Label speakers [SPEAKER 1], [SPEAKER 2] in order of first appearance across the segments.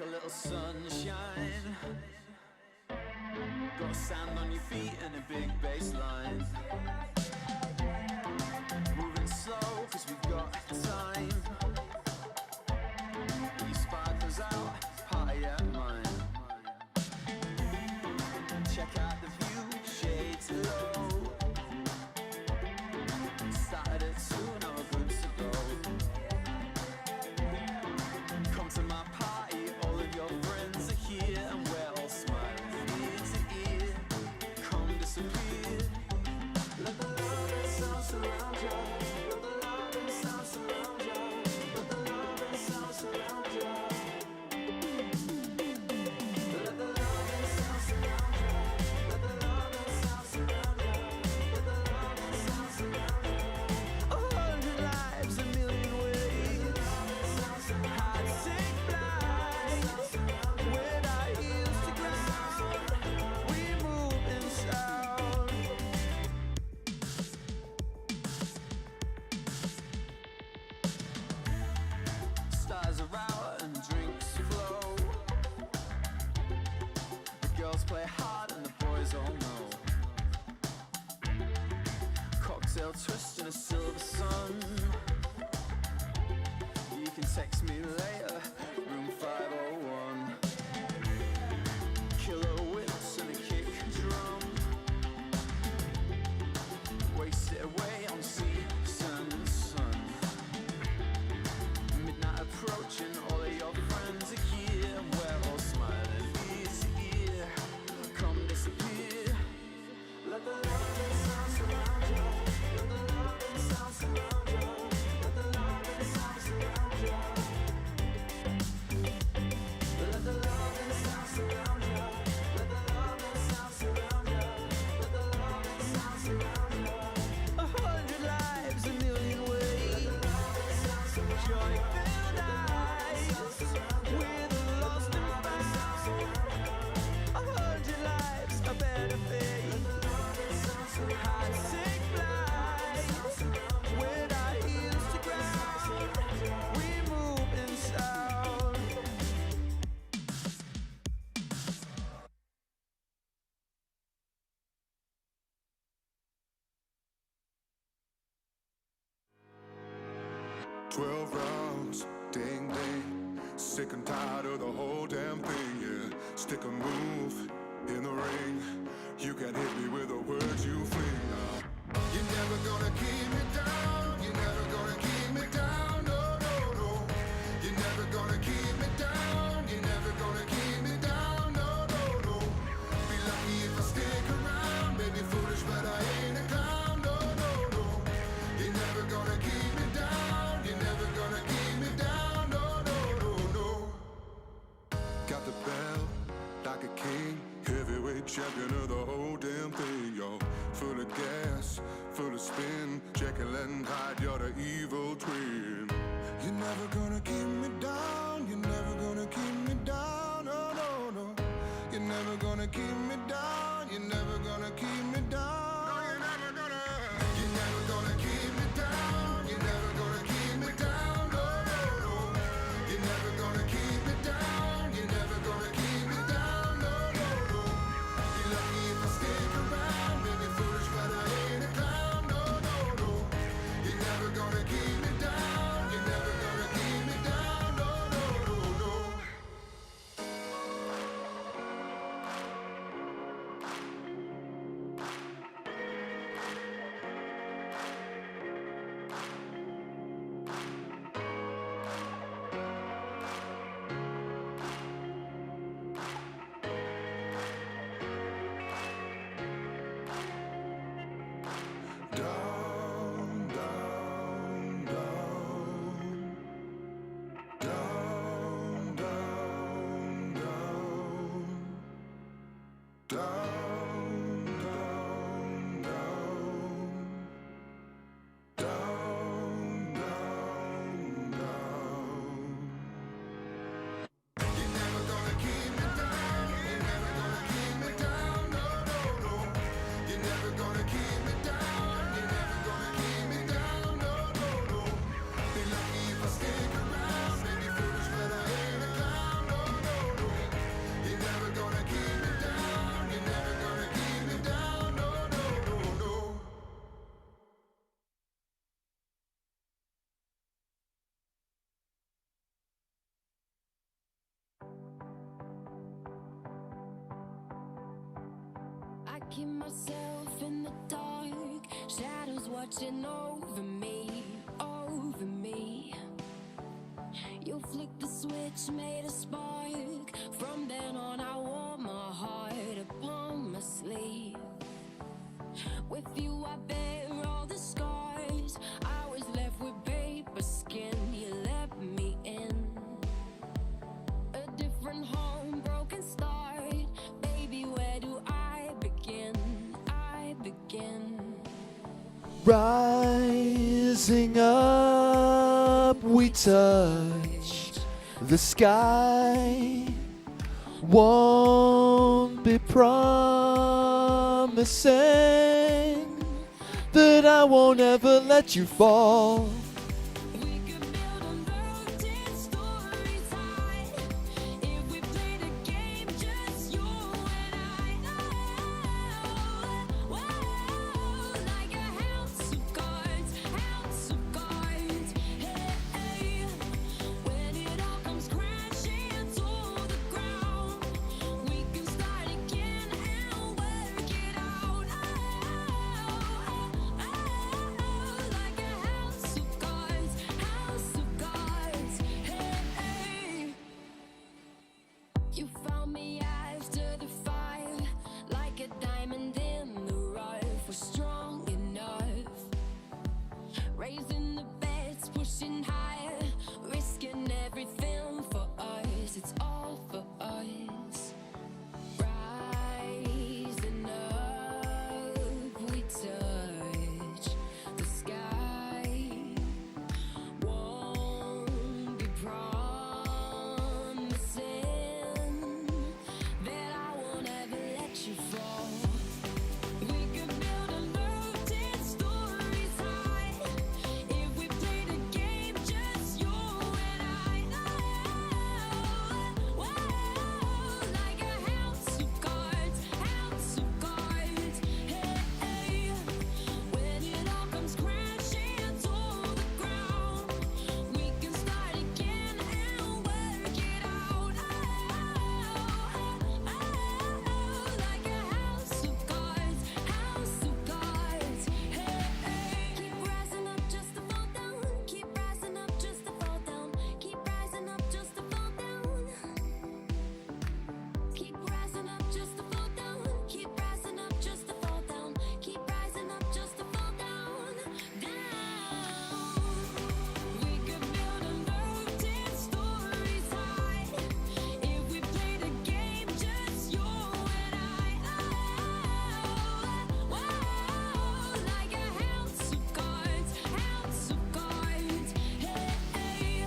[SPEAKER 1] a little sunshine. Got sand on your feet and a big bass line. Moving slow cause we've got time. You sparkles out, party at mine. Check out the view, shades low. Started at 2, now we're good to go. Come to my party, all of your friends are here, and we're all smiling ear to ear. Come disappear. Let the love and sound surround you. Let the love and sound surround you. Let the love and sound surround you. Let the love and sound surround you. Let the love and sound surround you. Let the love and sound surround you. 100 lives, a million ways. Heart take flight. With our ears to ground, we move in sound. Stars are out and drinks flow. The girls play hard and the boys all know. Cocktail twist in a silver sun. You can text me later, room 501. Killer whips and a kick drum. Waste it away on sea, sun, sun. Midnight approaching, all of your friends are here, and we're all smiling ear to ear. Come disappear. Let the love and sound surround you. Let the love and sound surround you. Let the love and sound surround you. Let the love and sound surround you. Let the love and sound surround you. Let the love and sound surround you. 100 lives, a million ways. Joy-filled eyes with a lost and found. 100 lives, a better fate. Hearts take flight with our ears to ground. We move in sound.
[SPEAKER 2] 12 rounds, ding ding. Sick and tired of the whole damn thing, yeah. Stick a move in the ring. You can hit me with the words you fling. You're never gonna keep me down. You're never gonna keep me down. No, no, no. You're never gonna keep me down. You're never gonna keep me down. No, no, no. Be lucky if I stick around. Maybe foolish, but I ain't a clown. No, no, no. You're never gonna keep me down. You're never gonna keep me down. No, no, no, no. Got the belt like a king. Heavyweight champion of the whole damn thing, yo. Full of gas, full of spin. Jekyll and Hyde, you're the evil twin. You're never gonna keep me down. You're never gonna keep me down. No, no, no. You're never gonna keep me down. You're never gonna keep me down. No, you're never gonna. You're never gonna keep me down. You're never gonna keep me down. No, no, no. You're never gonna keep me down. You're never gonna keep me down. No, no, no. Be lucky if I stick around. Maybe foolish, but I ain't a clown. No, no, no. You're never gonna keep me down. You're never gonna keep me down. No, no, no, no.
[SPEAKER 1] Keep myself in the dark, shadows watching over me, over me. You flicked the switch, made a spark. From then on I wore my heart upon my sleeve. With you I bear all the scars. I was left with paper skin, you let me in. A different home, broken start. Baby, where do I begin? I begin.
[SPEAKER 3] Rising up, we touched the sky. Won't be promising that I won't ever let you fall.
[SPEAKER 1] We could build unlimited stories high if we played a game, just you and I. Whoa, like a house of cards, house of cards. Hey, when it all comes crashing to the ground, we can start again and work it out. Like a house of cards, house of cards. Hey, you found me after the fire, like a diamond in the rough. We're strong enough, raising the beds, pushing higher, risking everything for us. It's all for us. Rising up, we touch the sky. Won't be promising that I won't ever let you fall. We could build unlimited stories high if we played a game, just you and I. Whoa, like a house of cards, house of cards. Hey, when it all comes crashing to the ground, we can start again and work it out. Like a house of cards, house of cards. Hey, keep rising up just to fall down. Keep rising up just to fall down. Keep rising up just to fall down. Keep rising up just to fall down. Keep rising up just to fall down. Keep rising up just to fall down. Down. We could build unlimited stories high if we played a game, just you and I. Whoa, like a house of cards, house of cards. Hey,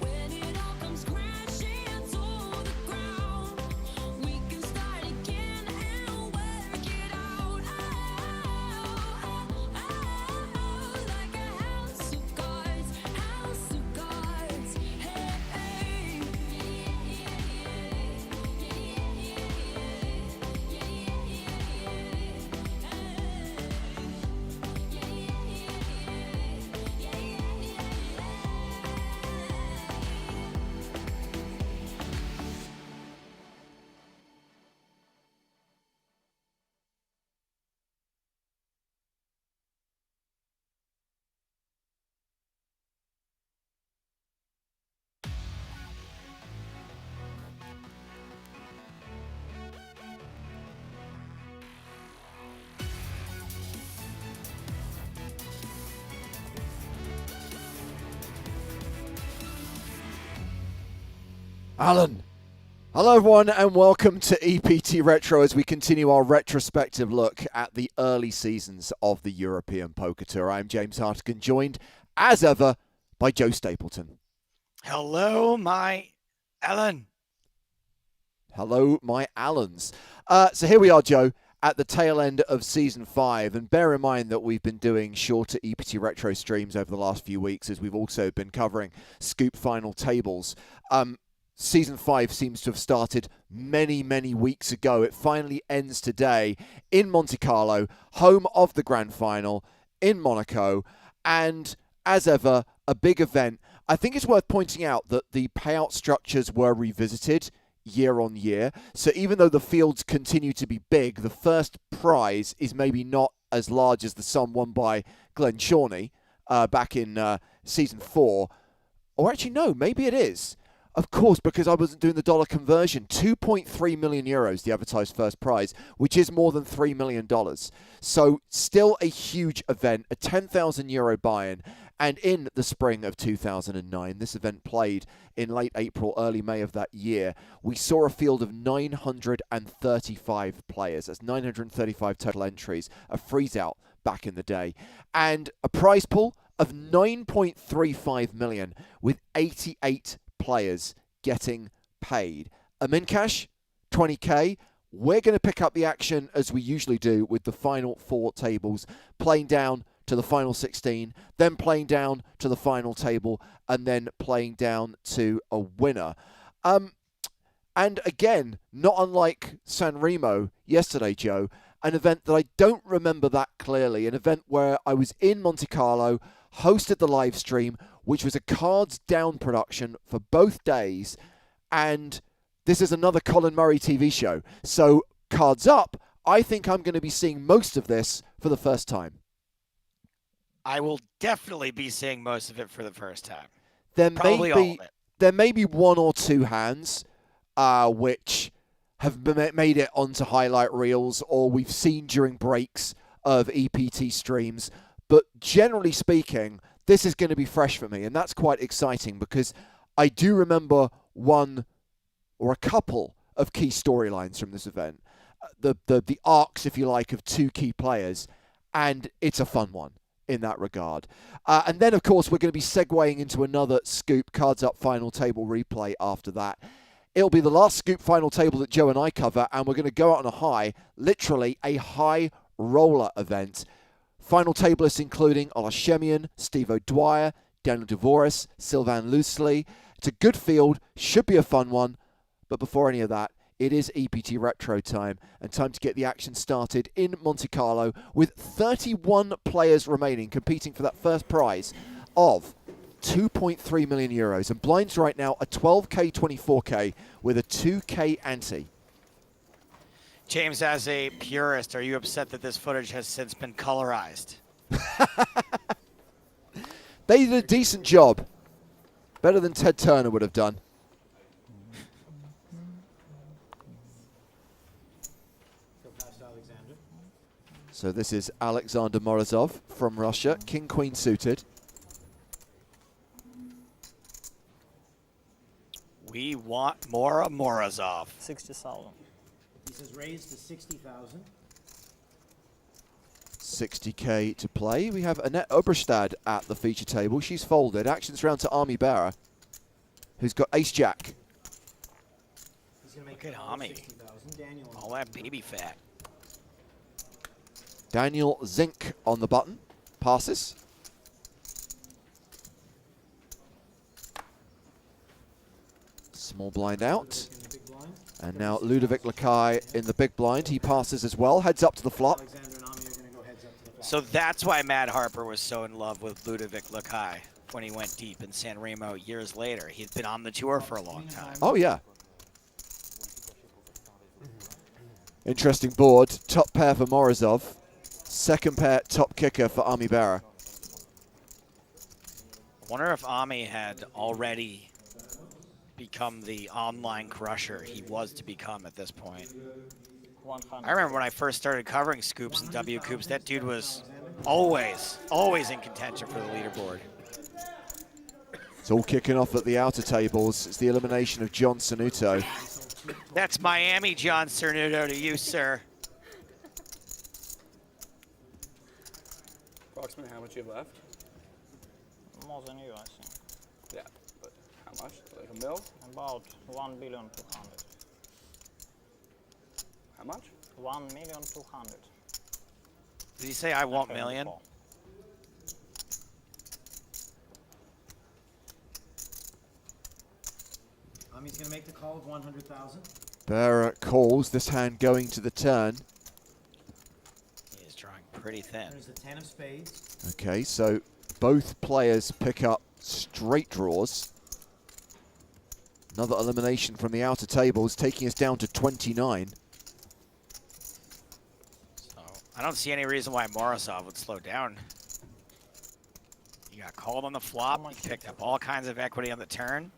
[SPEAKER 1] when it all comes crashing to the ground, we can start again and work it out. Like a house of cards, house of cards. Hey,
[SPEAKER 3] Alan. Hello everyone and welcome to EPT Retro as we continue our retrospective look at the early seasons of the European Poker Tour. I'm James Hartigan, joined as ever by Joe Stapleton.
[SPEAKER 4] Hello, my Alan.
[SPEAKER 3] Hello, my Allens. So here we are, Joe, at the tail end of Season 5. And bear in mind that we've been doing shorter EPT Retro streams over the last few weeks as we've also been covering Scoop Final tables. Season 5 seems to have started many, many weeks ago. It finally ends today in Monte Carlo, home of the Grand Final in Monaco. And as ever, a big event. I think it's worth pointing out that the payout structures were revisited year on year. So even though the fields continue to be big, the first prize is maybe not as large as the sum won by Glenn Shawnee back in season 4. Or actually, no, maybe it is. Of course, because I wasn't doing the dollar conversion. 2.3 million euros, the advertised first prize, which is more than $3 million. So still a huge event, a 10,000 euro buy-in. And in the spring of 2009, this event played in late April, early May of that year, we saw a field of 935 players. That's 935 total entries, a freeze-out back in the day. And a prize pool of 9.35 million with 88 players getting paid. A min cash, 20k. We're going to pick up the action as we usually do with the final 4 tables, playing down to the final 16, then playing down to the final table, and then playing down to a winner. And again, not unlike San Remo yesterday, Joe, an event that I don't remember that clearly, an event where I was in Monte Carlo, hosted the live stream, which was a Cards Down production for both days, and this is another Colin Murray TV show. So, Cards Up, I think I'm going to be seeing most of this for the first time.
[SPEAKER 4] I will definitely be seeing most of it for the first time.
[SPEAKER 3] There
[SPEAKER 4] Probably all of it.
[SPEAKER 3] There may be 1 or 2 hands which have made it onto highlight reels, or we've seen during breaks of EPT streams. But generally speaking, this is going to be fresh for me, and that's quite exciting because I do remember one or a couple of key storylines from this event. The arcs, if you like, of 2 key players, and it's a fun one in that regard. And then, of course, we're going to be segueing into another Scoop Cards Up final table replay after that. It'll be the last Scoop final table that Joe and I cover, and we're going to go out on a high, literally a high roller event. Final tablists including Ola Shemian, Steve O'Dwyer, Daniel Dvoris, Sylvain Loosely. It's a good field, should be a fun one. But before any of that, it is EPT Retro time, and time to get the action started in Monte Carlo with 31 players remaining, competing for that first prize of 2.3 million euros. And blinds right now are 12k, 24k with a 2k ante.
[SPEAKER 4] James, as a purist, are you upset that this footage has since been colorized?
[SPEAKER 3] They did a decent job. Better than Ted Turner would have done. So this is Alexander Morizov from Russia, king-queen suited.
[SPEAKER 4] We want more of Morizov.
[SPEAKER 5] 60,000.
[SPEAKER 6] He says raised to 60,000.
[SPEAKER 3] 60k to play. We have Annette Oberstad at the feature table. She's folded. Action's round to Army Bearer, who's got ace-jack.
[SPEAKER 6] He's going to make
[SPEAKER 4] Look at Ami.
[SPEAKER 6] 60,000. Daniel.
[SPEAKER 4] All that baby fat.
[SPEAKER 3] Daniel Zink on the button. Passes. Small blind out.
[SPEAKER 6] In the big blind.
[SPEAKER 3] And now Ludovic Lakai in the big blind. He passes as well. Heads up to the flop.
[SPEAKER 6] Alexander and Ami are going to go heads up to the flop.
[SPEAKER 4] So that's why Matt Harper was so in love with Ludovic Lakai when he went deep in San Remo years later. He'd been on the tour for a long time.
[SPEAKER 3] Oh, yeah. Interesting board. Top pair for Morizov. Second pair, top kicker for Ami Bearer.
[SPEAKER 4] I wonder if Ami had already become the online crusher he was to become at this point.
[SPEAKER 5] 100.
[SPEAKER 4] I remember when I first started covering scoops and W Coops, that dude was always in contention for the leaderboard.
[SPEAKER 3] It's all kicking off at the outer tables. It's the elimination of John Cernuto.
[SPEAKER 4] That's Miami John Cernuto to you, sir.
[SPEAKER 7] Approximately how much you have left?
[SPEAKER 5] More than you, I think.
[SPEAKER 7] Yeah, but how much? Like a mil?
[SPEAKER 5] About 1,200,000,000.
[SPEAKER 7] How much?
[SPEAKER 5] 1,200,000.
[SPEAKER 4] Did he say I want million?
[SPEAKER 6] Ami's going to make the call of 100,000.
[SPEAKER 3] Bearer calls, this hand going to the turn.
[SPEAKER 4] He is drawing pretty thin.
[SPEAKER 6] There's the 10 of spades.
[SPEAKER 3] Okay, so both players pick up straight draws. Another elimination from the outer tables, taking us down to 29.
[SPEAKER 4] So I don't see any reason why Morizov would slow down. You got called on the flop. You picked up all kinds of equity on the turn.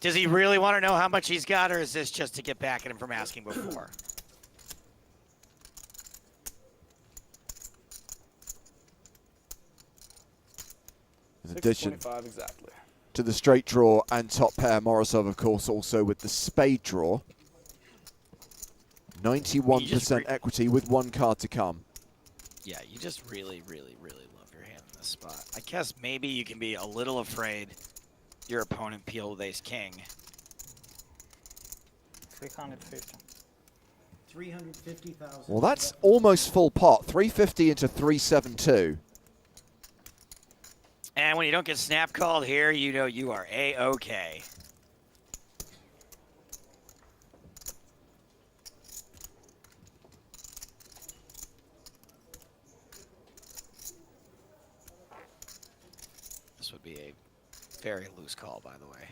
[SPEAKER 4] Does he really want to know how much he's got, or is this just to get back at him from asking before?
[SPEAKER 3] In addition
[SPEAKER 7] 625 exactly.
[SPEAKER 3] to the straight draw and top pair, Morizov, of course, also with the spade draw. 91% equity with one card to come.
[SPEAKER 4] Yeah, you just really, really, really love your hand in this spot. I guess maybe you can be a little afraid your opponent peeled with ace-king.
[SPEAKER 5] 350.
[SPEAKER 6] 350,000.
[SPEAKER 3] Well, that's almost full pot. 350 into 372.
[SPEAKER 4] And when you don't get snap called here, you know you are A-OK. This would be a very loose call, by the way.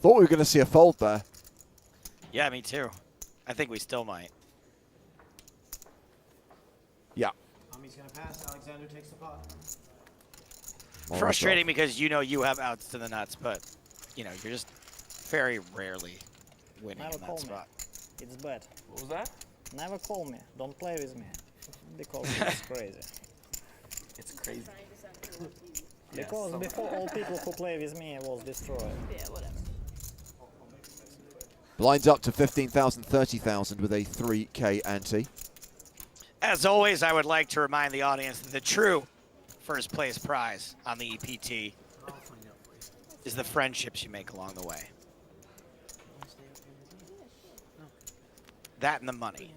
[SPEAKER 3] Thought we were going to see a fold there.
[SPEAKER 4] Yeah, me too. I think we still might.
[SPEAKER 3] Yeah.
[SPEAKER 6] He's going to pass. Alexander takes the pot.
[SPEAKER 4] Frustrating because you know you have outs to the nuts, but you know you're just very rarely winning
[SPEAKER 5] Never
[SPEAKER 4] in
[SPEAKER 5] call
[SPEAKER 4] that
[SPEAKER 5] me.
[SPEAKER 4] spot.
[SPEAKER 5] It's bad.
[SPEAKER 7] What was that?
[SPEAKER 5] Never call me. Don't play with me. Because it's crazy.
[SPEAKER 7] It's crazy.
[SPEAKER 5] Because before all people who play with me was destroyed.
[SPEAKER 8] Yeah, whatever.
[SPEAKER 3] Blinds up to 15,000, 30,000 with a 3K ante.
[SPEAKER 4] As always, I would like to remind the audience that the true first place prize on the EPT is the friendships you make along the way. That and the money.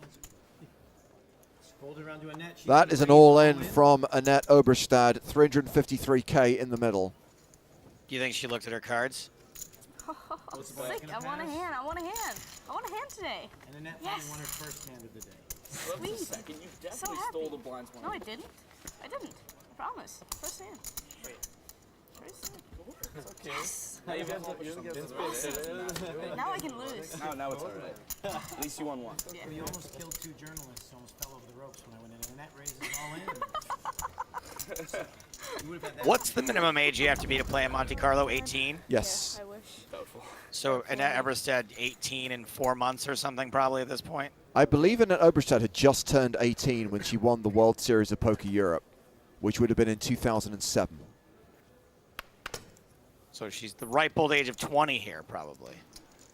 [SPEAKER 6] Fold it around to Annette. She's
[SPEAKER 3] That
[SPEAKER 6] gonna
[SPEAKER 3] is an
[SPEAKER 6] raise
[SPEAKER 3] all-in from Annette Oberstad, 353K in the middle.
[SPEAKER 4] Do you think she looked at her cards?
[SPEAKER 8] Sick. I want a hand. I want a hand. I want a hand today.
[SPEAKER 6] And Annette
[SPEAKER 8] Yes.
[SPEAKER 6] finally won her first hand of the day.
[SPEAKER 8] Sweet.
[SPEAKER 7] Second, you
[SPEAKER 8] So
[SPEAKER 7] definitely
[SPEAKER 8] happy.
[SPEAKER 7] stole the blinds one.
[SPEAKER 8] No, I didn't. I didn't. I promise. First hand. First hand.
[SPEAKER 7] Okay.
[SPEAKER 8] Yes.
[SPEAKER 7] Now you've accomplished something.
[SPEAKER 8] Now I can lose.
[SPEAKER 7] Now it's alright. At least you won one.
[SPEAKER 8] Yeah.
[SPEAKER 6] We almost killed two journalists. Almost fell over the ropes when I went in. And Annette raises all in. You would have had that.
[SPEAKER 4] What's the minimum age you have to be to play in Monte Carlo? 18?
[SPEAKER 3] Yes.
[SPEAKER 8] I wish.
[SPEAKER 7] Doubtful.
[SPEAKER 4] So Annette Eberstead, 18 in 4 months or something probably at this point?
[SPEAKER 3] I believe Annette Oberstad had just turned 18 when she won the World Series of Poker Europe, which would have been in 2007.
[SPEAKER 4] So she's the ripe old age of 20 here probably.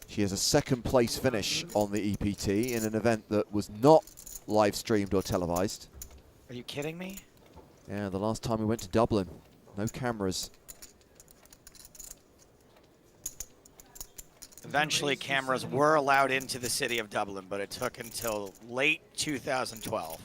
[SPEAKER 3] She has a second place finish on the EPT in an event that was not live streamed or televised.
[SPEAKER 4] Are you kidding me?
[SPEAKER 3] Yeah, the last time we went to Dublin. No cameras.
[SPEAKER 4] Eventually cameras were allowed into the city of Dublin, but it took until late 2012.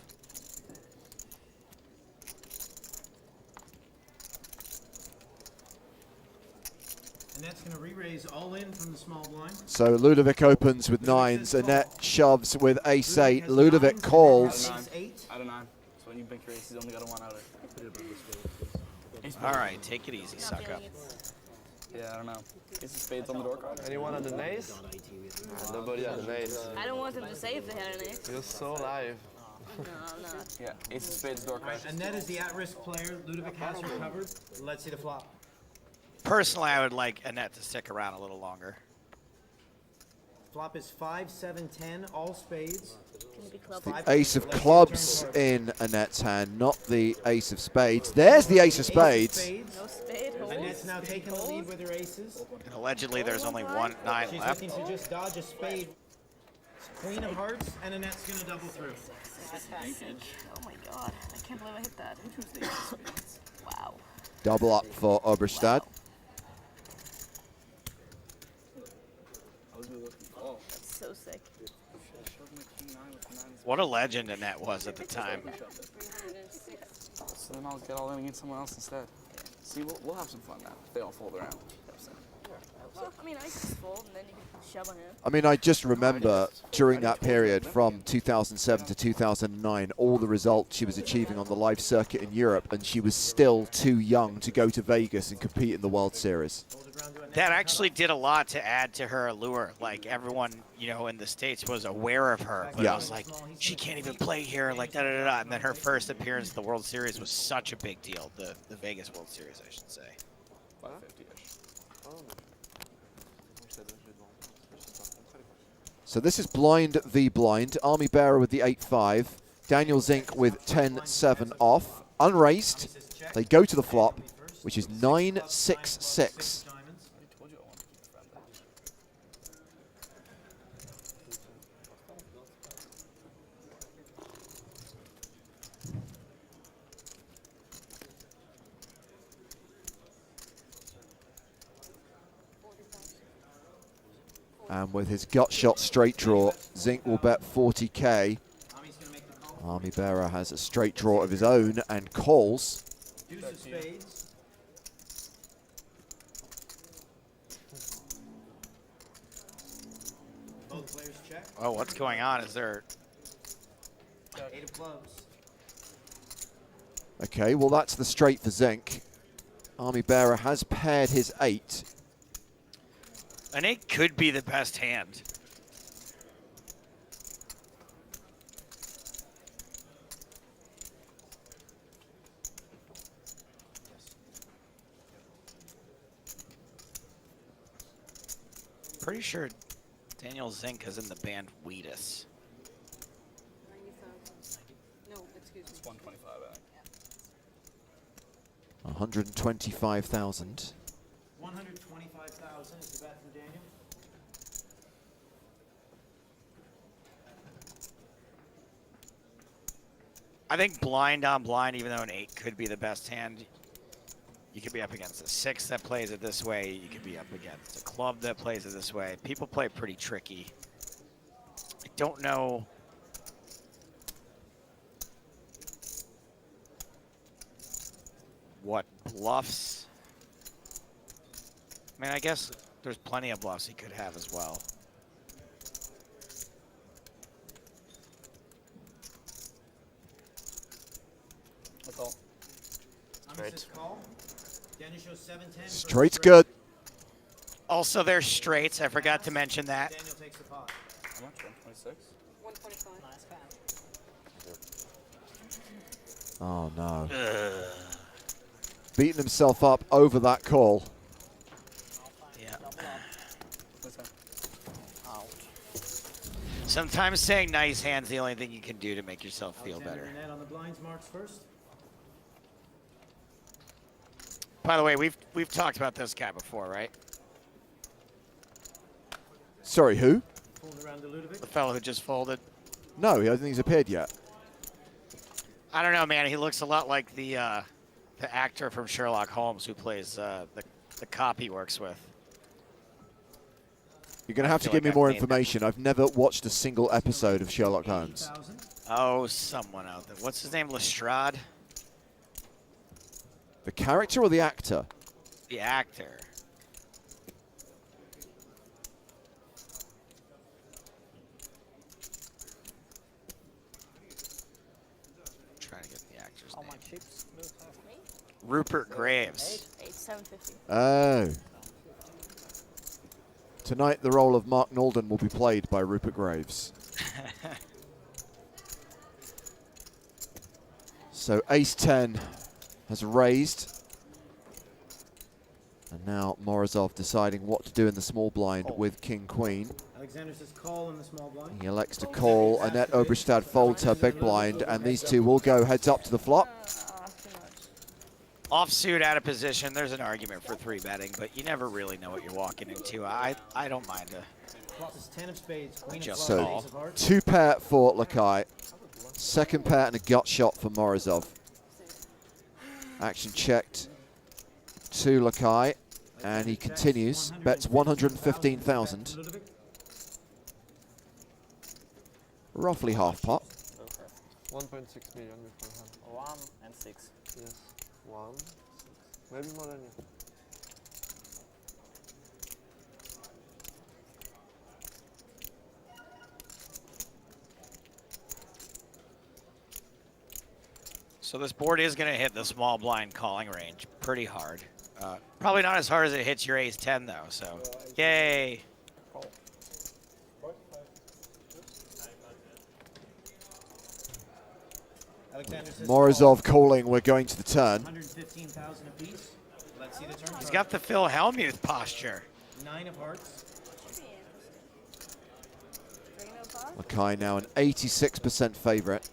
[SPEAKER 6] Annette's going to re-raise all in from the small blind.
[SPEAKER 3] So Ludovic opens with nines. Annette shoves with ace-8. Ludovic calls.
[SPEAKER 6] Ace eight.
[SPEAKER 7] Out of 9. So when you bank your ace, he's only got a 1 outer.
[SPEAKER 4] All right, take it easy, suck up.
[SPEAKER 7] Yeah, I don't know. Ace of spades on the door card.
[SPEAKER 9] Anyone on the nays? Nobody on the nays.
[SPEAKER 8] I don't want them to say if they had an ace.
[SPEAKER 9] You're so live.
[SPEAKER 8] No, I'm not.
[SPEAKER 7] Yeah, ace of spades door card.
[SPEAKER 6] Annette is the at-risk player. Ludovic has her covered. Let's see the flop.
[SPEAKER 4] Personally, I would like Annette to stick around a little longer.
[SPEAKER 6] Flop is 5, 7, 10, all spades.
[SPEAKER 8] Can it be club?
[SPEAKER 6] Five-
[SPEAKER 3] Ace of
[SPEAKER 6] let's see the
[SPEAKER 3] clubs
[SPEAKER 6] turn card.
[SPEAKER 3] in Annette's hand, not the ace of spades. There's the ace of
[SPEAKER 6] Ace of
[SPEAKER 3] spades.
[SPEAKER 6] spades.
[SPEAKER 8] No spade.
[SPEAKER 6] Annette's
[SPEAKER 8] Holds.
[SPEAKER 6] now taking the lead with her aces.
[SPEAKER 4] And allegedly there's only 9
[SPEAKER 6] She's
[SPEAKER 4] left.
[SPEAKER 6] looking to just dodge a spade. Queen of hearts, and Annette's going to double through.
[SPEAKER 8] Oh my god. I can't believe I hit that. Wow.
[SPEAKER 3] Double up for Oberstad.
[SPEAKER 8] That's so sick.
[SPEAKER 4] What a legend Annette was at the time.
[SPEAKER 7] So then I'll get all in against someone else instead. See, we'll have some fun now if they all fold around.
[SPEAKER 8] Well, I mean, I can just fold and then you can shove on him.
[SPEAKER 3] I mean, I just remember during that period from 2007 to 2009, all the results she was achieving on the live circuit in Europe, and she was still too young to go to Vegas and compete in the World Series.
[SPEAKER 4] That actually did a lot to add to her allure. Like everyone, you know, in the States was aware of her, but
[SPEAKER 3] Yeah.
[SPEAKER 4] it was like, she can't even play here, like da da da da. And then her first appearance at the World Series was such a big deal. The Vegas World Series, I should say.
[SPEAKER 7] 550-ish.
[SPEAKER 3] So this is blind v blind. Army Bearer with the 8-5. Daniel Zink with 10-7 off. Unraised. They go to the flop, which is 9-6-6. And with his gut shot straight draw, Zink will bet 40k. Army Bearer has a straight draw of his own and calls.
[SPEAKER 6] Deuce of spades. Both players check.
[SPEAKER 4] Oh, what's going on? Is there?
[SPEAKER 6] 8 of clubs.
[SPEAKER 3] Okay, well that's the straight for Zink. Army Bearer has paired his 8.
[SPEAKER 4] An 8 could be the best hand. Pretty sure Daniel Zink is in the band Wheatus.
[SPEAKER 8] 90,000. No, excuse me.
[SPEAKER 7] 125, I think.
[SPEAKER 3] 125,000.
[SPEAKER 6] 125,000 is the bet from Daniel.
[SPEAKER 4] I think blind on blind, even though an 8 could be the best hand, you could be up against a 6 that plays it this way. You could be up against a club that plays it this way. People play pretty tricky. I don't know. What bluffs? I mean, I guess there's plenty of bluffs he could have as well.
[SPEAKER 7] That's all.
[SPEAKER 6] Ami says call. Daniel shows 7-10.
[SPEAKER 3] Straight's good.
[SPEAKER 4] Also, there's straights. I forgot to mention that.
[SPEAKER 6] Daniel takes the pot.
[SPEAKER 7] How much? 126?
[SPEAKER 8] 125. Nice
[SPEAKER 3] Oh no. Beating himself up over that call.
[SPEAKER 4] Yeah.
[SPEAKER 7] What's that?
[SPEAKER 4] Sometimes saying nice hand's the only thing you can do to make yourself feel
[SPEAKER 6] Alexander
[SPEAKER 4] better.
[SPEAKER 6] Burnett on the blinds marks first.
[SPEAKER 4] By the way, we've talked about this guy before, right?
[SPEAKER 3] Sorry, who?
[SPEAKER 6] Pulled around to Ludovic.
[SPEAKER 3] Uh,
[SPEAKER 4] The fellow who just folded.
[SPEAKER 3] No, I don't think he's appeared yet.
[SPEAKER 4] I don't know, man. He looks a lot like the actor from Sherlock Holmes who plays the cop he works with.
[SPEAKER 3] You're going to have to
[SPEAKER 4] feel
[SPEAKER 3] give
[SPEAKER 4] like
[SPEAKER 3] me
[SPEAKER 4] I've
[SPEAKER 3] more
[SPEAKER 4] named him.
[SPEAKER 3] information. I've never watched a single episode of Sherlock Holmes.
[SPEAKER 6] 80,000.
[SPEAKER 4] Oh, someone out there. What's his name? Lestrade?
[SPEAKER 3] The character or the actor?
[SPEAKER 4] The actor. Trying to get the actor's
[SPEAKER 5] How
[SPEAKER 4] name.
[SPEAKER 5] much chips do you have?
[SPEAKER 4] Rupert Graves.
[SPEAKER 8] 750.
[SPEAKER 3] Oh. Tonight, the role of Mark Nalden will be played by Rupert Graves. So Ace-10 has raised. And now Morizov deciding what to do in the small blind with King-Queen.
[SPEAKER 6] Alexander says call in the small blind.
[SPEAKER 3] He elects to call. Annette Oberstad folds her big blind, and these two will go heads up to the flop.
[SPEAKER 8] Too much.
[SPEAKER 4] Offsuit out of position. There's an argument for 3-betting, but you never really know what you're walking into. I don't mind to.
[SPEAKER 6] Flop is 10 of spades. Queen of
[SPEAKER 4] Just
[SPEAKER 6] clubs.
[SPEAKER 4] call.
[SPEAKER 6] Ace of hearts.
[SPEAKER 3] 2 pair for Lakai. Second pair and a gut shot for Morizov. Action checked to Lakai, and he continues. Bets 115,000.
[SPEAKER 6] Ludovic.
[SPEAKER 3] Roughly half pot.
[SPEAKER 9] 1.6 million beforehand.
[SPEAKER 5] 1 and 6.
[SPEAKER 9] Yes. 1. Maybe more than you.
[SPEAKER 4] So this board is going to hit the small blind calling range pretty hard. Probably not as hard as it hits your ace 10 though. So, yay!
[SPEAKER 6] Alexander says
[SPEAKER 3] Morizov calling. We're going to the turn.
[SPEAKER 6] 115,000 apiece. Let's see the turn.
[SPEAKER 4] He's got the Phil Hellmuth posture.
[SPEAKER 6] 9 of hearts.
[SPEAKER 3] Lakai now an 86% favorite.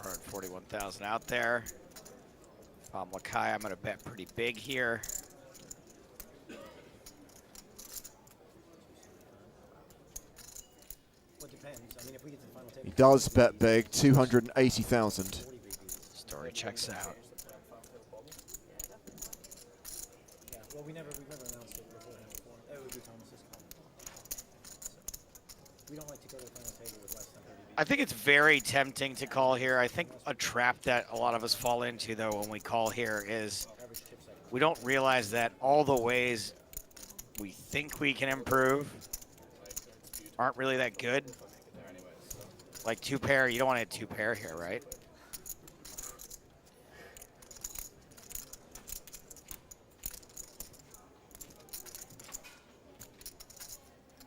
[SPEAKER 3] $441,000 out there. If I'm Lakai, I'm going to bet pretty big here. He does bet big, 280,000.
[SPEAKER 4] Story checks out.
[SPEAKER 6] Yeah, well, we never announced it beforehand. That would be Thomas's call. So, we don't like to go to the final table with less than 30 beats.
[SPEAKER 4] I think it's very tempting to call here. I think a trap that a lot of us fall into, though, when we call here is we don't realize that all the ways we think we can improve aren't really that good. Like 2-pair, you don't want to hit 2-pair here, right?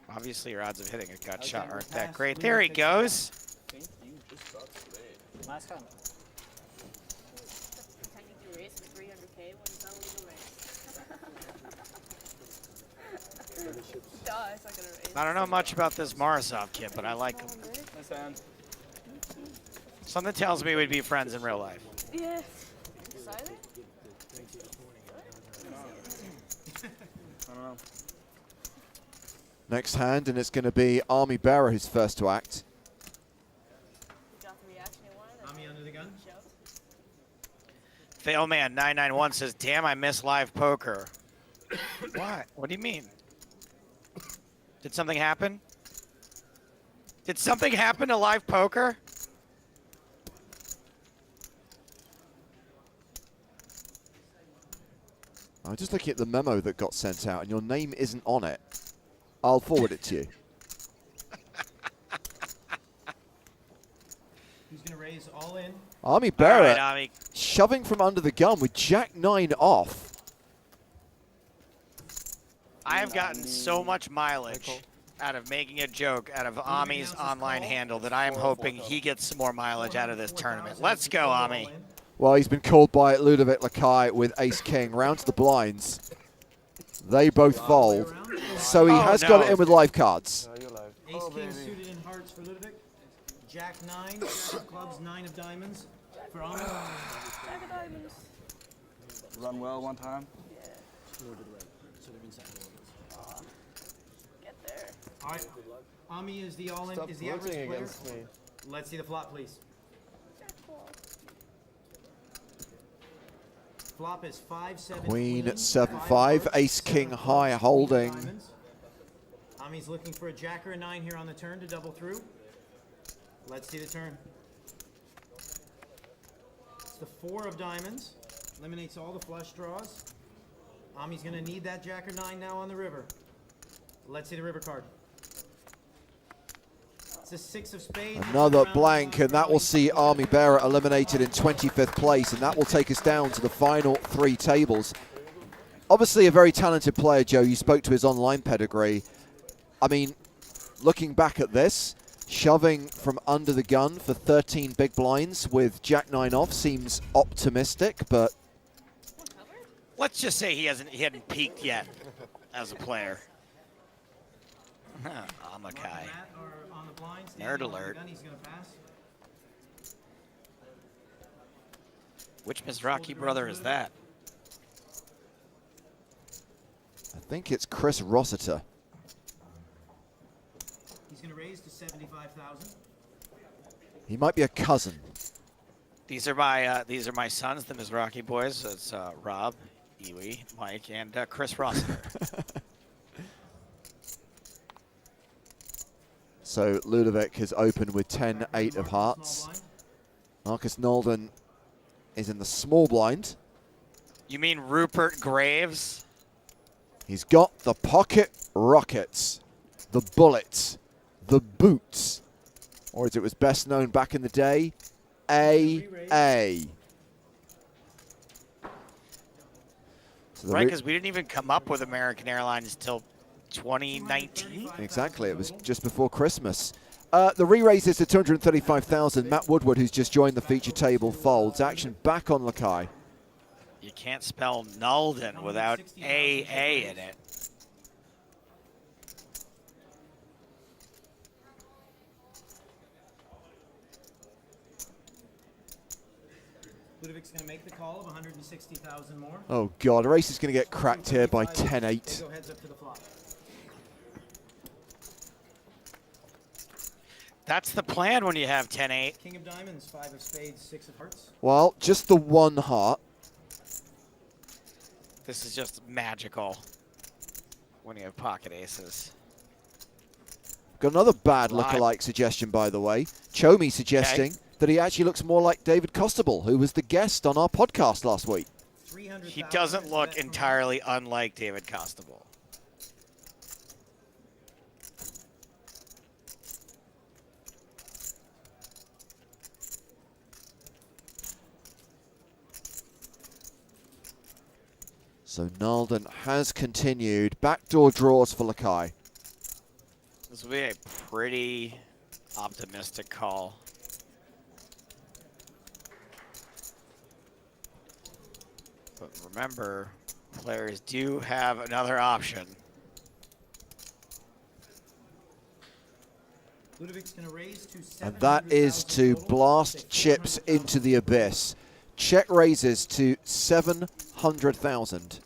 [SPEAKER 4] Obviously, your odds of hitting a gut shot aren't that great. There he goes.
[SPEAKER 5] Nice comment.
[SPEAKER 8] Pretending to race for 300K when it's not legal race. Duh, it's not gonna race.
[SPEAKER 4] I don't know much about this Morizov kid, but I like him.
[SPEAKER 7] Nice hand.
[SPEAKER 4] Something tells me we'd be friends in real life.
[SPEAKER 8] Yeah. Excited?
[SPEAKER 7] I don't know.
[SPEAKER 3] Next hand, and it's going to be Army Bearer who's first to act.
[SPEAKER 8] Got the reaction you wanted.
[SPEAKER 6] Tommy under the gun.
[SPEAKER 4] Failman 991 says, "Damn, I miss live poker." What? What do you mean? Did something happen? Did something happen to live poker?
[SPEAKER 3] I'm just looking at the memo that got sent out, and your name isn't on it. I'll forward it to you.
[SPEAKER 6] Who's going to raise all in?
[SPEAKER 3] Army
[SPEAKER 4] All
[SPEAKER 3] Bearer
[SPEAKER 4] right, Ami.
[SPEAKER 3] shoving from under the gun with Jack 9 off.
[SPEAKER 4] I have gotten so much mileage out of making a joke out of Ami's online handle that I am hoping he gets some more mileage out of this tournament. Let's go, Ami.
[SPEAKER 3] Well, he's been called by Ludovic Lakai with Ace King. Round to the blinds. They both fold. So he has got it in with live cards.
[SPEAKER 9] You're live.
[SPEAKER 6] Ace King suited in hearts for Ludovic. Jack 9, Jack of clubs, 9 of diamonds for Ami.
[SPEAKER 8] Jack of diamonds.
[SPEAKER 7] Run well one time.
[SPEAKER 8] Get there.
[SPEAKER 6] All right. Ami is the all-in,
[SPEAKER 9] Stop
[SPEAKER 6] is the average
[SPEAKER 9] voting
[SPEAKER 6] player.
[SPEAKER 9] against me.
[SPEAKER 6] Let's see the flop, please.
[SPEAKER 8] Jack cool.
[SPEAKER 6] Flop is 5-7
[SPEAKER 3] Queen,
[SPEAKER 6] queen,
[SPEAKER 3] 7-5,
[SPEAKER 6] 5
[SPEAKER 3] Ace King
[SPEAKER 6] hearts,
[SPEAKER 3] high,
[SPEAKER 6] 7
[SPEAKER 3] holding.
[SPEAKER 6] diamonds. Ami's looking for a jack or a 9 here on the turn to double through. Let's see the turn. It's the 4 of diamonds. Eliminates all the flush draws. Ami's going to need that jack or 9 now on the river. Let's see the river card. It's a 6 of spades.
[SPEAKER 3] Another blank, and that will see Army Bearer eliminated in 25th place, and that will take us down to the final 3 tables. Obviously a very talented player, Joe. You spoke to his online pedigree. I mean, looking back at this, shoving from under the gun for 13 big blinds with Jack 9 off seems optimistic, but
[SPEAKER 4] Let's just say he hadn't peaked yet as a player. Amakai. Nerd alert.
[SPEAKER 6] He's going to pass.
[SPEAKER 4] Which Mizraki brother is that?
[SPEAKER 3] I think it's Chris Rossiter.
[SPEAKER 6] He's going to raise to 75,000.
[SPEAKER 3] He might be a cousin.
[SPEAKER 4] These are my sons, the Mizraki boys. It's Rob, Iwi, Mike, and Chris Rossiter.
[SPEAKER 3] So Ludovic has opened with 10-8 of hearts. Marcus Nolden is in the small blind.
[SPEAKER 4] You mean Rupert Graves?
[SPEAKER 3] He's got the pocket rockets, the bullets, the boots, or as it was best known back in the day, AA. So
[SPEAKER 4] Right, because we didn't even come up with American Airlines till 2019.
[SPEAKER 3] Exactly, it was just before Christmas. The re-raise is to 235,000. Matt Woodward, who's just joined the feature table, folds. Action back on Lakai.
[SPEAKER 4] You can't spell Nolden without AA in it.
[SPEAKER 6] Ludovic's going to make the call of 160,000 more.
[SPEAKER 3] Oh, God, race is going to get cracked here by 10-8.
[SPEAKER 6] Go heads up to the flop.
[SPEAKER 4] That's the plan when you have 10-8.
[SPEAKER 6] King of diamonds, 5 of spades, 6 of hearts.
[SPEAKER 3] Well, just the one heart.
[SPEAKER 4] This is just magical when you have pocket aces.
[SPEAKER 3] Got another bad lookalike suggestion, by the way. Chomi suggesting that he actually looks more like David Costable, who was the guest on our podcast last week.
[SPEAKER 4] He doesn't look entirely unlike David Costable.
[SPEAKER 3] So Nalden has continued. Backdoor draws for Lakai.
[SPEAKER 4] This will be a pretty optimistic call. But remember, players do have another option.
[SPEAKER 6] Ludovic's going to raise to
[SPEAKER 3] And that is to blast chips into the abyss. Check raises to 700,000.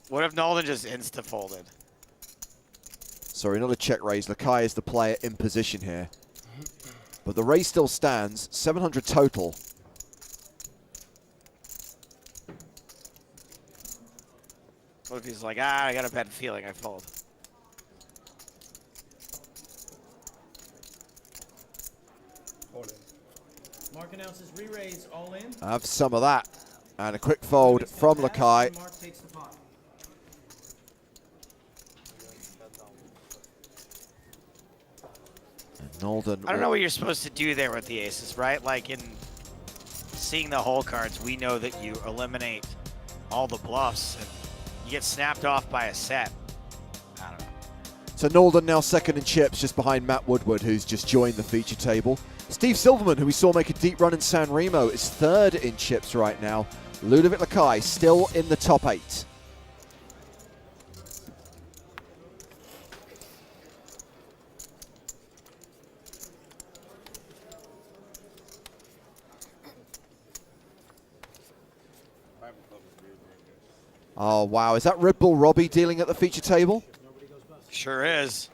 [SPEAKER 4] What if Nolden just insta-folded?
[SPEAKER 3] Sorry, not a check raise. Lakai is the player in position here. But the raise still stands. 700 total.
[SPEAKER 4] What if he's like, I got a bad feeling, I fold.
[SPEAKER 6] Mark announces re-raise all in.
[SPEAKER 3] Have some of that. And a quick fold from Lakai.
[SPEAKER 6] Mark takes the pot.
[SPEAKER 3] Nolden.
[SPEAKER 4] I don't know what you're supposed to do there with the aces, right? Like in seeing the hole cards, we know that you eliminate all the bluffs and you get snapped off by a set. I don't know.
[SPEAKER 3] So Nolden now second in chips, just behind Matt Woodward, who's just joined the feature table. Steve Silverman, who we saw make a deep run in San Remo, is third in chips right now. Ludovic Lakai still in the top 8. Oh, wow. Is that Red Bull Robbie dealing at the feature table?
[SPEAKER 4] Sure is.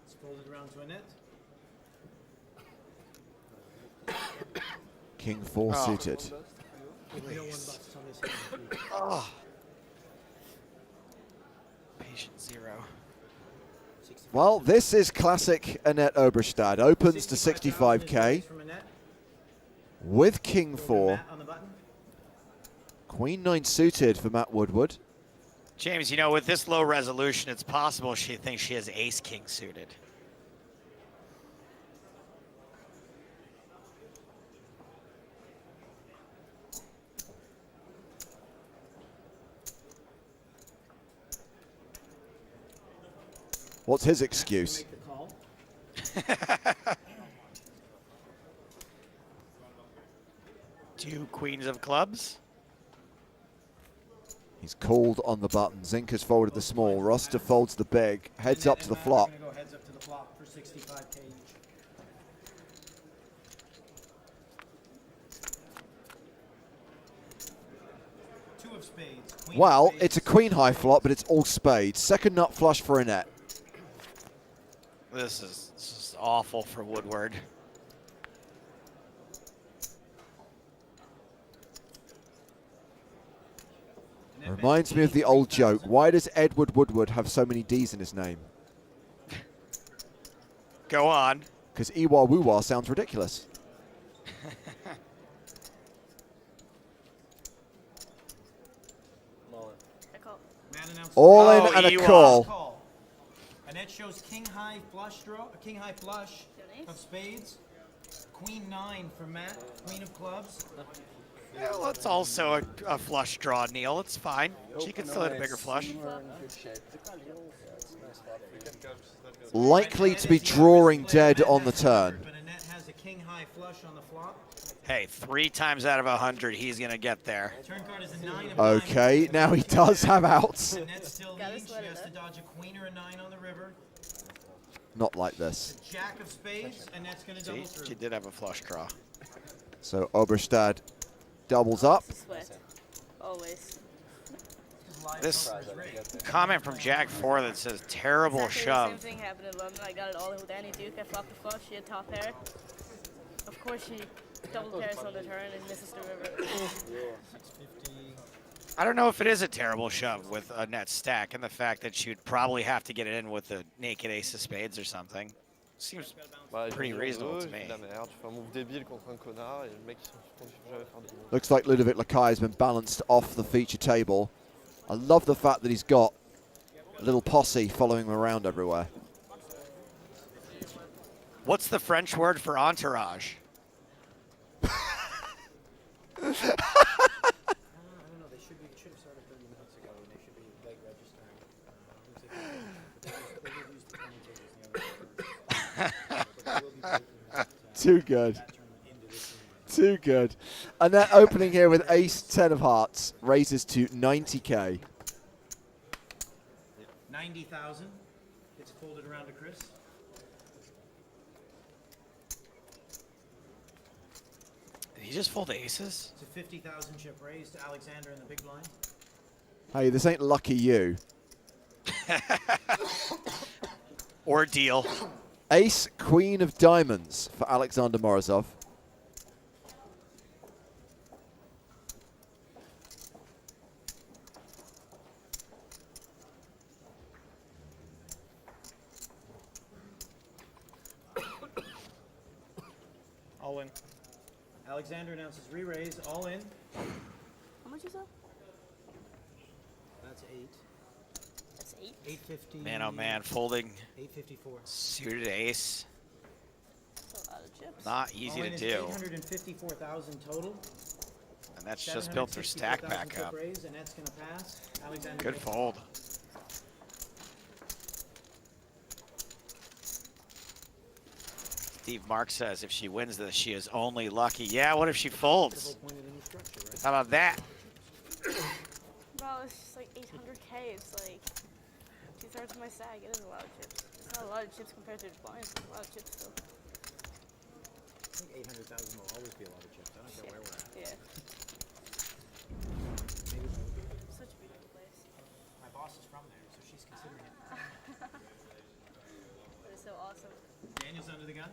[SPEAKER 6] It's folded around to a net.
[SPEAKER 3] King 4 suited.
[SPEAKER 4] Oh. Patient 0.
[SPEAKER 3] Well, this is classic Annette Oberstad. Opens to 65k with King 4. Queen 9 suited for Matt Woodward.
[SPEAKER 4] James, you know, with this low resolution, it's possible she thinks she has ace king suited.
[SPEAKER 3] What's his excuse?
[SPEAKER 4] Two queens of clubs.
[SPEAKER 3] He's called on the button. Zinker's folded the small. Roster folds the big. Heads up to the flop.
[SPEAKER 6] Go heads up to the flop for 65k each. Two of spades. Queen
[SPEAKER 3] Well,
[SPEAKER 6] of spades.
[SPEAKER 3] it's a queen high flop, but it's all spades. Second nut flush for Annette.
[SPEAKER 4] This is awful for Woodward.
[SPEAKER 3] Reminds me of the old joke. Why does Edward Woodward have so many D's in his name?
[SPEAKER 4] Go on.
[SPEAKER 3] Because Iwa Woo sounds ridiculous.
[SPEAKER 8] I call.
[SPEAKER 6] Man announced
[SPEAKER 3] All
[SPEAKER 4] Oh,
[SPEAKER 3] in and a
[SPEAKER 4] Iwa.
[SPEAKER 3] call.
[SPEAKER 6] Annette shows king high flush draw, king high flush
[SPEAKER 8] Nice.
[SPEAKER 6] of spades. Queen 9 for Matt, queen of clubs.
[SPEAKER 4] Yeah, well, it's also a flush draw, Neil. It's fine. She can still hit a bigger flush.
[SPEAKER 7] We're in good shape.
[SPEAKER 3] Likely to be drawing dead on the turn.
[SPEAKER 6] But Annette has a king high flush on the flop.
[SPEAKER 4] Hey, 3 times out of 100, he's going to get there.
[SPEAKER 6] Turn card is a 9 of
[SPEAKER 3] Okay,
[SPEAKER 6] diamonds.
[SPEAKER 3] now he does have outs.
[SPEAKER 6] Annette still
[SPEAKER 8] Gotta
[SPEAKER 6] leads. She
[SPEAKER 8] sweat it
[SPEAKER 6] has to
[SPEAKER 8] up.
[SPEAKER 6] dodge a queen or a 9 on the river.
[SPEAKER 3] Not like this.
[SPEAKER 6] Jack of spades, Annette's going to
[SPEAKER 4] See,
[SPEAKER 6] double through.
[SPEAKER 4] she did have a flush draw.
[SPEAKER 3] So Oberstad doubles up.
[SPEAKER 8] Sweat. Always.
[SPEAKER 4] This comment from Jack 4 that says terrible
[SPEAKER 8] Exactly the
[SPEAKER 4] shove.
[SPEAKER 8] same thing happened in London. I got it all in with Annie Duke. I flopped the flush. She had top pair. Of course, she double pairs on the turn and misses the river.
[SPEAKER 4] I don't know if it is a terrible shove with a net stack and the fact that she'd probably have to get it in with a naked ace of spades or something. Seems
[SPEAKER 9] Bah,
[SPEAKER 4] pretty
[SPEAKER 9] il
[SPEAKER 4] reasonable
[SPEAKER 9] veut,
[SPEAKER 4] to
[SPEAKER 9] il
[SPEAKER 4] me.
[SPEAKER 9] fait de la merde, tu fais un move débile contre un connard et le mec il continue jamais à faire des moves.
[SPEAKER 3] Looks like Ludovic Lakai has been balanced off the feature table. I love the fact that he's got a little posse following him around everywhere.
[SPEAKER 4] What's the French word for entourage?
[SPEAKER 6] I don't know. They should have started 30 minutes ago, and they should be late registering.
[SPEAKER 3] Too good. Too good. And that opening here with ace 10 of hearts raises to 90k.
[SPEAKER 6] 90,000 gets folded around to Chris.
[SPEAKER 4] Did he just fold aces?
[SPEAKER 6] It's a 50,000 chip raise to Alexander in the big blind.
[SPEAKER 3] Hey, this ain't lucky you.
[SPEAKER 4] Ordeal.
[SPEAKER 3] Ace, queen of diamonds for Alexander Morizov.
[SPEAKER 6] All in. Alexander announces re-raise, all in.
[SPEAKER 8] How much is that?
[SPEAKER 6] That's 8.
[SPEAKER 8] That's 8.
[SPEAKER 6] 850.
[SPEAKER 4] Man, oh man, folding
[SPEAKER 6] 854.
[SPEAKER 4] suited ace.
[SPEAKER 8] That's a lot of chips.
[SPEAKER 4] Not easy
[SPEAKER 6] All
[SPEAKER 4] to
[SPEAKER 6] in is
[SPEAKER 4] do.
[SPEAKER 6] 854,000 total.
[SPEAKER 4] And that's just built their stack
[SPEAKER 6] 764,000
[SPEAKER 4] back
[SPEAKER 6] chip
[SPEAKER 4] up.
[SPEAKER 6] raise, and that's gonna pass. Alexander
[SPEAKER 4] Good
[SPEAKER 6] takes
[SPEAKER 4] fold. Steve Mark says if she wins this, she is only lucky. Yeah, what if she folds?
[SPEAKER 6] point in any structure, right?
[SPEAKER 4] How about that?
[SPEAKER 8] Bro, it's just like 800k. It's like 2/3 of my stack. It is a lot of chips. It's not a lot of chips compared to the blinds. It's a lot of chips still.
[SPEAKER 6] I think 800,000 will always be a lot of chips. I don't care where we're at.
[SPEAKER 8] Yeah.
[SPEAKER 6] Maybe
[SPEAKER 8] Such a beautiful place.
[SPEAKER 6] my boss is from there, so she's considering it.
[SPEAKER 8] But it's so awesome.
[SPEAKER 6] Daniel's under the gun.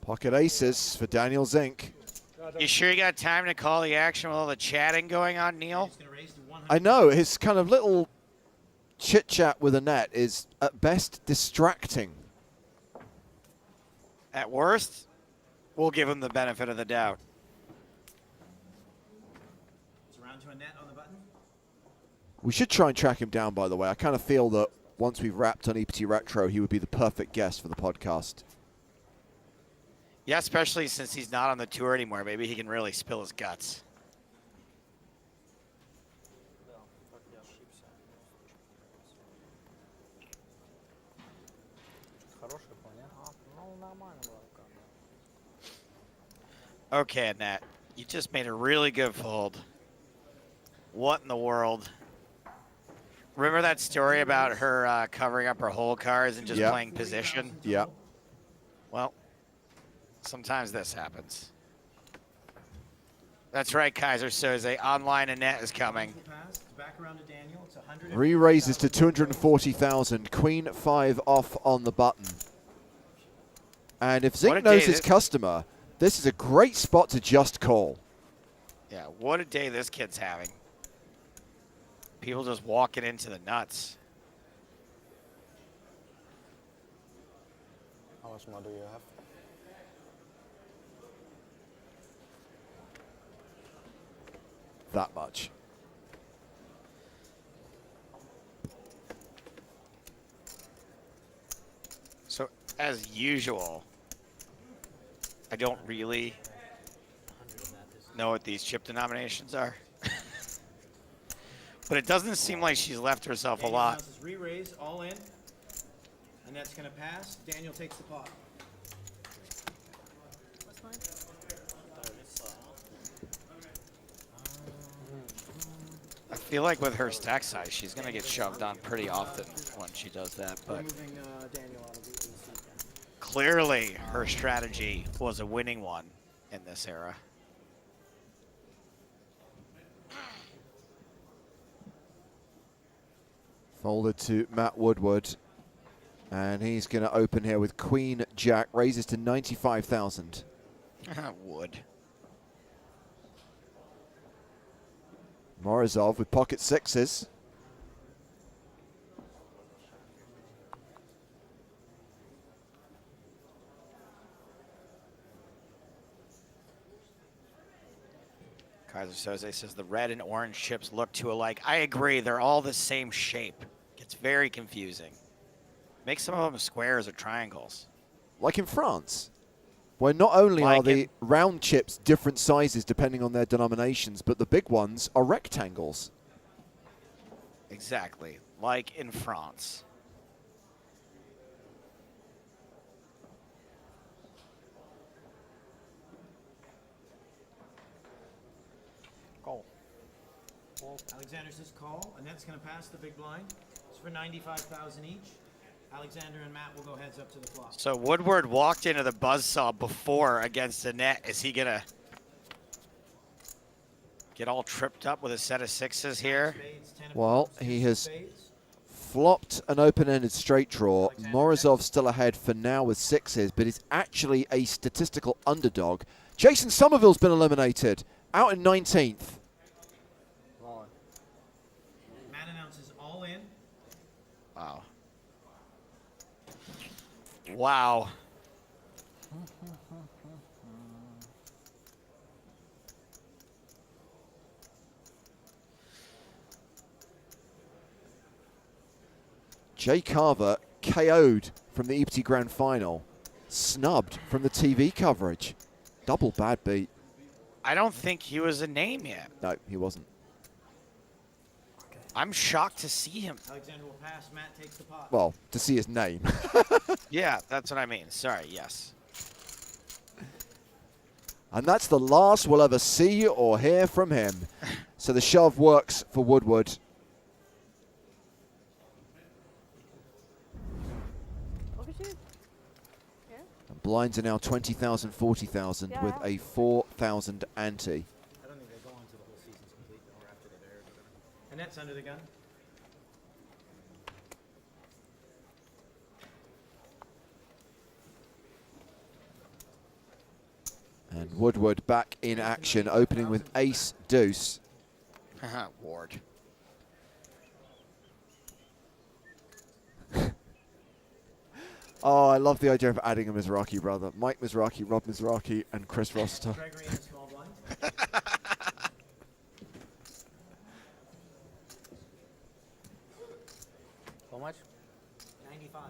[SPEAKER 3] Pocket aces for Daniel Zink.
[SPEAKER 4] You sure you got time to call the action with all the chatting going on, Neil?
[SPEAKER 6] He's gonna raise to 100.
[SPEAKER 3] I know, his kind of little chit-chat with Annette is at best distracting.
[SPEAKER 4] At worst, we'll give him the benefit of the doubt.
[SPEAKER 6] It's around to a net on the button.
[SPEAKER 3] We should try and track him down, by the way. I kind of feel that once we've wrapped on EPT Retro, he would be the perfect guest for the podcast.
[SPEAKER 4] Yeah, especially since he's not on the tour anymore. Maybe he can really spill his guts. Okay, Annette, you just made a really good fold. What in the world? Remember that story about her covering up her hole cards and just
[SPEAKER 3] Yeah.
[SPEAKER 4] playing position?
[SPEAKER 3] Yeah.
[SPEAKER 4] Well, sometimes this happens. That's right, Kaiser Soze. Online Annette is coming.
[SPEAKER 6] Pass. It's back around to Daniel. It's 100.
[SPEAKER 3] Re-raises to 240,000. Queen 5 off on the button. And if
[SPEAKER 4] What a
[SPEAKER 3] Zink knows
[SPEAKER 4] day
[SPEAKER 3] his
[SPEAKER 4] this-
[SPEAKER 3] customer, this is a great spot to just call.
[SPEAKER 4] Yeah, what a day this kid's having. People just walking into the nuts.
[SPEAKER 7] How much more do you have?
[SPEAKER 3] That much.
[SPEAKER 4] So, as usual, I don't really know what these chip denominations are. But it doesn't seem like she's left herself a
[SPEAKER 6] Daniel
[SPEAKER 4] lot.
[SPEAKER 6] announces re-raise, all in. And that's going to pass. Daniel takes the pot.
[SPEAKER 8] What's mine?
[SPEAKER 4] I feel like with her stack size, she's going to get shoved on pretty often when she does that.
[SPEAKER 6] We're
[SPEAKER 4] But
[SPEAKER 6] moving Daniel out of the AC.
[SPEAKER 4] clearly, her strategy was a winning one in this era.
[SPEAKER 3] Folded to Matt Woodward. And he's going to open here with Queen Jack. Raises to 95,000.
[SPEAKER 4] Would.
[SPEAKER 3] Morizov with pocket sixes.
[SPEAKER 4] Kaiser Soze says the red and orange chips look too alike. I agree. They're all the same shape. It's very confusing. Make some of them squares or triangles.
[SPEAKER 3] Like in France, where not only are
[SPEAKER 4] Like
[SPEAKER 3] the round chips different sizes depending on their denominations, but the big ones are rectangles.
[SPEAKER 4] Exactly. Like in France.
[SPEAKER 7] Call.
[SPEAKER 6] Alexander says call, and that's going to pass the big blind. It's for 95,000 each. Alexander and Matt will go heads up to the flop.
[SPEAKER 4] So Woodward walked into the buzzsaw before against the net. Is he going to get all tripped up with a set of sixes here?
[SPEAKER 6] Spades, 10 of
[SPEAKER 3] Well,
[SPEAKER 6] clubs,
[SPEAKER 3] he
[SPEAKER 6] deuce of
[SPEAKER 3] has
[SPEAKER 6] spades.
[SPEAKER 3] flopped an open-ended straight draw. Morizov still ahead for now with sixes, but is actually a statistical underdog. Jason Somerville's been eliminated, out in 19th.
[SPEAKER 6] Matt announces all in.
[SPEAKER 4] Wow. Wow.
[SPEAKER 3] Jay Carver KO'd from the EPT Grand Final, snubbed from the TV coverage. Double bad beat.
[SPEAKER 4] I don't think he was a name yet.
[SPEAKER 3] No, he wasn't.
[SPEAKER 4] I'm shocked to see him.
[SPEAKER 6] Alexander will pass. Matt takes the pot.
[SPEAKER 3] Well, to see his name.
[SPEAKER 4] Yeah, that's what I mean. Sorry, yes.
[SPEAKER 3] And that's the last we'll ever see or hear from him. So the shove works for Woodward.
[SPEAKER 8] Look at you. Yeah.
[SPEAKER 3] And blinds are now 20,000, 40,000
[SPEAKER 8] Yeah.
[SPEAKER 3] with a 4,000 ante.
[SPEAKER 6] I don't think they go on until the whole season's complete or after the bear. And that's under the gun.
[SPEAKER 3] And Woodward back in action, opening with ace deuce.
[SPEAKER 4] Ward.
[SPEAKER 3] Oh, I love the idea of adding a Mizrachi brother. Mike Mizrachi, Rob Mizrachi, and Chris Roster.
[SPEAKER 6] Gregory in the small blind.
[SPEAKER 7] How much?
[SPEAKER 6] 95.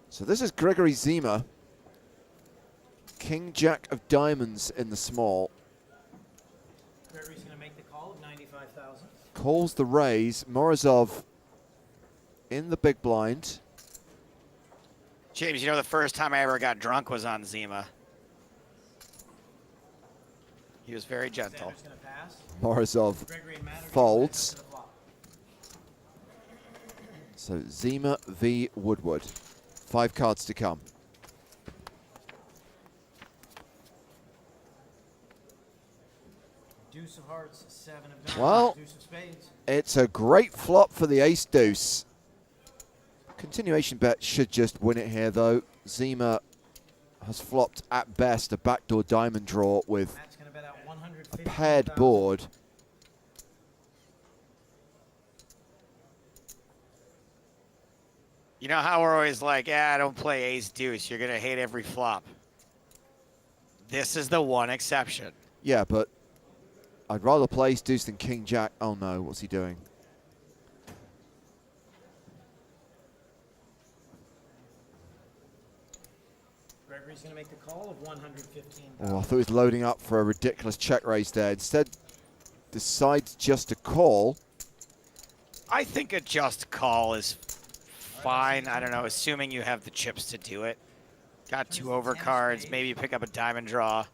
[SPEAKER 3] So this is Gregory Zima. King Jack of diamonds in the small.
[SPEAKER 6] Gregory's going to make the call of 95,000.
[SPEAKER 3] Calls the raise. Morizov in the big blind.
[SPEAKER 4] James, you know the first time I ever got drunk was on Zima. He was very gentle.
[SPEAKER 6] Alexander's going to pass.
[SPEAKER 3] Morizov
[SPEAKER 6] Gregory and Matt are gonna
[SPEAKER 3] folds.
[SPEAKER 6] go heads up to the flop.
[SPEAKER 3] So Zima v Woodward. 5 cards to come.
[SPEAKER 6] Deuce of hearts, 7 of diamonds,
[SPEAKER 3] Well,
[SPEAKER 6] deuce of spades.
[SPEAKER 3] it's a great flop for the ace deuce. Continuation bet should just win it here though. Zima has flopped at best a backdoor diamond draw with
[SPEAKER 6] Matt's gonna bet out
[SPEAKER 3] a paired
[SPEAKER 6] 115,000.
[SPEAKER 3] board.
[SPEAKER 4] You know how we're always like, I don't play ace deuce. You're going to hate every flop. This is the one exception.
[SPEAKER 3] Yeah, but I'd rather play ace deuce than king jack. Oh no, what's he doing?
[SPEAKER 6] Gregory's gonna make the call of 115,000.
[SPEAKER 3] Oh, I thought he was loading up for a ridiculous check raise there. Instead, decides just to call.
[SPEAKER 4] I think a just call is fine. I don't know, assuming you have the chips to do it. Got 2 overcards, maybe you pick up a diamond draw.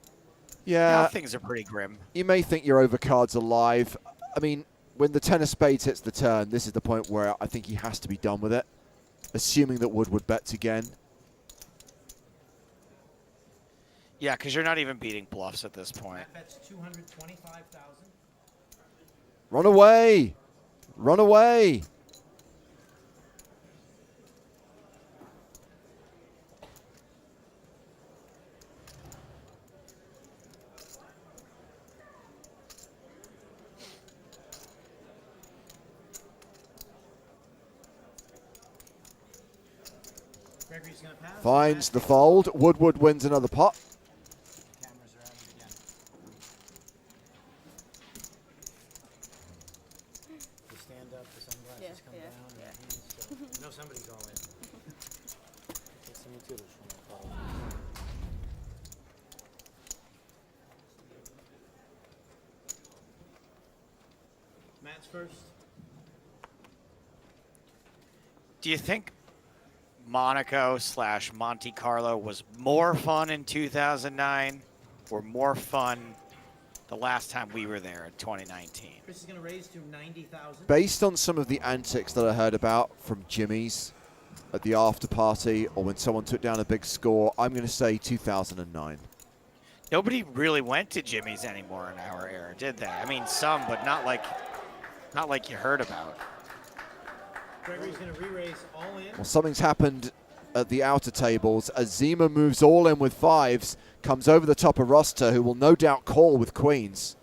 [SPEAKER 3] Yeah,
[SPEAKER 4] Now things are pretty grim.
[SPEAKER 3] you may think your overcard's alive. I mean, when the 10 of spades hits the turn, this is the point where I think he has to be done with it. Assuming that Woodward bets again.
[SPEAKER 4] Yeah, because you're not even beating bluffs at this point.
[SPEAKER 6] Matt bets 225,000.
[SPEAKER 3] Run away! Run away!
[SPEAKER 6] Gregory's gonna pass.
[SPEAKER 3] Finds the fold. Woodward wins another pot.
[SPEAKER 6] Cameras are at it again. You stand up, the sunglasses come down. And you know somebody's all in. Matt's first.
[SPEAKER 4] Do you think Monaco / Monte Carlo was more fun in 2009 or more fun the last time we were there in 2019?
[SPEAKER 6] Chris is gonna raise to 90,000.
[SPEAKER 3] Based on some of the antics that I heard about from Jimmy's at the after party or when someone took down a big score, I'm going to say 2009.
[SPEAKER 4] Nobody really went to Jimmy's anymore in our era, did they? I mean, some, but not like you heard about.
[SPEAKER 6] Gregory's gonna re-raise all in.
[SPEAKER 3] Well, something's happened at the outer tables as Zima moves all in with fives, comes over the top of Roster, who will no doubt call with queens.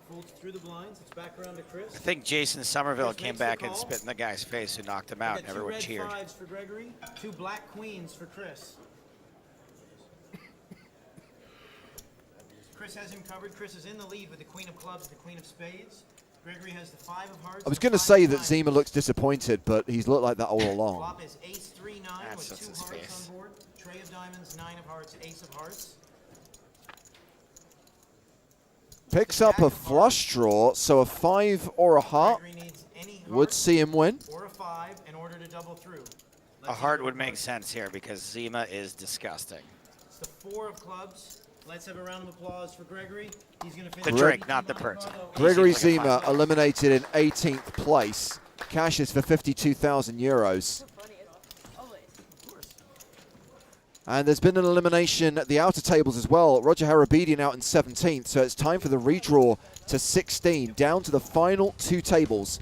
[SPEAKER 6] Folds through the blinds. It's back around to Chris.
[SPEAKER 4] I think Jason Somerville
[SPEAKER 6] Chris
[SPEAKER 4] came
[SPEAKER 6] makes the
[SPEAKER 4] back and
[SPEAKER 6] call.
[SPEAKER 4] spit in the guy's face who knocked him
[SPEAKER 6] We
[SPEAKER 4] out,
[SPEAKER 6] got
[SPEAKER 4] and
[SPEAKER 6] 2
[SPEAKER 4] everyone
[SPEAKER 6] red
[SPEAKER 4] cheered.
[SPEAKER 6] fives for Gregory, 2 black queens for Chris. Chris has him covered. Chris is in the lead with the queen of clubs, the queen of spades. Gregory has the 5 of hearts.
[SPEAKER 3] I was
[SPEAKER 6] and
[SPEAKER 3] going to
[SPEAKER 6] 5
[SPEAKER 3] say
[SPEAKER 6] of
[SPEAKER 3] that
[SPEAKER 6] diamonds.
[SPEAKER 3] Zima looks disappointed, but he's looked like that all along.
[SPEAKER 6] Flop is ace 3 9
[SPEAKER 4] That's
[SPEAKER 6] with
[SPEAKER 4] just
[SPEAKER 6] 2
[SPEAKER 4] his
[SPEAKER 6] hearts
[SPEAKER 4] face.
[SPEAKER 6] on board. Tray of diamonds, 9 of hearts, ace of hearts.
[SPEAKER 3] Picks up a flush draw, so a 5 or a heart
[SPEAKER 6] Gregory needs any
[SPEAKER 3] would
[SPEAKER 6] heart
[SPEAKER 3] see him win.
[SPEAKER 6] or a 5 in order to double through.
[SPEAKER 4] A
[SPEAKER 6] Let's
[SPEAKER 4] heart
[SPEAKER 6] see
[SPEAKER 4] would
[SPEAKER 6] what
[SPEAKER 4] make
[SPEAKER 6] heart.
[SPEAKER 4] sense here because Zima is disgusting.
[SPEAKER 6] It's the 4 of clubs. Let's have a round of applause for Gregory. He's going to finish
[SPEAKER 4] The
[SPEAKER 6] with
[SPEAKER 4] drink, not the
[SPEAKER 6] Monte
[SPEAKER 4] person.
[SPEAKER 6] Carlo.
[SPEAKER 3] Gregory
[SPEAKER 4] He seems like a
[SPEAKER 3] Zima
[SPEAKER 4] fun guy.
[SPEAKER 3] eliminated in 18th place. Cashes for 52,000 euros.
[SPEAKER 8] So funny, always.
[SPEAKER 6] Of course.
[SPEAKER 3] And there's been an elimination at the outer tables as well. Roger Harabedian out in 17th, so it's time for the redraw to 16, down to the final 2 tables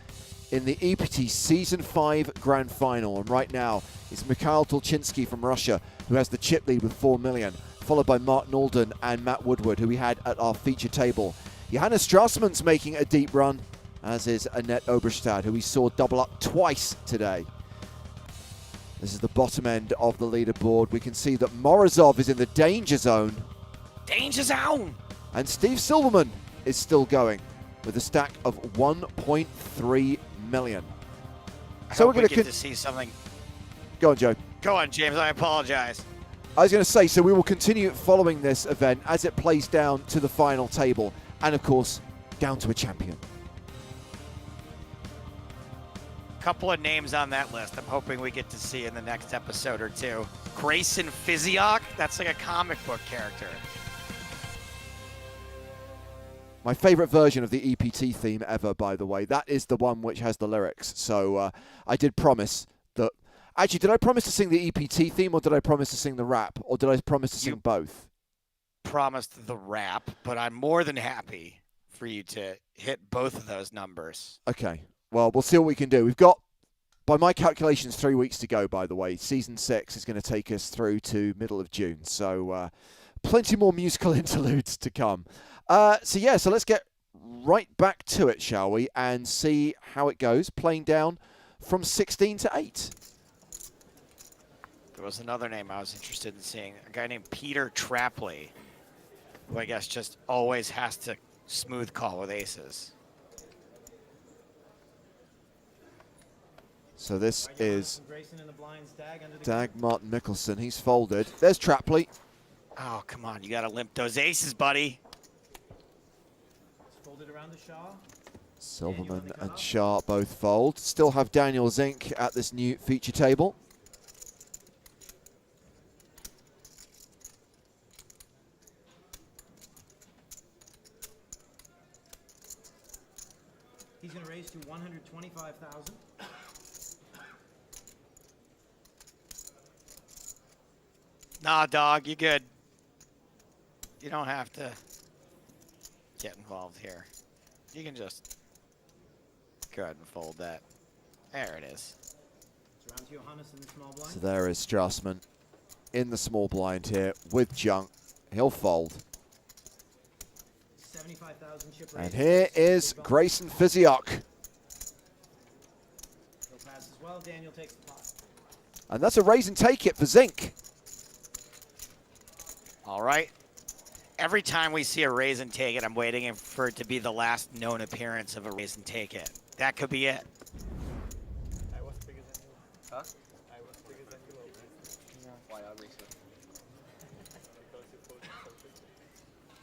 [SPEAKER 3] in the EPT Season 5 Grand Final. And right now, it's Mikhail Tulchinsky from Russia, who has the chip lead with 4 million, followed by Mark Nalden and Matt Woodward, who we had at our feature table. Johannes Strassman's making a deep run, as is Annette Oberstad, who we saw double up twice today. This is the bottom end of the leaderboard. We can see that Morizov is in the danger zone,
[SPEAKER 4] Danger zone!
[SPEAKER 3] and Steve Silverman is still going with a stack of 1.3 million. So we're going
[SPEAKER 4] get
[SPEAKER 3] to
[SPEAKER 4] to see something.
[SPEAKER 3] go on, Joe.
[SPEAKER 4] Go on, James. I apologize.
[SPEAKER 3] I was going to say, so we will continue following this event as it plays down to the final table, and of course, down to a champion.
[SPEAKER 4] Couple of names on that list I'm hoping we get to see in the next episode or two. Grayson Physiok? That's like a comic book character.
[SPEAKER 3] My favorite version of the EPT theme ever, by the way. That is the one which has the lyrics. So I did promise that... Actually, did I promise to sing the EPT theme, or did I promise to sing the rap? Or did I promise to sing both?
[SPEAKER 4] Promised the rap, but I'm more than happy for you to hit both of those numbers.
[SPEAKER 3] Okay. Well, we'll see what we can do. We've got By my calculations, 3 weeks to go, by the way. Season 6 is going to take us through to middle of June. So plenty more musical interludes to come. So let's get right back to it, shall we? And see how it goes. Playing down from 16 to 8.
[SPEAKER 4] There was another name I was interested in seeing. A guy named Peter Trapley, who I guess just always has to smooth call with aces.
[SPEAKER 3] So this is
[SPEAKER 6] Grayson in the blinds, Dag under the
[SPEAKER 3] Dag Martin Mikkelsen. He's folded. There's Trapley.
[SPEAKER 4] Oh, come on. You got to limp those aces, buddy.
[SPEAKER 6] folded around the Shaw.
[SPEAKER 3] Silverman and Shah both fold. Still have Daniel Zink at this new feature table.
[SPEAKER 6] He's going to raise to 125,000.
[SPEAKER 4] Nah, dog, you good. You don't have to get involved here. You can just go ahead and fold that. There it is.
[SPEAKER 6] It's around to Johannes in the small blind.
[SPEAKER 3] So there is Strassman in the small blind here with junk. He'll fold.
[SPEAKER 6] 75,000 chip
[SPEAKER 3] And
[SPEAKER 6] raise.
[SPEAKER 3] here is Grayson Physiok.
[SPEAKER 6] He'll pass as well. Daniel takes the pot.
[SPEAKER 3] And that's a raise and take it for Zink.
[SPEAKER 4] All right. Every time we see a raise and take it, I'm waiting for it to be the last known appearance of a raise and take it. That could be it.
[SPEAKER 9] I was bigger than you.
[SPEAKER 7] Huh?
[SPEAKER 9] I was bigger than you always.
[SPEAKER 7] Why obviously?
[SPEAKER 9] Because you folded so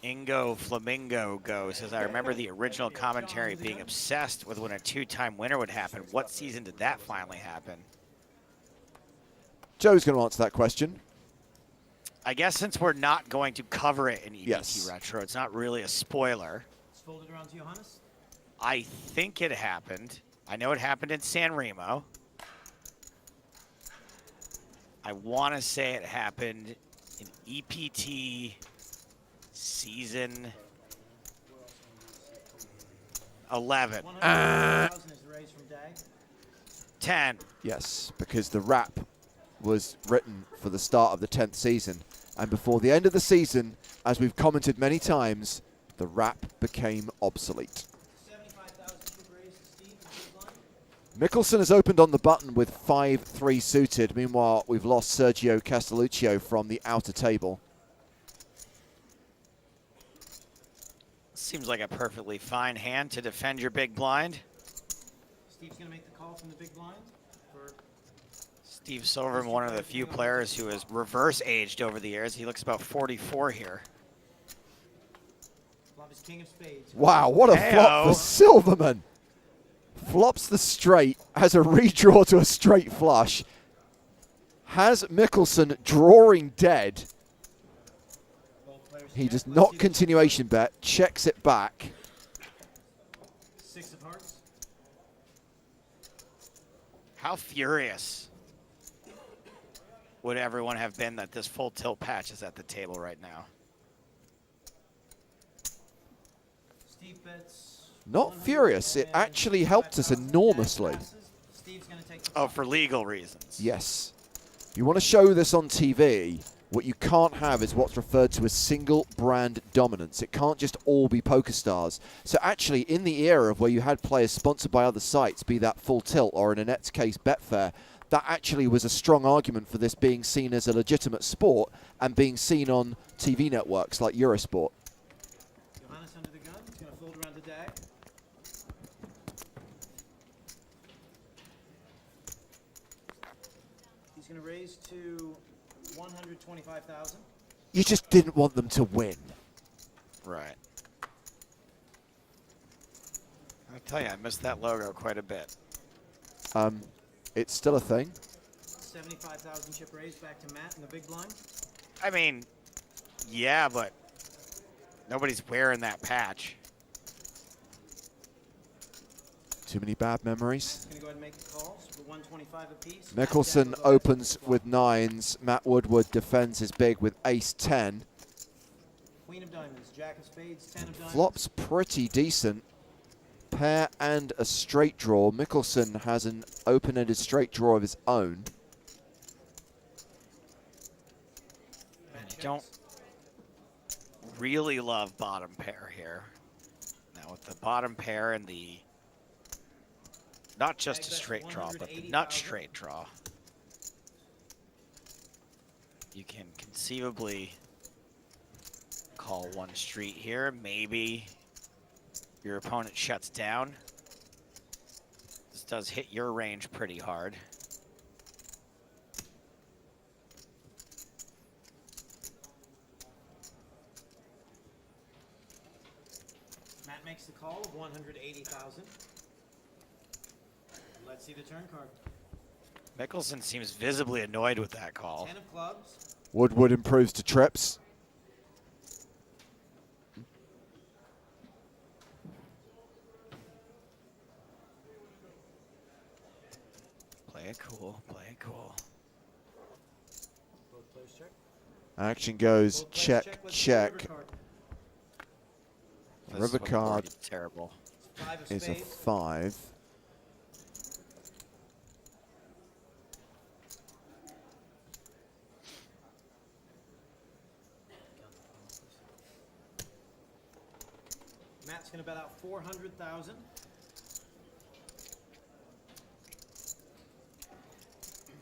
[SPEAKER 9] quickly.
[SPEAKER 4] Ingo Flamingo Go says, I remember the original commentary being obsessed with when a two-time winner would happen. What season did that finally happen?
[SPEAKER 3] Joe's going to answer that question.
[SPEAKER 4] I guess since we're not going to cover it in EPT
[SPEAKER 3] Yes.
[SPEAKER 4] Retro, it's not really a spoiler.
[SPEAKER 6] It's folded around to Johannes.
[SPEAKER 4] I think it happened. I know it happened in San Remo. I want to say it happened in EPT season 11.
[SPEAKER 6] 125,000 is the raise from Dag.
[SPEAKER 4] 10.
[SPEAKER 3] Yes, because the rap was written for the start of the 10th season. And before the end of the season, as we've commented many times, the rap became obsolete.
[SPEAKER 6] 75,000 chip raise to Steve in the big blind.
[SPEAKER 3] Mikkelsen has opened on the button with 5-3 suited. Meanwhile, we've lost Sergio Castelluccio from the outer table.
[SPEAKER 4] Seems like a perfectly fine hand to defend your big blind.
[SPEAKER 6] Steve's going to make the call from the big blind. For
[SPEAKER 4] Steve Silverman, one of the few players who has reverse aged over the years. He looks about 44 here.
[SPEAKER 6] flop is king of spades.
[SPEAKER 3] Wow, what a flop for Silverman. Flops the straight, has a redraw to a straight flush. Has Mikkelsen drawing dead.
[SPEAKER 6] Both players
[SPEAKER 3] He
[SPEAKER 6] check.
[SPEAKER 3] does
[SPEAKER 6] Let's
[SPEAKER 3] not
[SPEAKER 6] see the
[SPEAKER 3] continuation bet, checks it back.
[SPEAKER 6] Six of hearts.
[SPEAKER 4] How furious would everyone have been that this full tilt patch is at the table right now?
[SPEAKER 6] Steve bets.
[SPEAKER 3] Not furious, it actually helped us
[SPEAKER 6] 125,000.
[SPEAKER 3] enormously.
[SPEAKER 6] Dag passes. Steve's going to take the
[SPEAKER 4] Oh,
[SPEAKER 6] pot.
[SPEAKER 4] for legal reasons.
[SPEAKER 3] Yes. You want to show this on TV, what you can't have is what's referred to as single brand dominance. It can't just all be PokerStars. So actually, in the era of where you had players sponsored by other sites, be that Full Tilt or in Annette's case Betfair, that actually was a strong argument for this being seen as a legitimate sport and being seen on TV networks like Eurosport.
[SPEAKER 6] Johannes under the gun. He's going to fold around to Dag. He's going to raise to 125,000.
[SPEAKER 3] You just didn't want them to win.
[SPEAKER 4] Right. I tell you, I missed that logo quite a bit.
[SPEAKER 3] It's still a thing.
[SPEAKER 6] 75,000 chip raise back to Matt in the big blind.
[SPEAKER 4] I mean, yeah, but nobody's wearing that patch.
[SPEAKER 3] Too many bad memories.
[SPEAKER 6] Matt's going to go ahead and make the calls for 125 apiece.
[SPEAKER 3] Mikkelsen opens with 9s. Matt Woodward defends his big with ace-10.
[SPEAKER 6] Queen of diamonds, jack of spades, 10 of diamonds.
[SPEAKER 3] Flops pretty decent. pair and a straight draw. Mickelson has an open-ended straight draw of his own.
[SPEAKER 4] And you don't really love bottom pair here. Now with the bottom pair and the, not just a straight draw, but the nut straight draw, you can conceivably call one street here. Maybe your opponent shuts down. This does hit your range pretty hard.
[SPEAKER 6] Matt makes the call of 180,000. Let's see the turn card.
[SPEAKER 4] Mickelson seems visibly annoyed with that call.
[SPEAKER 6] 10 of clubs.
[SPEAKER 3] Woodward improves to trips.
[SPEAKER 4] Play it cool, play it cool.
[SPEAKER 6] Both players check.
[SPEAKER 3] Action goes
[SPEAKER 6] Both players
[SPEAKER 3] check,
[SPEAKER 6] Let's
[SPEAKER 3] check.
[SPEAKER 6] see the river card.
[SPEAKER 4] This
[SPEAKER 3] River
[SPEAKER 4] one
[SPEAKER 3] card
[SPEAKER 4] already terrible.
[SPEAKER 6] It's 5 of
[SPEAKER 3] is a
[SPEAKER 6] spades.
[SPEAKER 3] 5.
[SPEAKER 6] Matt's going to bet out 400,000.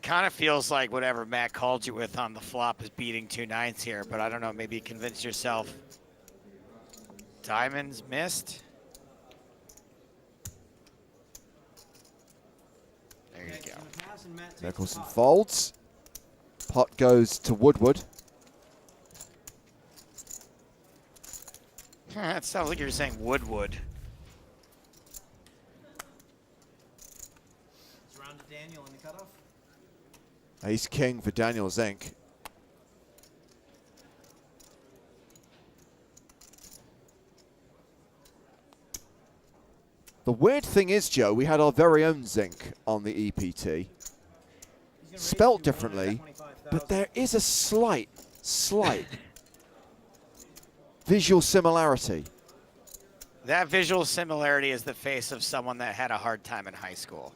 [SPEAKER 4] Kind of feels like whatever Matt called you with on the flop is beating 2 9s here, but I don't know, maybe convince yourself. Diamonds missed. There you
[SPEAKER 6] Jack's
[SPEAKER 4] go.
[SPEAKER 6] gonna pass and Matt takes the
[SPEAKER 3] Mickelson
[SPEAKER 6] pot.
[SPEAKER 3] folds. Pot goes to Woodward.
[SPEAKER 4] That sounds like you're saying Woodwood.
[SPEAKER 6] It's round to Daniel in the cutoff.
[SPEAKER 3] Ace king for Daniel Zink. The weird thing is, Joe, we had our very own Zink on the EPT.
[SPEAKER 6] He's gonna raise
[SPEAKER 3] Spelt
[SPEAKER 6] to
[SPEAKER 3] differently,
[SPEAKER 6] 125,000.
[SPEAKER 3] but there is a slight visual similarity.
[SPEAKER 4] That visual similarity is the face of someone that had a hard time in high school.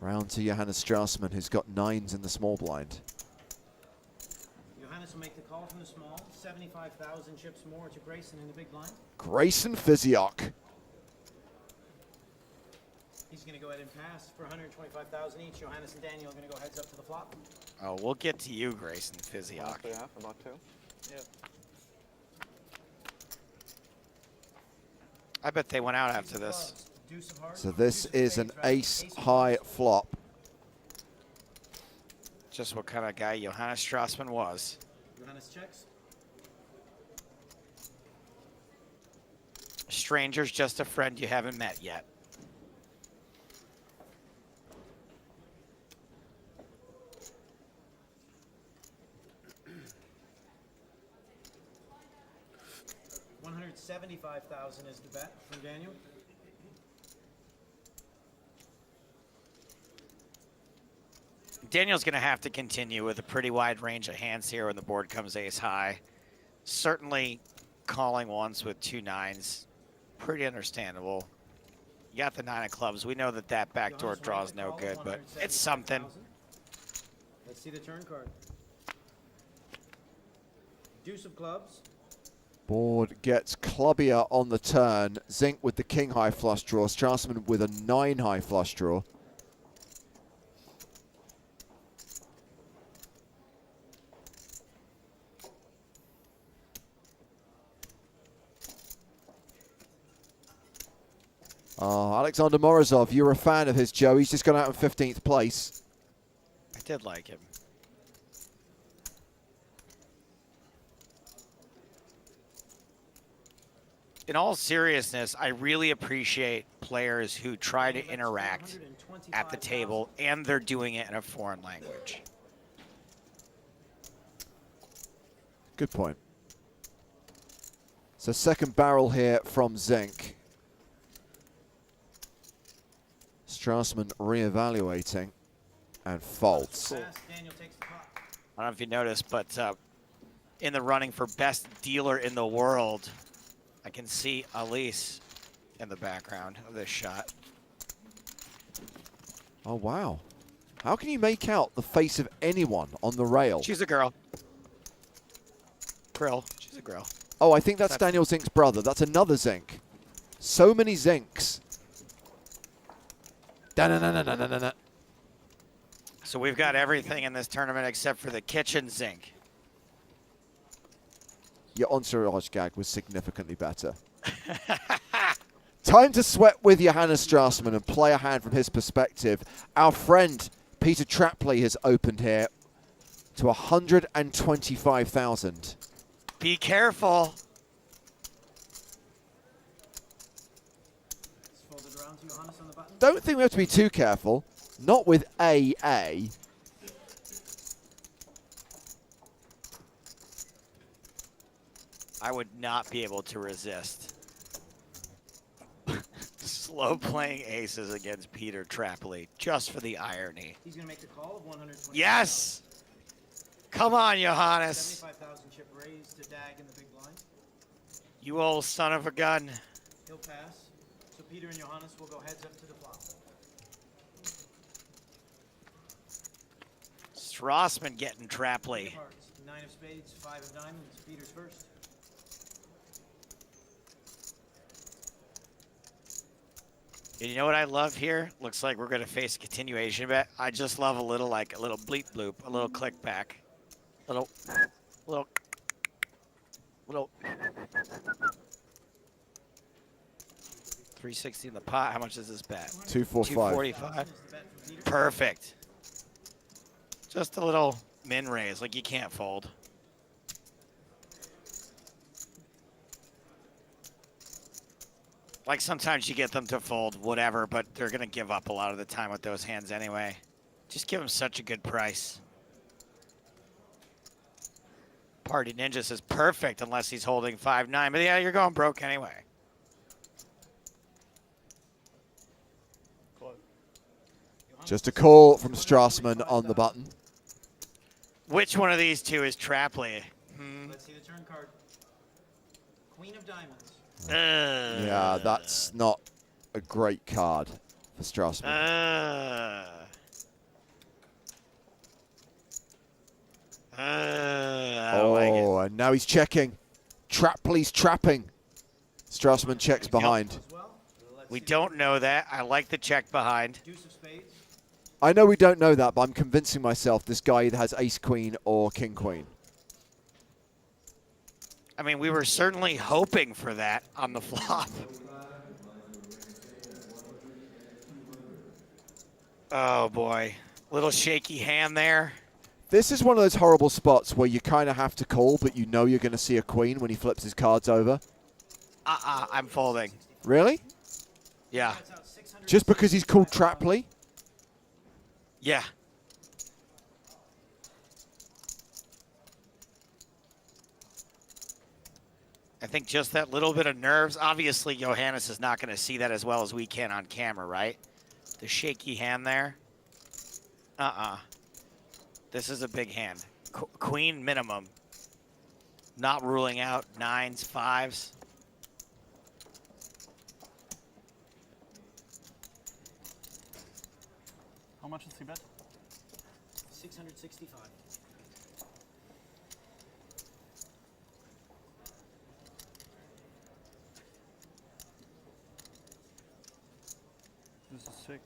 [SPEAKER 3] Round to Johannes Strassman, who's got 9s in the small blind.
[SPEAKER 6] Johannes will make the call from the small. 75,000 chips more to Grayson in the big blind.
[SPEAKER 3] Grayson Physiok.
[SPEAKER 6] He's going to go ahead and pass for 125,000 each. Johannes and Daniel are going to go heads up to the flop.
[SPEAKER 4] Oh, we'll get to you, Grayson Physiok.
[SPEAKER 9] Yeah, about 2.
[SPEAKER 6] Yep.
[SPEAKER 4] I bet they went out after this.
[SPEAKER 6] Clubs, deuce of hearts,
[SPEAKER 3] So this
[SPEAKER 6] deuce of
[SPEAKER 3] is an
[SPEAKER 6] spades, rather,
[SPEAKER 3] ace
[SPEAKER 6] of
[SPEAKER 3] high
[SPEAKER 6] clubs.
[SPEAKER 3] flop.
[SPEAKER 4] Just what kind of guy Johannes Strassman was.
[SPEAKER 6] Johannes checks.
[SPEAKER 4] Stranger's just a friend you haven't met yet.
[SPEAKER 6] $175,000 is the bet from Daniel.
[SPEAKER 4] Daniel's going to have to continue with a pretty wide range of hands here when the board comes ace high. Certainly calling once with 2 9s, pretty understandable. You got the 9 of clubs. We know that that backdoor
[SPEAKER 6] Johannes
[SPEAKER 4] draw
[SPEAKER 6] will
[SPEAKER 4] is
[SPEAKER 6] make
[SPEAKER 4] no
[SPEAKER 6] the
[SPEAKER 4] good,
[SPEAKER 6] call,
[SPEAKER 4] but it's something.
[SPEAKER 6] 175,000. Let's see the turn card. Deuce of clubs.
[SPEAKER 3] Board gets clubbier on the turn. Zink with the king high flush draw. Strassman with a 9 high flush draw. Alexander Morizov, you're a fan of his, Joe. He's just gone out in 15th place.
[SPEAKER 4] I did like him. In all seriousness, I really appreciate players who try to interact at the table and they're doing it in a foreign language.
[SPEAKER 3] Good point. So second barrel here from Zink. Strassman reevaluating and faults.
[SPEAKER 6] Pass, Daniel takes the pot.
[SPEAKER 4] I don't know if you noticed, but in the running for best dealer in the world, can see Elise in the background of this shot.
[SPEAKER 3] Oh, wow. How can you make out the face of anyone on the rail?
[SPEAKER 4] She's a girl. Grill. She's a girl.
[SPEAKER 3] Oh, I think that's Daniel Zink's brother. That's another Zink. So many Zinks. Da-na-na-na-na-na-na.
[SPEAKER 4] So we've got everything in this tournament except for the kitchen Zink.
[SPEAKER 3] Your entourage gag was significantly better. Time to sweat with Johannes Strassman and play a hand from his perspective. Our friend Peter Trapley has opened here to 125,000.
[SPEAKER 4] Be careful.
[SPEAKER 6] Folded around to Johannes on the button.
[SPEAKER 3] Don't think we have to be too careful. Not with AA.
[SPEAKER 4] I would not be able to resist. Slow playing aces against Peter Trapley, just for the irony.
[SPEAKER 6] He's going to make the call of 120.
[SPEAKER 4] Yes! Come on, Johannes.
[SPEAKER 6] 75,000 chip raised to Dag in the big blind.
[SPEAKER 4] You old son of a gun.
[SPEAKER 6] He'll pass. So Peter and Johannes will go heads up to the flop.
[SPEAKER 4] Strassman getting Trapley.
[SPEAKER 6] Hearts, 9 of spades, 5 of diamonds. Peter's first.
[SPEAKER 4] And you know what I love here? Looks like we're gonna face a continuation bet. I just love a little bleep bloop, a little click back. Little 360 in the pot. How much is this bet?
[SPEAKER 3] 245.
[SPEAKER 4] 245. Perfect. Just a little min raise, like you can't fold. Like sometimes you get them to fold whatever, but they're gonna give up a lot of the time with those hands anyway. Just give them such a good price. Party Ninja says perfect unless he's holding 5-9, but yeah, you're going broke anyway.
[SPEAKER 3] Just a call from Strassman on the button.
[SPEAKER 4] Which one of these two is Trapley?
[SPEAKER 6] Let's see the turn card. Queen of diamonds.
[SPEAKER 3] Yeah, that's not a great card for Strassman.
[SPEAKER 4] I don't like it.
[SPEAKER 3] And now he's checking. Trapley's trapping. Strassman checks behind.
[SPEAKER 4] We don't know that. I like the check behind.
[SPEAKER 6] Deuce of spades.
[SPEAKER 3] I know we don't know that, but I'm convincing myself this guy either has ace-queen or king-queen.
[SPEAKER 4] I mean, we were certainly hoping for that on the flop. Oh, boy. Little shaky hand there.
[SPEAKER 3] This is one of those horrible spots where you kind of have to call, but you know you're going to see a queen when he flips his cards over.
[SPEAKER 4] I'm folding.
[SPEAKER 3] Really?
[SPEAKER 4] Yeah.
[SPEAKER 3] Just because he's called Trapley?
[SPEAKER 4] Yeah. I think just that little bit of nerves. Obviously, Johannes is not going to see that as well as we can on camera, right? The shaky hand there. This is a big hand. Queen minimum. Not ruling out 9s, 5s.
[SPEAKER 7] How much is he bet?
[SPEAKER 6] 665.
[SPEAKER 7] This is sick.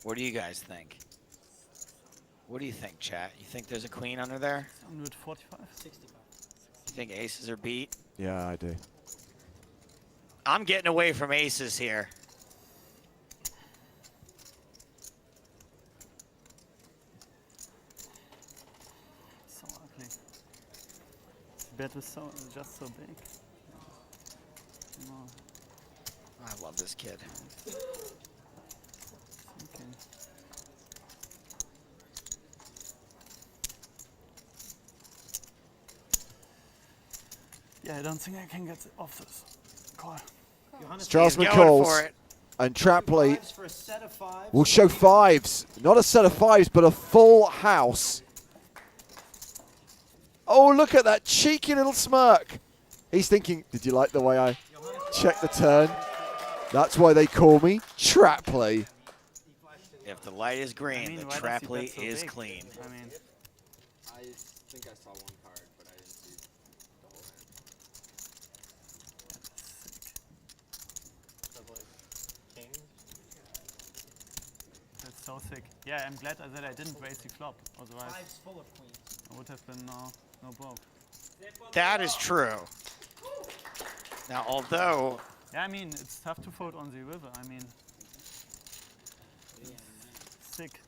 [SPEAKER 4] What do you guys think? What do you think, chat? You think there's a queen under there?
[SPEAKER 7] 145?
[SPEAKER 6] 65.
[SPEAKER 4] You think aces are beat?
[SPEAKER 3] Yeah, I do.
[SPEAKER 4] I'm getting away from aces here.
[SPEAKER 7] So ugly. This bet was just so big. No.
[SPEAKER 4] I love this kid.
[SPEAKER 7] Okay. Yeah, I don't think I can get off this. Call.
[SPEAKER 6] Johannes
[SPEAKER 3] Strassman
[SPEAKER 4] Going
[SPEAKER 3] calls.
[SPEAKER 4] for it.
[SPEAKER 3] And Trapley
[SPEAKER 6] fives for a set of fives.
[SPEAKER 3] will show fives. Not a set of fives, but a full house. Oh, look at that cheeky little smirk. He's thinking, did you like the way I checked the turn? That's why they call me Trapley.
[SPEAKER 4] If the light is green, the Trapley is clean.
[SPEAKER 7] I mean,
[SPEAKER 10] I think I saw one card, but I didn't see the whole hand.
[SPEAKER 7] that's so sick. Yeah, I'm glad that I didn't raise the flop. Otherwise,
[SPEAKER 6] Fives full of queens.
[SPEAKER 7] I would have been no broke.
[SPEAKER 4] That is true. Now, although
[SPEAKER 7] Yeah, I mean, it's tough to fold on the river. I mean, sick.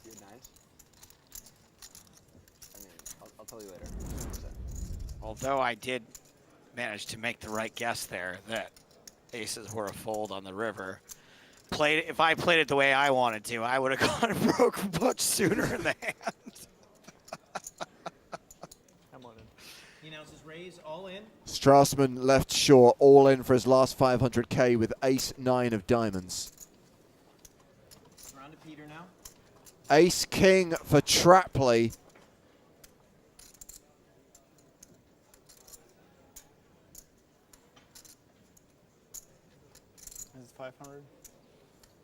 [SPEAKER 10] You're nice. I mean, I'll tell you later.
[SPEAKER 4] although I did manage to make the right guess there that aces were a fold on the river. If I played it the way I wanted to, I would have gone broke much sooner in the hand.
[SPEAKER 7] Come on in.
[SPEAKER 6] He announces raise all in.
[SPEAKER 3] Strassman left short, all in for his last 500k with ace-9 of diamonds.
[SPEAKER 6] Round to Peter now.
[SPEAKER 3] Ace-king for Trapley.
[SPEAKER 7] This is 500.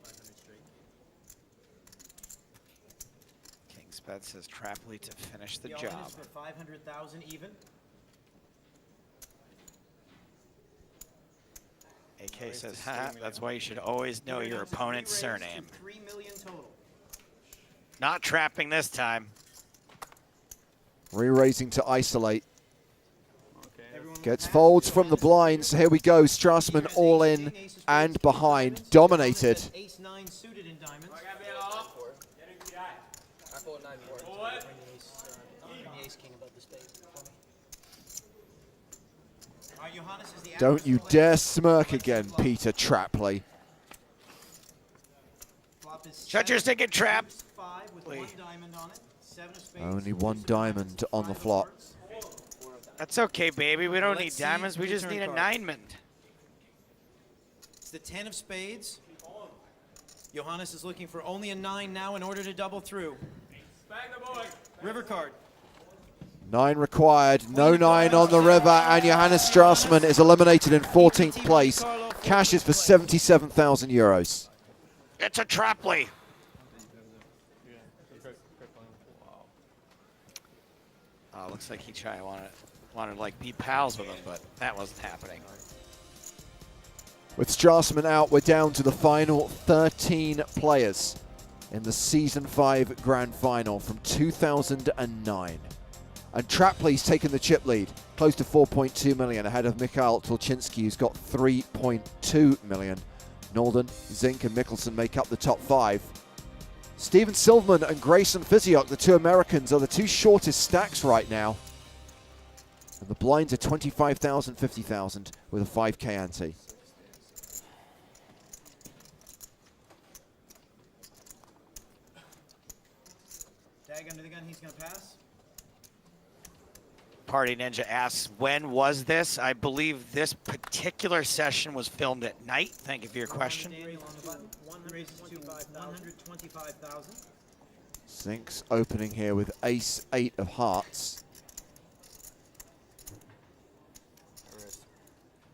[SPEAKER 6] 500 straight.
[SPEAKER 4] King's bet says Trapley to finish the
[SPEAKER 6] All-in
[SPEAKER 4] job.
[SPEAKER 6] is for 500,000 even.
[SPEAKER 4] AK says, ha, that's why you should always know your opponent's surname.
[SPEAKER 6] 3 million total.
[SPEAKER 4] Not trapping this time.
[SPEAKER 3] Re-raising to isolate.
[SPEAKER 7] Okay.
[SPEAKER 6] Everyone
[SPEAKER 3] Gets
[SPEAKER 6] will
[SPEAKER 3] folds
[SPEAKER 6] pass.
[SPEAKER 3] from the blinds. Here we go. Strassman all in and behind. Dominated.
[SPEAKER 6] Ace 9 suited in diamonds.
[SPEAKER 10] I fold 9-4.
[SPEAKER 6] Bring the ace king above the spade for me. Johannes is the
[SPEAKER 3] Don't
[SPEAKER 6] average
[SPEAKER 3] you
[SPEAKER 6] player.
[SPEAKER 3] dare smirk again, Peter Trapley.
[SPEAKER 6] Flop is
[SPEAKER 4] Shut your
[SPEAKER 6] 7,
[SPEAKER 4] stinking trap.
[SPEAKER 6] deuce 5 with
[SPEAKER 4] Please.
[SPEAKER 6] 1 diamond on it. 7 of spades.
[SPEAKER 3] Only one
[SPEAKER 6] deuce of
[SPEAKER 3] diamond on the
[SPEAKER 6] 5 of
[SPEAKER 3] flop.
[SPEAKER 6] hearts.
[SPEAKER 4] That's okay, baby. We don't
[SPEAKER 6] Let's
[SPEAKER 4] need
[SPEAKER 6] see
[SPEAKER 4] diamonds. We
[SPEAKER 6] the
[SPEAKER 4] just
[SPEAKER 6] return
[SPEAKER 4] need a
[SPEAKER 6] card.
[SPEAKER 4] 9-man.
[SPEAKER 6] It's the 10 of spades. Johannes is looking for only a 9 now in order to double through. River card.
[SPEAKER 3] 9 required, no 9 on the river, and Johannes Strassman is eliminated in 14th place. Cashes for 77,000 euros.
[SPEAKER 4] It's a Trapley. Looks like he wanted to like be pals with him, but that wasn't happening.
[SPEAKER 3] With Strassman out, we're down to the final 13 players in the Season 5 Grand Final from 2009. And Trapley's taken the chip lead, close to 4.2 million, ahead of Mikhail Tulchinski, who's got 3.2 million. Nolden, Zink, and Mickelson make up the top 5. Steven Silverman and Grayson Physiok, the 2 Americans, are the 2 shortest stacks right now. And the blinds are 25,000, 50,000 with a 5k ante.
[SPEAKER 6] Dag under the gun, he's going to pass.
[SPEAKER 4] Party Ninja asks, when was this? I believe this particular session was filmed at night. Thank you for your question.
[SPEAKER 6] Daniel on the button. Raises to 125,000.
[SPEAKER 3] Zink's opening here with ace-8 of hearts.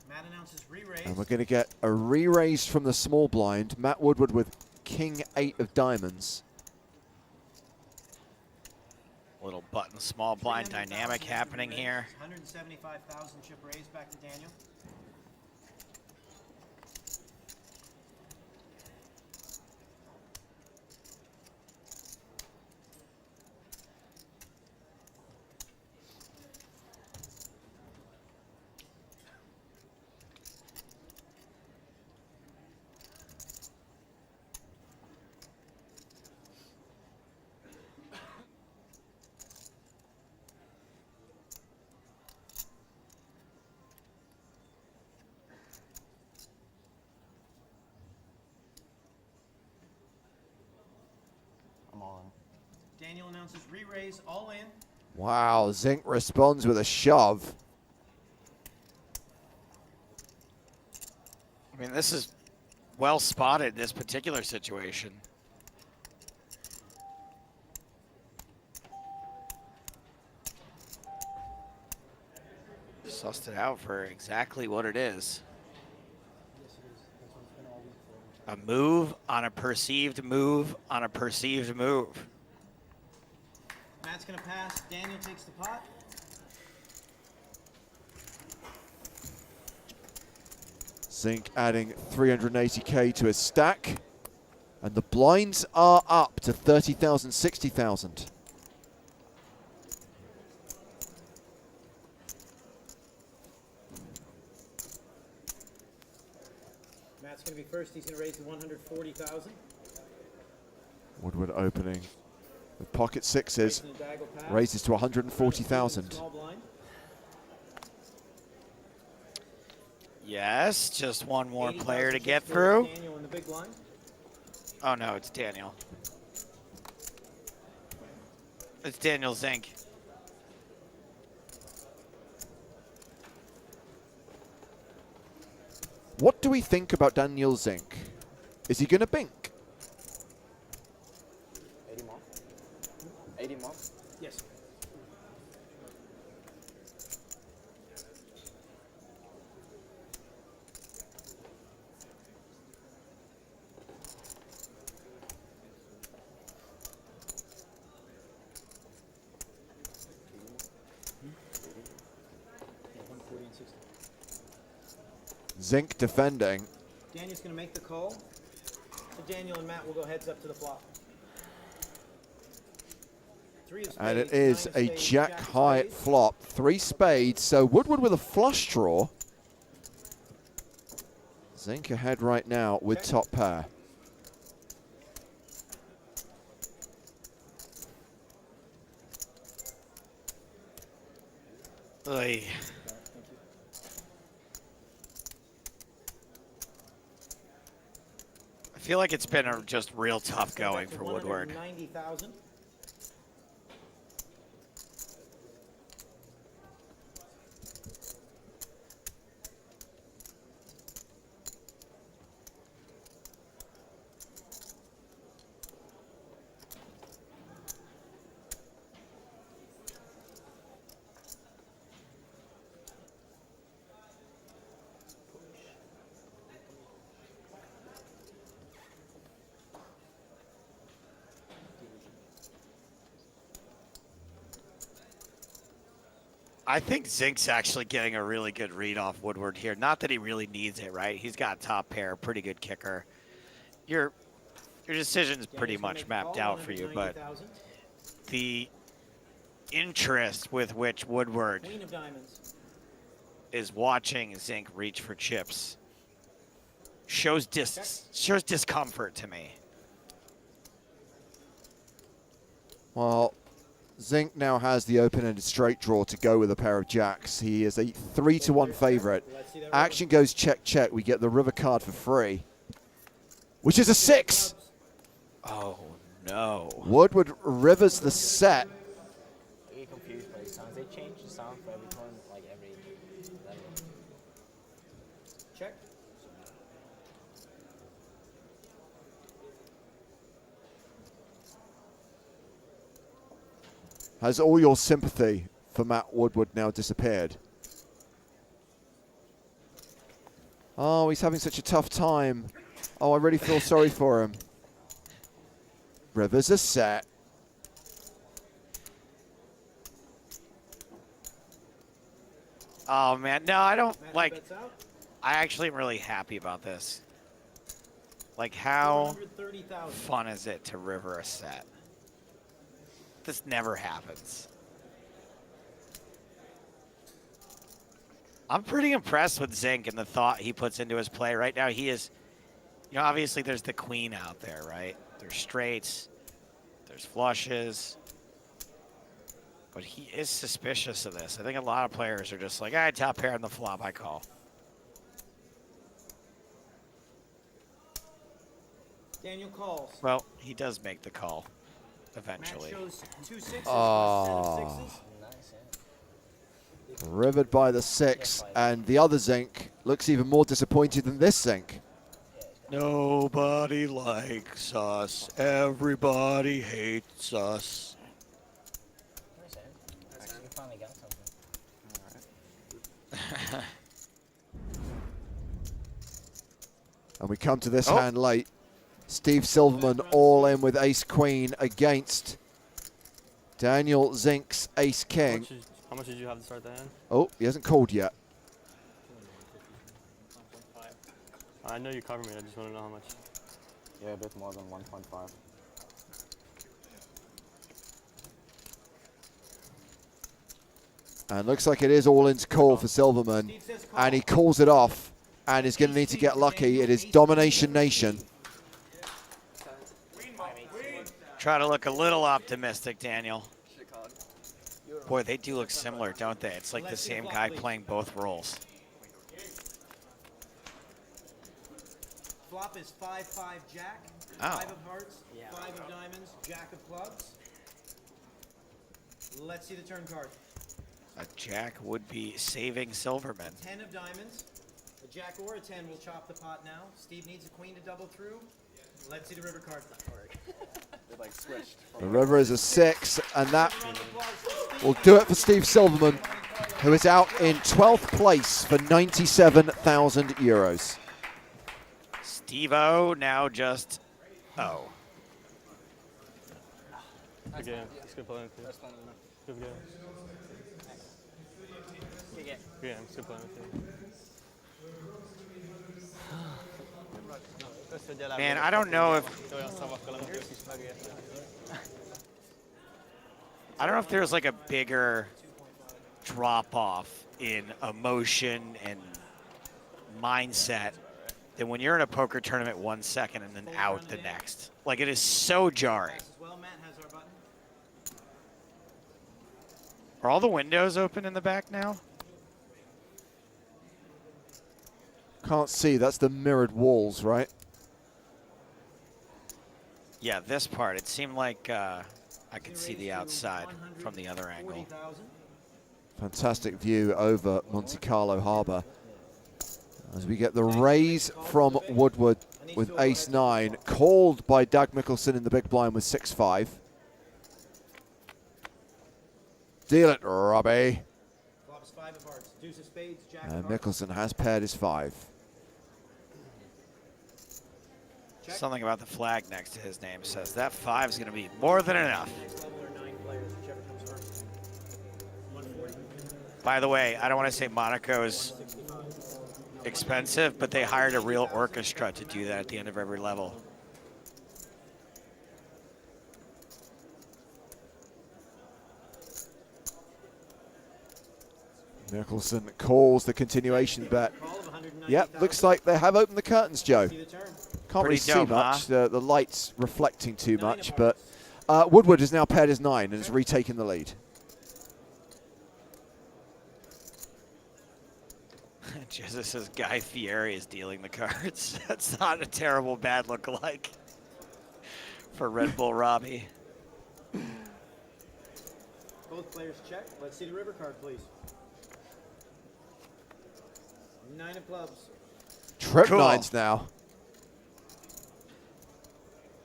[SPEAKER 6] Matt announces re-raise.
[SPEAKER 3] And we're going to get a re-raise from the small blind. Matt Woodward with king-8 of diamonds.
[SPEAKER 4] Little button small blind dynamic happening here.
[SPEAKER 6] 175,000 chip raise back to Daniel.
[SPEAKER 7] I'm all in.
[SPEAKER 6] Daniel announces re-raise all in.
[SPEAKER 3] Wow, Zink responds with a shove.
[SPEAKER 4] mean, this is well spotted, this particular situation. Sussed it out for exactly what it is. A move on a perceived move on a perceived move.
[SPEAKER 6] Matt's gonna pass. Daniel takes the pot.
[SPEAKER 3] Zink adding 380k to his stack. And the blinds are up to 30,000, 60,000.
[SPEAKER 6] Matt's gonna be first. He's gonna raise to 140,000.
[SPEAKER 3] Woodward opening with pocket sixes.
[SPEAKER 6] Raising a Daggle pass.
[SPEAKER 3] Raises to 140,000.
[SPEAKER 6] Small blind.
[SPEAKER 4] Yes, just one more
[SPEAKER 6] 80,000
[SPEAKER 4] player to
[SPEAKER 6] chips
[SPEAKER 4] get
[SPEAKER 6] for
[SPEAKER 4] through.
[SPEAKER 6] Daniel in the big blind.
[SPEAKER 4] Oh no, it's Daniel. It's Daniel Zink.
[SPEAKER 3] What do we think about Daniel Zink? Is he going to bink?
[SPEAKER 10] 80 more. 80 more.
[SPEAKER 6] Yes. Yeah, 140 and 60.
[SPEAKER 3] Zink defending.
[SPEAKER 6] Daniel's going to make the call. So Daniel and Matt will go heads up to the flop. Three of spades,
[SPEAKER 3] And it
[SPEAKER 6] nine
[SPEAKER 3] is
[SPEAKER 6] of
[SPEAKER 3] a
[SPEAKER 6] spades,
[SPEAKER 3] jack
[SPEAKER 6] of
[SPEAKER 3] high
[SPEAKER 6] spades.
[SPEAKER 3] flop. 3 spades. So Woodward with a flush draw. Zink ahead right now with
[SPEAKER 6] Okay.
[SPEAKER 3] top pair.
[SPEAKER 4] Oy. I feel like it's been a just real tough going for Woodward.
[SPEAKER 6] 190,000.
[SPEAKER 4] I think Zink's actually getting a really good read off Woodward here. Not that he really needs it, right? He's got top pair, pretty good kicker. Your decision's pretty
[SPEAKER 6] Daniel's gonna
[SPEAKER 4] much
[SPEAKER 6] make the
[SPEAKER 4] mapped
[SPEAKER 6] call,
[SPEAKER 4] out for you, but
[SPEAKER 6] 190,000.
[SPEAKER 4] the interest with which Woodward
[SPEAKER 6] Queen of diamonds.
[SPEAKER 4] is watching Zink reach for chips shows discomfort to me.
[SPEAKER 3] Well, Zink now has the open-ended straight draw to go with a pair of jacks. He is a 3-1 favorite.
[SPEAKER 6] Let's see that
[SPEAKER 3] Action goes check, check. We get the river card for free, which is a 6.
[SPEAKER 4] Oh, no.
[SPEAKER 3] Woodward rivers the set.
[SPEAKER 10] I get confused by these sounds. They change the sound for every turn, like every level.
[SPEAKER 6] Check.
[SPEAKER 3] Has all your sympathy for Matt Woodward now disappeared? Oh, he's having such a tough time. Oh, I really feel sorry for him. Rivers a set.
[SPEAKER 4] Oh, man. No, I don't,
[SPEAKER 6] Matt
[SPEAKER 4] like,
[SPEAKER 6] bets out.
[SPEAKER 4] I actually am really happy about this. Like, how
[SPEAKER 6] 430,000.
[SPEAKER 4] fun is it to river a set? This never happens. I'm pretty impressed with Zink and the thought he puts into his play. Right now, he is, you know, obviously there's the queen out there, right? There's straights, there's flushes. But he is suspicious of this. I think a lot of players are just like, top pair on the flop, I call.
[SPEAKER 6] Daniel calls.
[SPEAKER 4] Well, he does make the call eventually.
[SPEAKER 6] Matt shows 2 sixes
[SPEAKER 3] Oh.
[SPEAKER 6] for a set of sixes.
[SPEAKER 10] Nice, yeah.
[SPEAKER 3] Rivered by the 6. And the other Zink looks even more disappointed than this sink.
[SPEAKER 4] Nobody likes us. Everybody hates us.
[SPEAKER 5] You finally got something.
[SPEAKER 3] And we come to this hand late. Steve Silverman all in with ace queen against Daniel Zink's ace king.
[SPEAKER 11] How much did you have to start the hand?
[SPEAKER 3] Oh, he hasn't called yet.
[SPEAKER 11] I know you covered me, I just want to know how much.
[SPEAKER 7] Yeah, a bit more than 1.5.
[SPEAKER 3] And looks like it is all in to call for Silverman. And he calls it off and is going to need to get lucky. It is Domination Nation.
[SPEAKER 4] Try to look a little optimistic, Daniel. Boy, they do look similar, don't they? It's like the same guy playing both roles.
[SPEAKER 6] Flop is 5-5 jack,
[SPEAKER 4] Oh.
[SPEAKER 6] 5 of hearts, 5 of diamonds, jack of clubs. Let's see the turn card.
[SPEAKER 4] A jack would be saving Silverman.
[SPEAKER 6] 10 of diamonds. A jack or a 10 will chop the pot now. Steve needs a queen to double through. Let's see the river card.
[SPEAKER 7] They like switched.
[SPEAKER 3] The river is a 6, and that will do it for Steve Silverman, who is out in 12th place for 97,000 euros.
[SPEAKER 4] Steve-O now just, oh.
[SPEAKER 11] Good game. It's good playing with you. Good game. Good game. It's good playing with you.
[SPEAKER 4] Man, I don't know if there's like a bigger drop off in emotion and mindset than when you're in a poker tournament 1 second and then out the next. Like, it is so jarring.
[SPEAKER 6] Well, Matt has our button.
[SPEAKER 4] Are all the windows open in the back now?
[SPEAKER 3] Can't see, that's the mirrored walls, right?
[SPEAKER 4] Yeah, this part. It seemed like I could see the outside from the other angle.
[SPEAKER 3] Fantastic view over Monte Carlo Harbour. As we get the raise from Woodward with ace-9, called by Doug Mickelson in the big blind with 6-5. Deal it, Robbie.
[SPEAKER 6] Flop is 5 of hearts, deuce of spades, jack
[SPEAKER 3] And
[SPEAKER 6] of hearts.
[SPEAKER 3] Mickelson has paired his 5.
[SPEAKER 4] Something about the flag next to his name says that 5 is going to be more than enough.
[SPEAKER 6] Next level are 9 players, whichever comes first. 140.
[SPEAKER 4] By the way, I don't want to say Monaco's expensive, but they hired a real orchestra to do that at the end of every level.
[SPEAKER 3] Mickelson calls the continuation bet.
[SPEAKER 6] Call of 190,000.
[SPEAKER 3] Yep, looks like they have opened the curtains, Joe.
[SPEAKER 6] See the turn.
[SPEAKER 3] Can't really
[SPEAKER 4] Pretty
[SPEAKER 3] see
[SPEAKER 4] dope,
[SPEAKER 3] much.
[SPEAKER 4] huh?
[SPEAKER 3] The light's reflecting too
[SPEAKER 6] 9 of
[SPEAKER 3] much, but
[SPEAKER 6] hearts.
[SPEAKER 3] Woodward has now paired his 9 and has retaken the lead.
[SPEAKER 4] Jesus says Guy Fieri is dealing the cards. That's not a terrible bad look-alike for Red Bull Robbie.
[SPEAKER 6] Both players check. Let's see the river card, please. 9 of clubs.
[SPEAKER 3] Trip
[SPEAKER 4] Cool.
[SPEAKER 3] 9s now.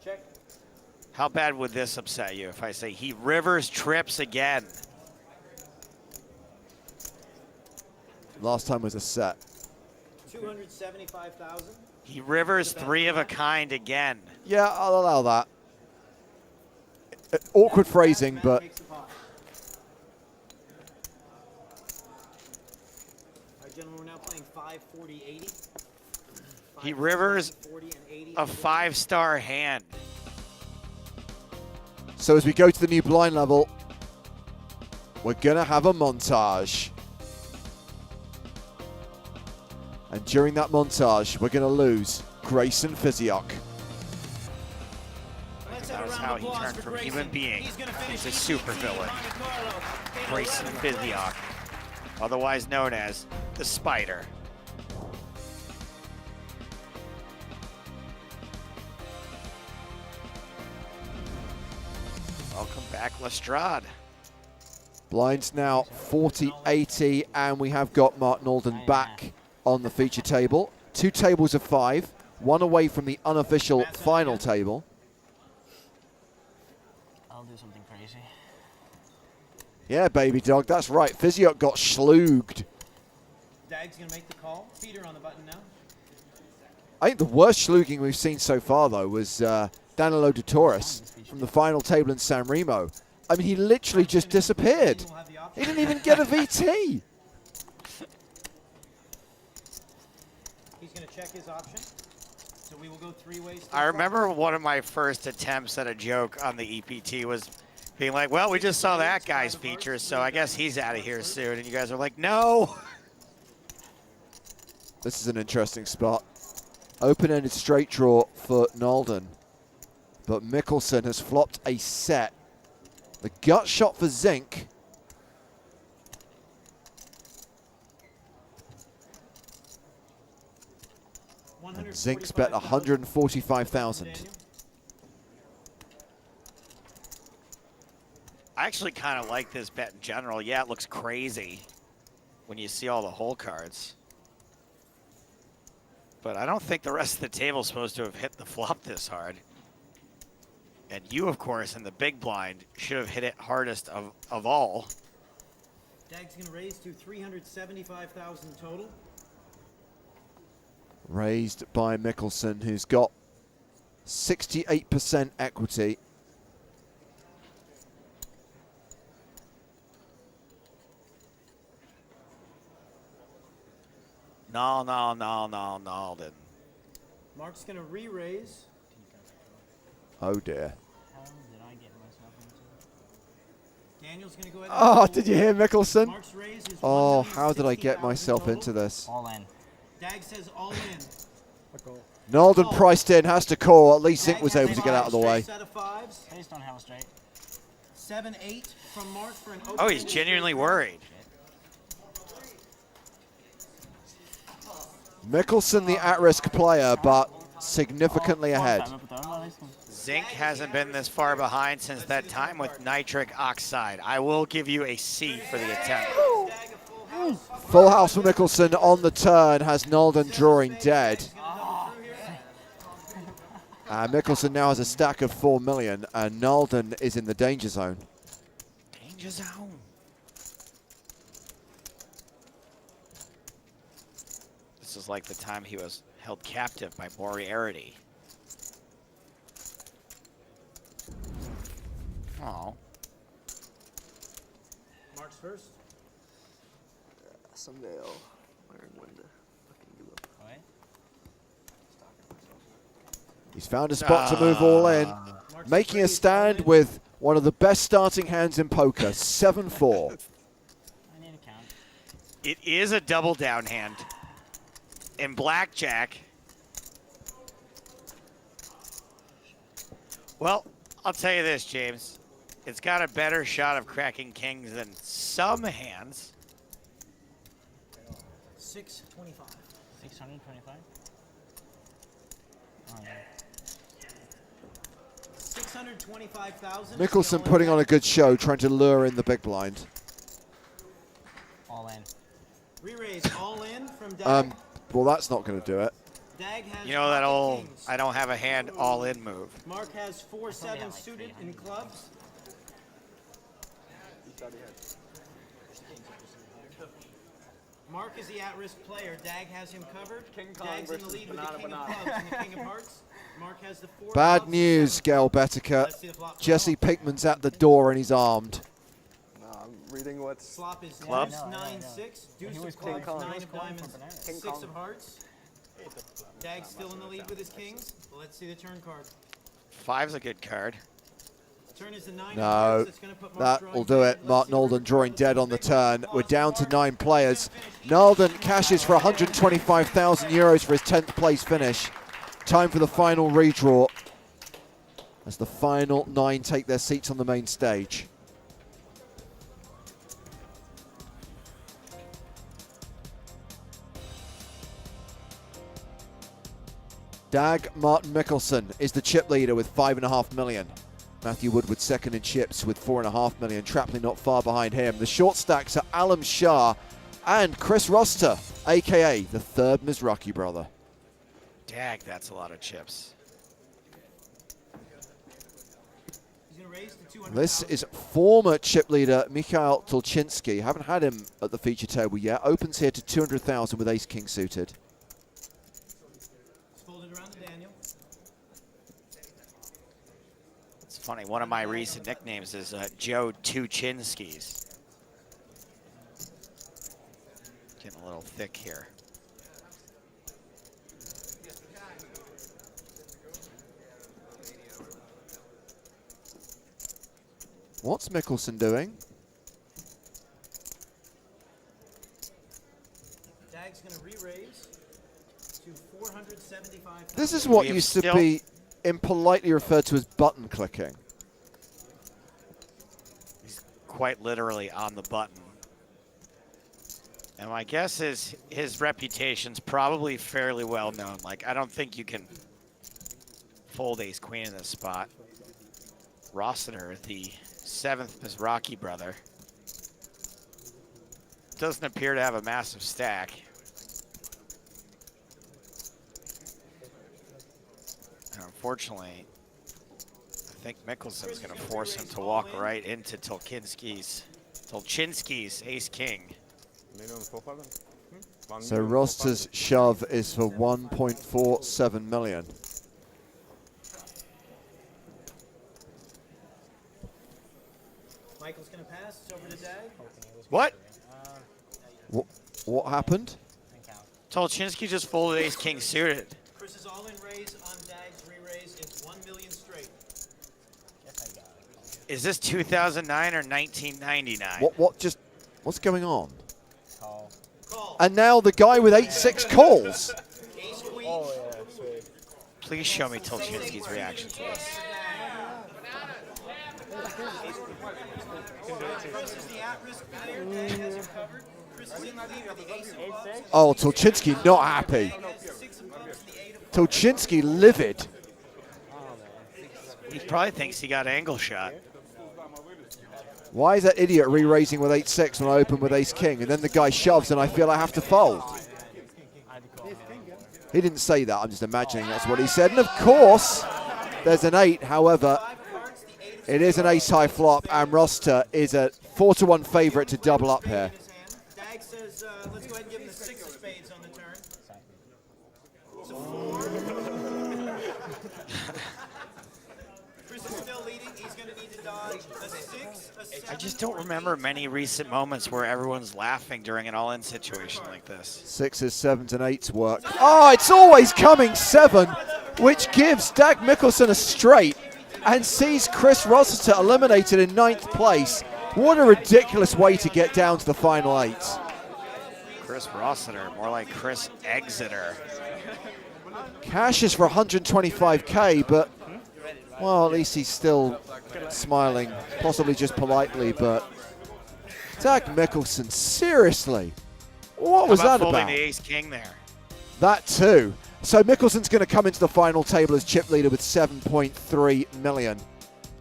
[SPEAKER 6] Check.
[SPEAKER 4] How bad would this upset you if I say he rivers trips again?
[SPEAKER 3] Last time was a set.
[SPEAKER 6] 275,000.
[SPEAKER 4] He rivers 3 of a kind again.
[SPEAKER 3] Yeah, I'll allow that. Awkward phrasing,
[SPEAKER 6] Matt
[SPEAKER 3] but
[SPEAKER 6] takes the pot. All right, gentlemen, we're now playing 5, 40, 80.
[SPEAKER 4] He
[SPEAKER 6] 5,
[SPEAKER 4] rivers
[SPEAKER 6] 40, and 80.
[SPEAKER 4] a 5-star hand.
[SPEAKER 3] so as we go to the new blind level, we're going to have a montage. And during that montage, we're going to lose Grayson Physiok.
[SPEAKER 6] Let's have
[SPEAKER 4] That
[SPEAKER 6] a
[SPEAKER 4] was
[SPEAKER 6] round
[SPEAKER 4] how
[SPEAKER 6] of
[SPEAKER 4] he
[SPEAKER 6] applause
[SPEAKER 4] turned
[SPEAKER 6] for
[SPEAKER 4] from
[SPEAKER 6] Grayson.
[SPEAKER 4] human being
[SPEAKER 6] He's gonna finish
[SPEAKER 4] into
[SPEAKER 6] EPT
[SPEAKER 4] supervillain.
[SPEAKER 6] Monte Carlo.
[SPEAKER 4] Grayson Physiok, otherwise known as the Spider. Welcome back, Lestrade.
[SPEAKER 3] Blinds now 40-80, and we have got Martin Alden back on the feature table. 2 tables of 5, 1 away from the unofficial final table.
[SPEAKER 5] I'll do something crazy.
[SPEAKER 3] Yeah, baby dog, that's right. Physiok got schlooged.
[SPEAKER 6] Dag's gonna make the call. Feeder on the button now.
[SPEAKER 3] I think the worst schlooging we've seen so far, though, was Danilo de Torres from the final table in San Remo. I mean, he literally just disappeared. He didn't even get a VT.
[SPEAKER 6] He's gonna check his option. So we will go 3 ways.
[SPEAKER 4] I remember one of my first attempts at a joke on the EPT was being like, well, we just saw that guy's features, so I guess he's out of here soon. And you guys are like, no.
[SPEAKER 3] This is an interesting spot. Open-ended straight draw for Nalden. But Mikkelsen has flopped a set. The gut shot for Zink. And Zink's bet 145,000.
[SPEAKER 4] I actually kind of like this bet in general. Yeah, it looks crazy when you see all the hole cards. But I don't think the rest of the table is supposed to have hit the flop this hard. And you, of course, in the big blind, should have hit it hardest of all.
[SPEAKER 6] Dag's gonna raise to 375,000 total.
[SPEAKER 3] Raised by Mikkelsen, who's got 68% equity.
[SPEAKER 4] No, then.
[SPEAKER 6] Mark's gonna re-raise.
[SPEAKER 3] Oh dear.
[SPEAKER 5] How did I get myself into?
[SPEAKER 6] Daniel's gonna go ahead.
[SPEAKER 3] Oh, did you hear Mikkelsen?
[SPEAKER 6] Mark's raise is
[SPEAKER 3] Oh, how did I get
[SPEAKER 6] 160,000
[SPEAKER 3] myself
[SPEAKER 6] total.
[SPEAKER 3] into this?
[SPEAKER 5] All in.
[SPEAKER 6] Dag says all in.
[SPEAKER 3] Nalden priced in, has to call. At least Zink
[SPEAKER 6] Dag
[SPEAKER 3] was
[SPEAKER 6] has
[SPEAKER 3] able to get out of the
[SPEAKER 6] straight
[SPEAKER 3] way.
[SPEAKER 6] Set of 5s.
[SPEAKER 5] Please don't have a straight.
[SPEAKER 6] 7-8 from Mark for an open.
[SPEAKER 4] Oh, he's genuinely worried.
[SPEAKER 3] Mikkelsen, the at-risk player, but significantly ahead.
[SPEAKER 4] Zink hasn't been this far behind since that time with nitric oxide. I will give you a C for the attempt.
[SPEAKER 3] Full house for Mikkelsen on the turn, has Nalden drawing dead. Mikkelsen now has a stack of 4 million, and Nalden is in the danger zone.
[SPEAKER 4] Danger zone. This is like the time he was held captive by Moriarty. Oh.
[SPEAKER 6] Mark's first.
[SPEAKER 10] Someday I'll learn when to fucking give up.
[SPEAKER 3] He's found a spot to move all in, making a stand with one of the best starting hands in poker, 7-4.
[SPEAKER 5] I need a count.
[SPEAKER 4] It is a double down hand. In blackjack. Well, I'll tell you this, James. It's got a better shot of cracking kings than some hands.
[SPEAKER 6] 625.
[SPEAKER 5] 625? Oh, yeah.
[SPEAKER 6] 625,000.
[SPEAKER 3] Mikkelsen putting on a good show, trying to lure in the big blind.
[SPEAKER 5] All in.
[SPEAKER 6] Re-raise all in from Dag.
[SPEAKER 3] Well, that's not going to do it.
[SPEAKER 6] Dag has
[SPEAKER 4] You know that
[SPEAKER 6] pocket
[SPEAKER 4] old
[SPEAKER 6] kings.
[SPEAKER 4] I don't have a hand all in move.
[SPEAKER 6] Mark has 4-7 suited in clubs. Mark is the at-risk player. Dag has him covered.
[SPEAKER 9] King Kong
[SPEAKER 6] Dag's in the
[SPEAKER 9] versus
[SPEAKER 6] lead with
[SPEAKER 9] Banana
[SPEAKER 6] the king
[SPEAKER 9] Banana.
[SPEAKER 6] of clubs and the king of hearts. Mark has the 4.
[SPEAKER 3] Bad
[SPEAKER 6] clubs,
[SPEAKER 3] news,
[SPEAKER 6] 7.
[SPEAKER 3] Gail Betica.
[SPEAKER 6] Let's see the flop.
[SPEAKER 3] Jesse Pinkman's at the door and he's armed.
[SPEAKER 9] No, I'm reading what's
[SPEAKER 6] Flop is
[SPEAKER 4] Clubs?
[SPEAKER 6] deuce, 9-6. Deuce
[SPEAKER 5] He
[SPEAKER 6] of
[SPEAKER 5] was
[SPEAKER 6] clubs,
[SPEAKER 9] Kong.
[SPEAKER 6] 9
[SPEAKER 9] He was
[SPEAKER 6] of
[SPEAKER 5] calling
[SPEAKER 6] diamonds,
[SPEAKER 5] for bananas.
[SPEAKER 6] 6
[SPEAKER 9] Kong.
[SPEAKER 6] of hearts. Dag's still in the lead with his kings. Let's see the turn card.
[SPEAKER 4] 5's a good card.
[SPEAKER 6] Turn is the 9 of
[SPEAKER 3] No,
[SPEAKER 6] hearts. That's gonna put Mark
[SPEAKER 3] that
[SPEAKER 6] drawing
[SPEAKER 3] will do
[SPEAKER 6] dead.
[SPEAKER 3] it. Mark
[SPEAKER 6] Let's see the
[SPEAKER 3] Nalden
[SPEAKER 6] river
[SPEAKER 3] drawing
[SPEAKER 6] card.
[SPEAKER 3] dead on the
[SPEAKER 6] Big
[SPEAKER 3] turn.
[SPEAKER 6] one.
[SPEAKER 3] We're down to
[SPEAKER 6] Mark
[SPEAKER 3] 9 players. Nalden cashes for 125,000 euros for his 10th place finish. Time for the final redraw as the final 9 take their seats on the main stage. Dag Martin Mikkelsen is the chip leader with 5.5 million. Matthew Woodward second in chips with 4.5 million. Trapley not far behind him. The short stacks are Alam Shah and Chris Roster, aka the third Mizraki brother.
[SPEAKER 4] Dag, that's a lot of chips.
[SPEAKER 3] This is former chip leader Mikhail Tulchinski. Haven't had him at the feature table yet. Opens here to 200,000 with ace king suited.
[SPEAKER 4] It's funny, one of my recent nicknames is Joe Two Chinskis. Getting a little thick here.
[SPEAKER 3] What's Mickelson doing?
[SPEAKER 6] Dag's going to re-raise to 475.
[SPEAKER 3] This is what used to be impolitely referred to as button clicking.
[SPEAKER 4] He's quite literally on the button. And my guess is his reputation's probably fairly well known. Like, I don't think you can fold ace queen in this spot. Rossiter, the 7th Mizraki brother, doesn't appear to have a massive stack. And unfortunately, I think Mickelson's going to force him to walk right into Tulchinski's ace king.
[SPEAKER 3] So Roster's shove is for 1.47 million.
[SPEAKER 6] Michael's going to pass. It's over to Dag.
[SPEAKER 4] What?
[SPEAKER 3] What happened?
[SPEAKER 4] Tulchinski just folded ace king suited.
[SPEAKER 6] Chris's all-in raise on Dag's re-raise is 1 million straight.
[SPEAKER 4] Is this 2009 or 1999?
[SPEAKER 3] What's going on?
[SPEAKER 5] Call.
[SPEAKER 3] And now the guy with 8-6 calls.
[SPEAKER 6] Ace queen.
[SPEAKER 11] Oh, yeah, sweet.
[SPEAKER 4] Please show me Tulchinski's reaction to this.
[SPEAKER 6] Chris is the at-risk player. Dag has you covered. Chris is in the lead with the ace of clubs.
[SPEAKER 3] Oh, Tulchinski not happy. Tulchinski livid.
[SPEAKER 4] He probably thinks he got angle shot.
[SPEAKER 3] Why is that idiot re-raising with 8-6 when I open with ace-king? And then the guy shoves and I feel I have to fold. He didn't say that, I'm just imagining that's what he said. And of course, there's an 8. However, it is an ace-high flop, and Roster is a 4-1 favorite to double up here.
[SPEAKER 6] Dag says, let's go ahead and give him the 6 of spades on the turn. It's a 4. Chris is still leading. He's going to need to dodge a 6, a 7.
[SPEAKER 4] I just don't remember many recent moments where everyone's laughing during an all-in situation like this.
[SPEAKER 3] 6s, 7s, and 8s work. Oh, it's always coming 7, which gives Dag Mickelson a straight and sees Chris Rossiter eliminated in 9th place. What a ridiculous way to get down to the final 8.
[SPEAKER 4] Chris Rossiter, more like Chris Exeter.
[SPEAKER 3] Cash is for 125k, but, well, at least he's still smiling, possibly just politely, but Dag Mickelson, seriously, what was that
[SPEAKER 4] folding
[SPEAKER 3] about?
[SPEAKER 4] the ace king there.
[SPEAKER 3] That too. So Mickelson's going to come into the final table as chip leader with 7.3 million.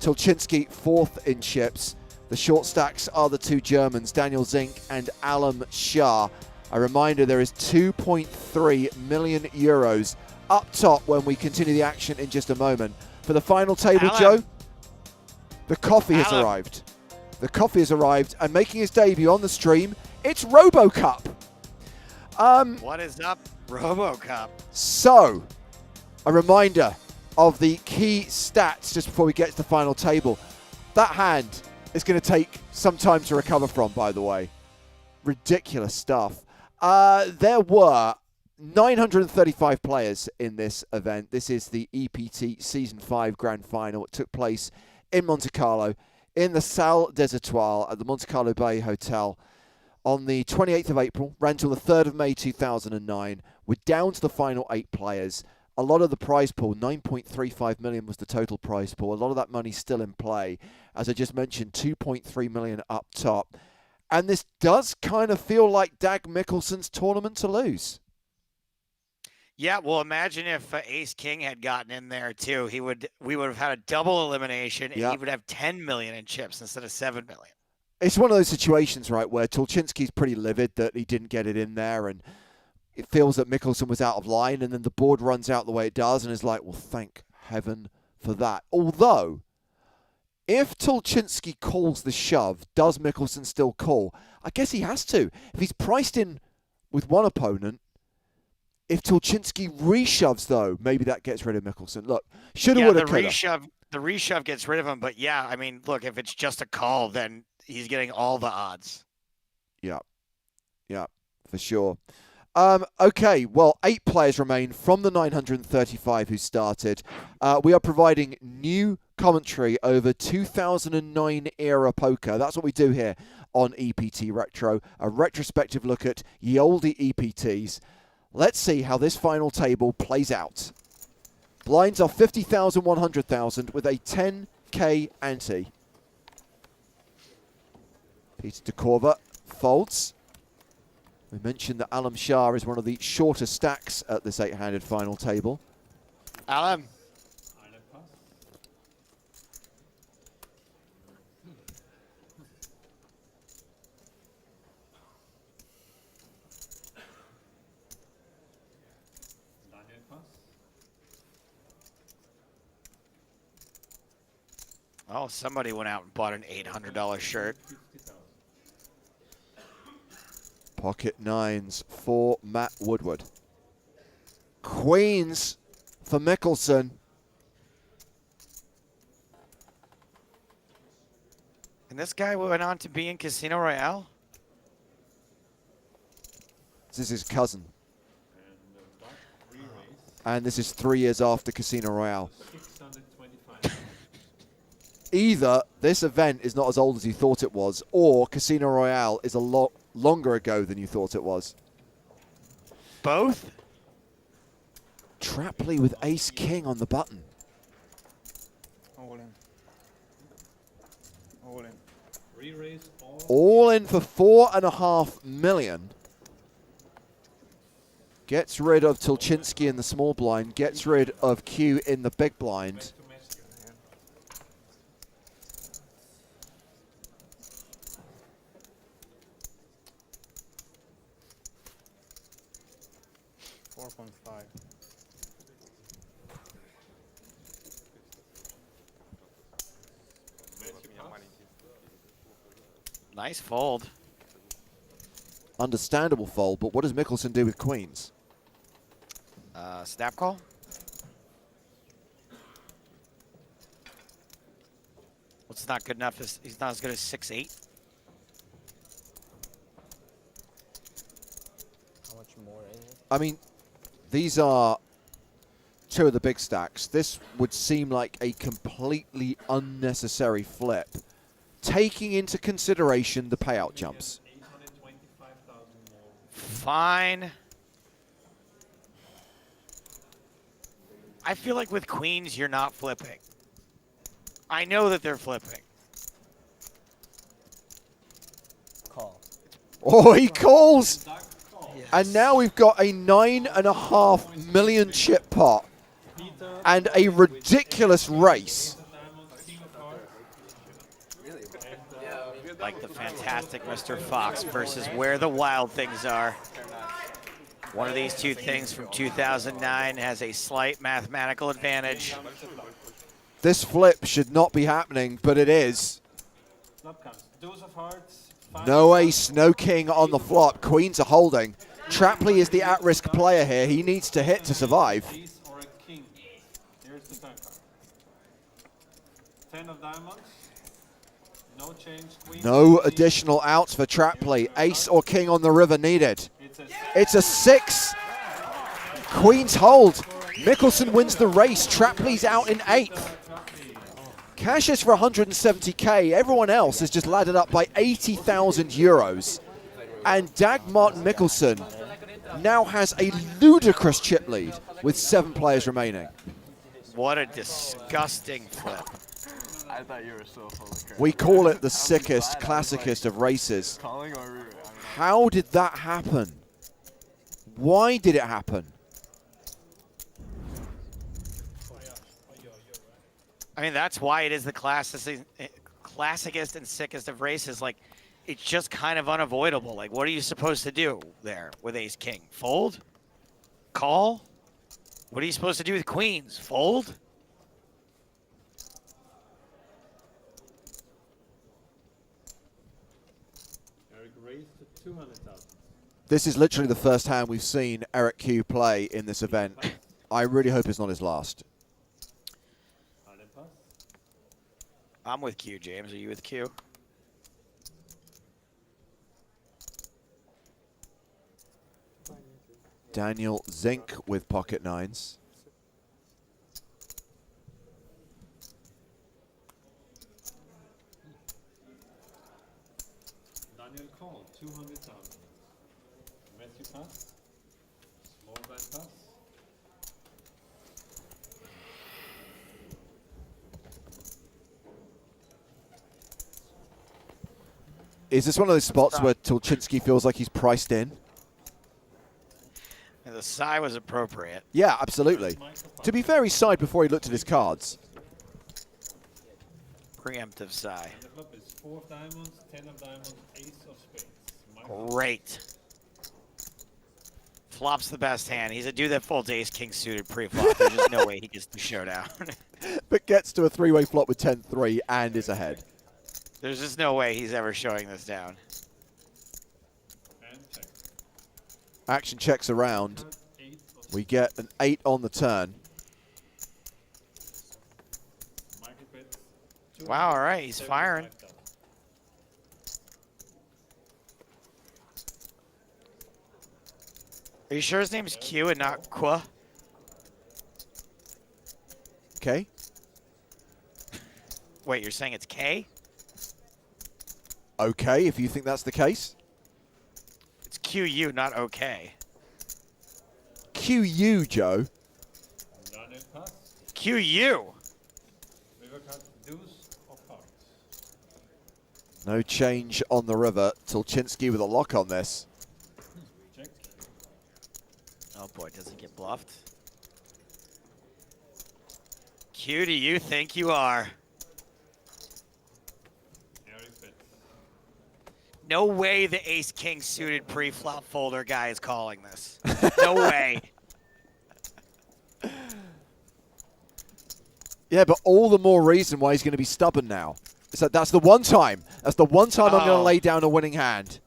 [SPEAKER 3] Tulchinski 4th in chips. The short stacks are the 2 Germans, Daniel Zink and Alam Shah. A reminder, there is 2.3 million euros up top when we continue the action in just a moment. For the final table, Joe, the coffee has arrived. The coffee has arrived, and making his debut on the stream, it's RoboCup.
[SPEAKER 4] What is up, RoboCup?
[SPEAKER 3] So, a reminder of the key stats just before we get to the final table. That hand is going to take some time to recover from, by the way. Ridiculous stuff. There were 935 players in this event. This is the EPT Season 5 Grand Final. It took place in Monte Carlo in the Salle des Etoiles at the Monte Carlo Bay Hotel on the 28th of April, ran till the 3rd of May 2009. We're down to the final 8 players. A lot of the prize pool, 9.35 million was the total prize pool. A lot of that money still in play. As I just mentioned, 2.3 million up top. And this does kind of feel like Dag Mickelson's tournament to lose.
[SPEAKER 4] Yeah, well, imagine if Ace King had gotten in there too. We would have had a double elimination, and he would have 10 million in chips instead of 7 million.
[SPEAKER 3] it's one of those situations, right, where Tulchinski's pretty livid that he didn't get it in there, and it feels that Mickelson was out of line, and then the board runs out the way it does, and is like, well, thank heaven for that. Although, if Tulchinski calls the shove, does Mickelson still call? I guess he has to. If he's priced in with one opponent, if Tulchinski reshoves, though, maybe that gets rid of Mickelson. Look, shoulda, woulda, coulda.
[SPEAKER 4] The reshove gets rid of him, but yeah, I mean, look, if it's just a call, then he's getting all the odds.
[SPEAKER 3] Yeah, for sure. Okay, well, 8 players remain from the 935 who started. We are providing new commentary over 2009 era poker. That's what we do here on EPT Retro, a retrospective look at ye olde EPTs. Let's see how this final table plays out. Blinds are 50,000, 100,000 with a 10k ante. Peter DeCorva folds. We mentioned that Alam Shah is one of the shorter stacks at this 8-handed final table.
[SPEAKER 4] Alam. Oh, somebody went out and bought an $800 shirt.
[SPEAKER 3] Pocket nines for Matt Woodward. Queens for Mickelson.
[SPEAKER 4] And this guy went on to be in Casino Royale?
[SPEAKER 3] This is his cousin. And this is 3 years after Casino Royale. Either this event is not as old as you thought it was, or Casino Royale is a lot longer ago than you thought it was.
[SPEAKER 4] Both?
[SPEAKER 3] Trapley with ace-king on the button.
[SPEAKER 11] All in. All in. Re-raise all.
[SPEAKER 3] All in for 4.5 million. Gets rid of Tulchinski in the small blind. Gets rid of Q in the big blind.
[SPEAKER 4] Nice fold.
[SPEAKER 3] Understandable fold, but what does Mickelson do with queens?
[SPEAKER 4] Snap call? What's not good enough? He's not as good as 6-8.
[SPEAKER 9] How much more is it?
[SPEAKER 3] I mean, these are 2 of the big stacks. This would seem like a completely unnecessary flip, taking into consideration the payout jumps.
[SPEAKER 4] Fine. I feel like with queens, you're not flipping. I know that they're flipping.
[SPEAKER 9] Call.
[SPEAKER 3] Oh, he calls! And now we've got a 9.5 million chip pot and a ridiculous race.
[SPEAKER 4] Like the fantastic Mr. Fox versus where the wild things are. One of these two things from 2009 has a slight mathematical advantage.
[SPEAKER 3] This flip should not be happening, but it is. No ace, no king on the flop. Queens are holding. Trapley is the at-risk player here. He needs to hit to survive.
[SPEAKER 11] Ace or a king. Here's the turn card. 10 of diamonds. No change. Queen.
[SPEAKER 3] No additional outs for Trapley. Ace or king on the river needed. It's a 6. Queens hold. Mickelson wins the race. Trapley's out in 8th. Cash is for 170k. Everyone else is just laddered up by 80,000 euros. And Dag Martin Mickelson now has a ludicrous chip lead with 7 players remaining.
[SPEAKER 4] What a disgusting flip.
[SPEAKER 9] I thought you were so full of crap.
[SPEAKER 3] We call it the sickest, classicest of races.
[SPEAKER 9] Calling or re-raise?
[SPEAKER 3] How did that happen? Why did it happen?
[SPEAKER 4] I mean, that's why it is the classicest and sickest of races, like, it's just kind of unavoidable. Like, what are you supposed to do there with ace-king? Fold? Call? What are you supposed to do with queens? Fold?
[SPEAKER 11] Eric raised to 200,000.
[SPEAKER 3] This is literally the first hand we've seen Eric Q play in this event. I really hope it's not his last.
[SPEAKER 4] I'm with Q, James. Are you with Q?
[SPEAKER 3] Daniel Zink with pocket nines.
[SPEAKER 11] Daniel called 200,000. Matthew pass. Small blind pass.
[SPEAKER 3] Is this one of those spots where Tulchinski feels like he's priced in?
[SPEAKER 4] And the sigh was appropriate.
[SPEAKER 3] Yeah, absolutely. To be fair, he sighed before he looked at his cards.
[SPEAKER 4] Preemptive sigh.
[SPEAKER 11] And the flop is 4 of diamonds, 10 of diamonds, ace of spades.
[SPEAKER 4] Great. Flop's the best hand. He's a dude that folds ace-king suited pre-flop. There's just no way he gets the showdown.
[SPEAKER 3] But gets to a three-way flop with 10-3 and is ahead.
[SPEAKER 4] There's just no way he's ever showing this down.
[SPEAKER 11] And check.
[SPEAKER 3] Action checks around. We get an 8 on the turn.
[SPEAKER 11] Market bet.
[SPEAKER 4] Wow, all right, he's firing.
[SPEAKER 11] 75,000.
[SPEAKER 4] Are you sure his name's Q and not Qua?
[SPEAKER 3] Okay.
[SPEAKER 4] Wait, you're saying it's K?
[SPEAKER 3] Okay, if you think that's the case.
[SPEAKER 4] It's QU, not OK.
[SPEAKER 3] QU, Joe.
[SPEAKER 11] Daniel pass.
[SPEAKER 4] QU!
[SPEAKER 11] River card deuce of hearts.
[SPEAKER 3] No change on the river. Tulchinski with a lock on this.
[SPEAKER 11] Check.
[SPEAKER 4] Oh boy, does it get bluffed? Q, do you think you are?
[SPEAKER 11] Eric bet.
[SPEAKER 4] No way the ace-king suited pre-flop folder guy is calling this. No way.
[SPEAKER 3] Yeah, but all the more reason why he's going to be stubborn now. So that's the one time. That's the one time I'm going to
[SPEAKER 4] Oh.
[SPEAKER 3] lay down a winning hand.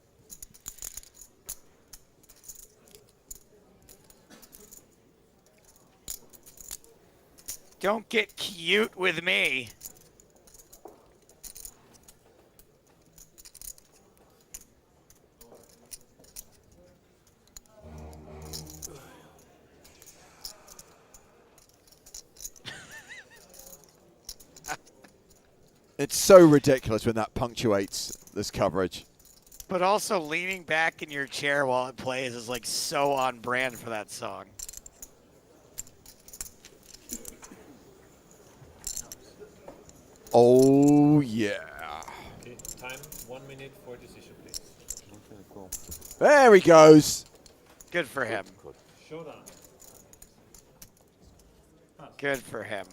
[SPEAKER 4] Don't get cute with me.
[SPEAKER 3] It's so ridiculous when that punctuates this coverage.
[SPEAKER 4] But also leaning back in your chair while it plays is like so on brand for that song.
[SPEAKER 3] Oh, yeah.
[SPEAKER 11] Okay, time 1 minute for decision, please.
[SPEAKER 12] Okay, cool.
[SPEAKER 3] There he goes.
[SPEAKER 4] Good for him.
[SPEAKER 11] Showdown.
[SPEAKER 4] Good for him.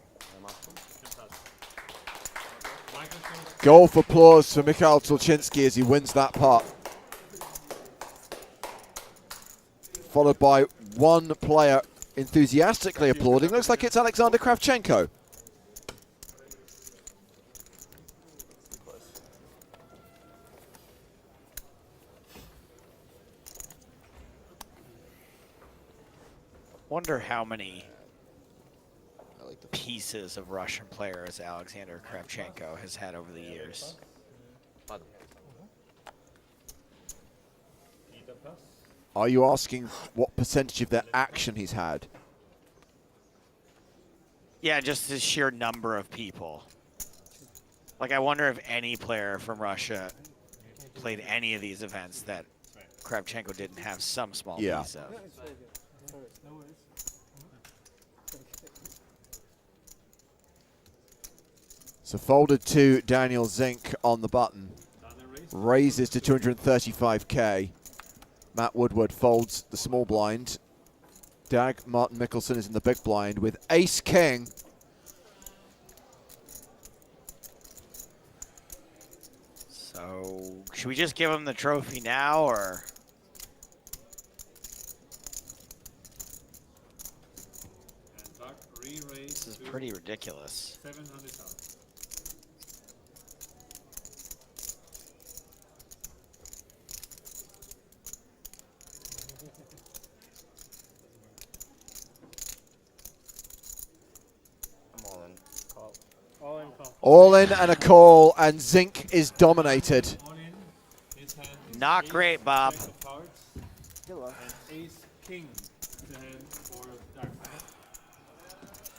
[SPEAKER 3] Golf applause for Mikhail Tulchinski as he wins that pot. Followed by one player enthusiastically applauding. Looks like it's Alexander Kravchenko.
[SPEAKER 4] Wonder how many pieces of Russian players Alexander Kravchenko has had over the years.
[SPEAKER 3] Are you asking what percentage of their action he's had?
[SPEAKER 4] Yeah, just the sheer number of people. Like, I wonder if any player from Russia played any of these events that Kravchenko didn't have some small piece of.
[SPEAKER 3] So folded to Daniel Zink on the button. Raises to 235k. Matt Woodward folds the small blind. Dag Martin Mikkelsen is in the big blind with ace-king.
[SPEAKER 4] So should we just give him the trophy now, or?
[SPEAKER 12] And Doug re-raised
[SPEAKER 4] This is
[SPEAKER 12] to
[SPEAKER 4] pretty ridiculous.
[SPEAKER 12] 700,000.
[SPEAKER 10] I'm all in.
[SPEAKER 11] Call. All in call.
[SPEAKER 3] All in and a call, and Zink is dominated.
[SPEAKER 12] All in. His hand is
[SPEAKER 4] Not
[SPEAKER 12] ace,
[SPEAKER 4] great, Bob.
[SPEAKER 12] jack of hearts, and ace king is the hand for Doug.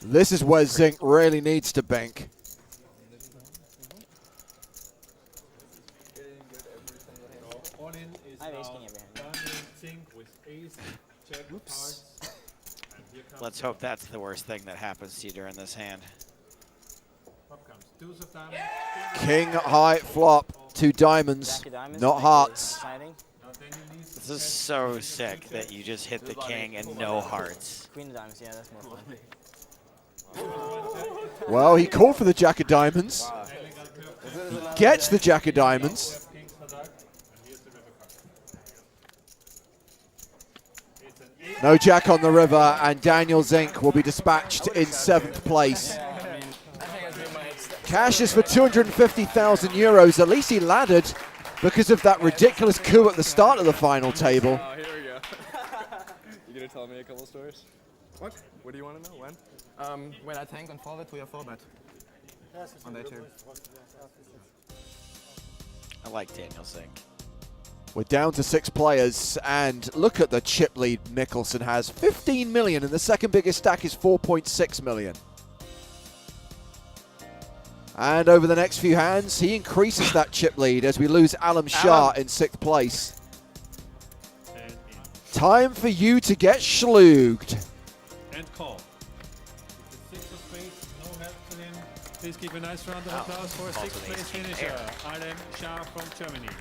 [SPEAKER 3] This is where Zink really needs to bank.
[SPEAKER 12] So all in is
[SPEAKER 5] I have ace
[SPEAKER 12] now
[SPEAKER 5] king every hand.
[SPEAKER 12] Daniel Zink with ace, jack of hearts. And here comes
[SPEAKER 4] Let's hope that's the worst thing that happens to you during this hand.
[SPEAKER 12] What comes? Deuce of diamonds.
[SPEAKER 3] King high flop, 2 diamonds,
[SPEAKER 5] Jack of diamonds.
[SPEAKER 3] not
[SPEAKER 5] make it
[SPEAKER 3] hearts.
[SPEAKER 5] exciting.
[SPEAKER 12] Now Daniel needs to
[SPEAKER 4] This is
[SPEAKER 12] check
[SPEAKER 4] so
[SPEAKER 12] with the
[SPEAKER 4] sick
[SPEAKER 12] king
[SPEAKER 4] that
[SPEAKER 12] check.
[SPEAKER 4] you just hit the king and no hearts.
[SPEAKER 5] Queen of diamonds. Yeah, that's more fun.
[SPEAKER 3] Well, he called for the Jack of Diamonds.
[SPEAKER 12] Daniel got perfect.
[SPEAKER 3] Gets the Jack of Diamonds.
[SPEAKER 12] Have kings for Doug, and here's the river card. It's an ace.
[SPEAKER 3] No Jack on the river, and Daniel Zink will be dispatched in 7th place. Cash is for 250,000 euros. At least he laddered because of that ridiculous coup at the start of the final table.
[SPEAKER 7] Oh, here we go. You gonna tell me a couple stories?
[SPEAKER 9] What?
[SPEAKER 7] What do you want to know? When?
[SPEAKER 9] When I tank and forward to your forward. On day 2.
[SPEAKER 4] I like Daniel Zink.
[SPEAKER 3] We're down to 6 players, and look at the chip lead Mickelson has. 15 million, and the second biggest stack is 4.6 million. And over the next few hands, he increases that chip lead as we lose Alam Shah in 6th place.
[SPEAKER 12] And in.
[SPEAKER 3] Time for you to get schlooged.
[SPEAKER 12] And call. It's a 6 of spades, no help to him. Please give a nice round of applause for a
[SPEAKER 4] Calls
[SPEAKER 12] 6th
[SPEAKER 4] an
[SPEAKER 12] place
[SPEAKER 4] ace-king
[SPEAKER 12] finisher,
[SPEAKER 4] pair.
[SPEAKER 12] Alam Shah from Germany.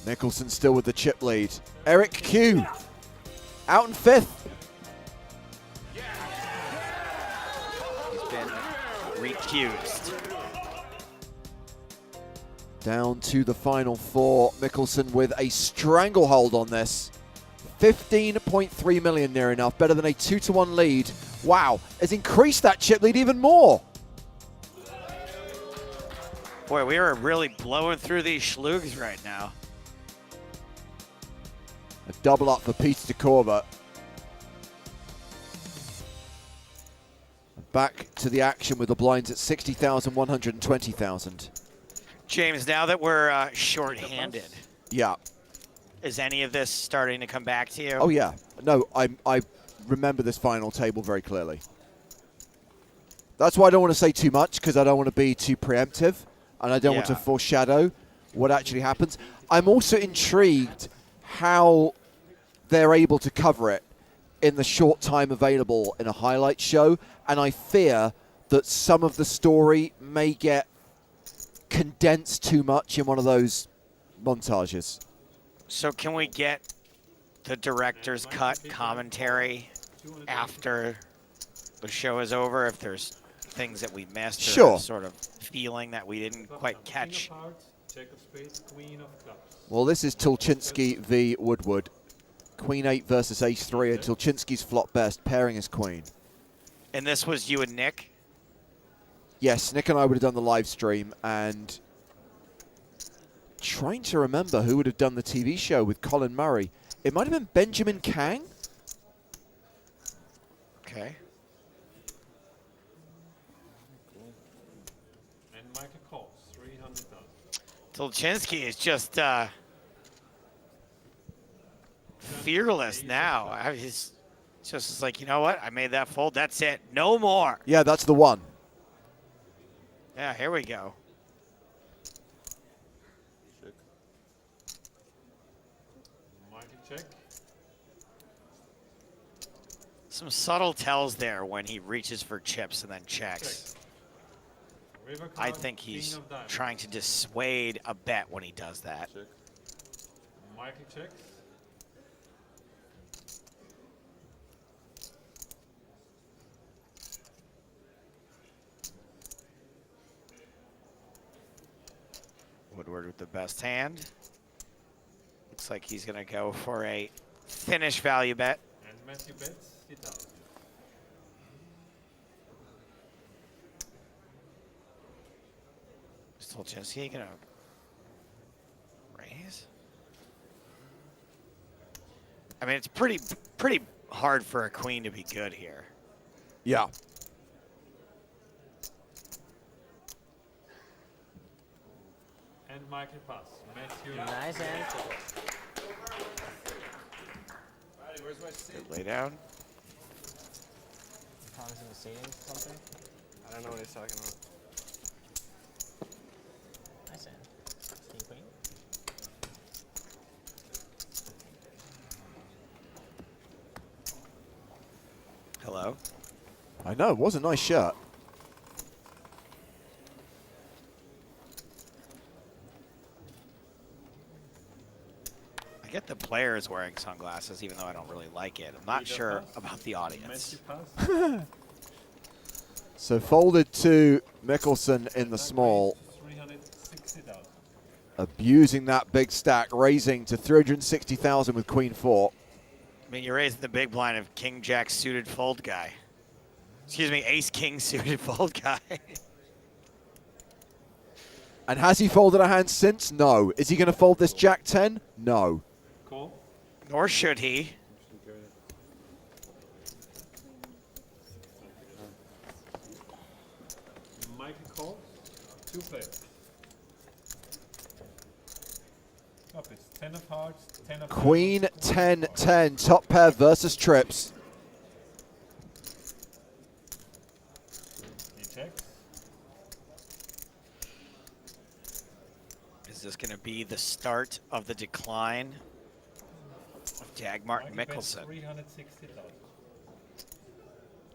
[SPEAKER 3] Mickelson still with the chip lead. Eric Q out in 5th.
[SPEAKER 4] He's been recused.
[SPEAKER 3] Down to the final 4. Mickelson with a stranglehold on this. 15.3 million near enough. Better than a 2-1 lead. Wow, has increased that chip lead even more.
[SPEAKER 4] Boy, we are really blowing through these schlugs right now.
[SPEAKER 3] A double up for Peter DeCorva. Back to the action with the blinds at 60,000, 120,000.
[SPEAKER 4] James, now that we're short-handed,
[SPEAKER 3] Yeah.
[SPEAKER 4] is any of this starting to come back to you?
[SPEAKER 3] Oh, yeah. No, I remember this final table very clearly. That's why I don't want to say too much, because I don't want to be too preemptive, and I don't want to
[SPEAKER 4] Yeah.
[SPEAKER 3] foreshadow what actually happens. I'm also intrigued how they're able to cover it in the short time available in a highlight show, and I fear that some of the story may get condensed too much in one of those montages.
[SPEAKER 4] So can we get the director's cut commentary after the show is over if there's things that we missed or
[SPEAKER 3] Sure.
[SPEAKER 4] sort of feeling that we didn't quite catch?
[SPEAKER 12] King of hearts, jack of spades, queen of clubs.
[SPEAKER 3] Well, this is Tulchinsky v. Woodward. Queen 8 versus Ace 3, and Tulchinsky's flop best, pairing as queen.
[SPEAKER 4] And this was you and Nick?
[SPEAKER 3] Yes, Nick and I would have done the live stream, and trying to remember who would have done the TV show with Colin Murray. It might have been Benjamin Kang?
[SPEAKER 4] Okay.
[SPEAKER 12] And Michael calls, 300,000.
[SPEAKER 4] Tulchinsky is just fearless now. He's just like, you know what? I made that fold. That's it. No more.
[SPEAKER 3] Yeah, that's the one.
[SPEAKER 4] Yeah, here we go.
[SPEAKER 12] Michael check.
[SPEAKER 4] Some subtle tells there when he reaches for chips and then checks.
[SPEAKER 12] River
[SPEAKER 4] I
[SPEAKER 12] card,
[SPEAKER 4] think
[SPEAKER 12] king
[SPEAKER 4] he's
[SPEAKER 12] of diamonds.
[SPEAKER 4] trying to dissuade a bet when he does that.
[SPEAKER 12] Michael checks.
[SPEAKER 4] Edward with the best hand. Looks like he's going to go for a finish value bet.
[SPEAKER 12] And Matthew bets 3,000.
[SPEAKER 4] Stolczynski going to raise? I mean, it's pretty hard for a queen to be good here.
[SPEAKER 3] Yeah.
[SPEAKER 12] And Michael pass. Matthew.
[SPEAKER 5] Nice hand.
[SPEAKER 4] Good lay down.
[SPEAKER 5] Thomas in the seating something.
[SPEAKER 9] I don't know what he's talking about.
[SPEAKER 5] Nice hand. King queen.
[SPEAKER 4] Hello.
[SPEAKER 3] I know, it was a nice shot.
[SPEAKER 4] I get the players wearing sunglasses, even though I don't really like it. I'm not sure about the audience.
[SPEAKER 12] Matthew pass.
[SPEAKER 3] So folded to Mickelson in the small.
[SPEAKER 12] 360,000.
[SPEAKER 3] Abusing that big stack, raising to 360,000 with Queen 4.
[SPEAKER 4] I mean, you're raising the big blind of King Jack suited fold guy. Excuse me, Ace King suited fold guy.
[SPEAKER 3] And has he folded a hand since? No. Is he going to fold this Jack 10? No.
[SPEAKER 12] Call.
[SPEAKER 4] Nor should he.
[SPEAKER 12] Michael call. 2 players. Up it's 10 of hearts, 10 of
[SPEAKER 3] Queen
[SPEAKER 12] diamonds,
[SPEAKER 3] 10 10, top pair versus trips.
[SPEAKER 12] He checks.
[SPEAKER 4] Is this going to be the start of the decline of Dagmar
[SPEAKER 12] Michael bets
[SPEAKER 4] Mickelson?
[SPEAKER 12] 360,000.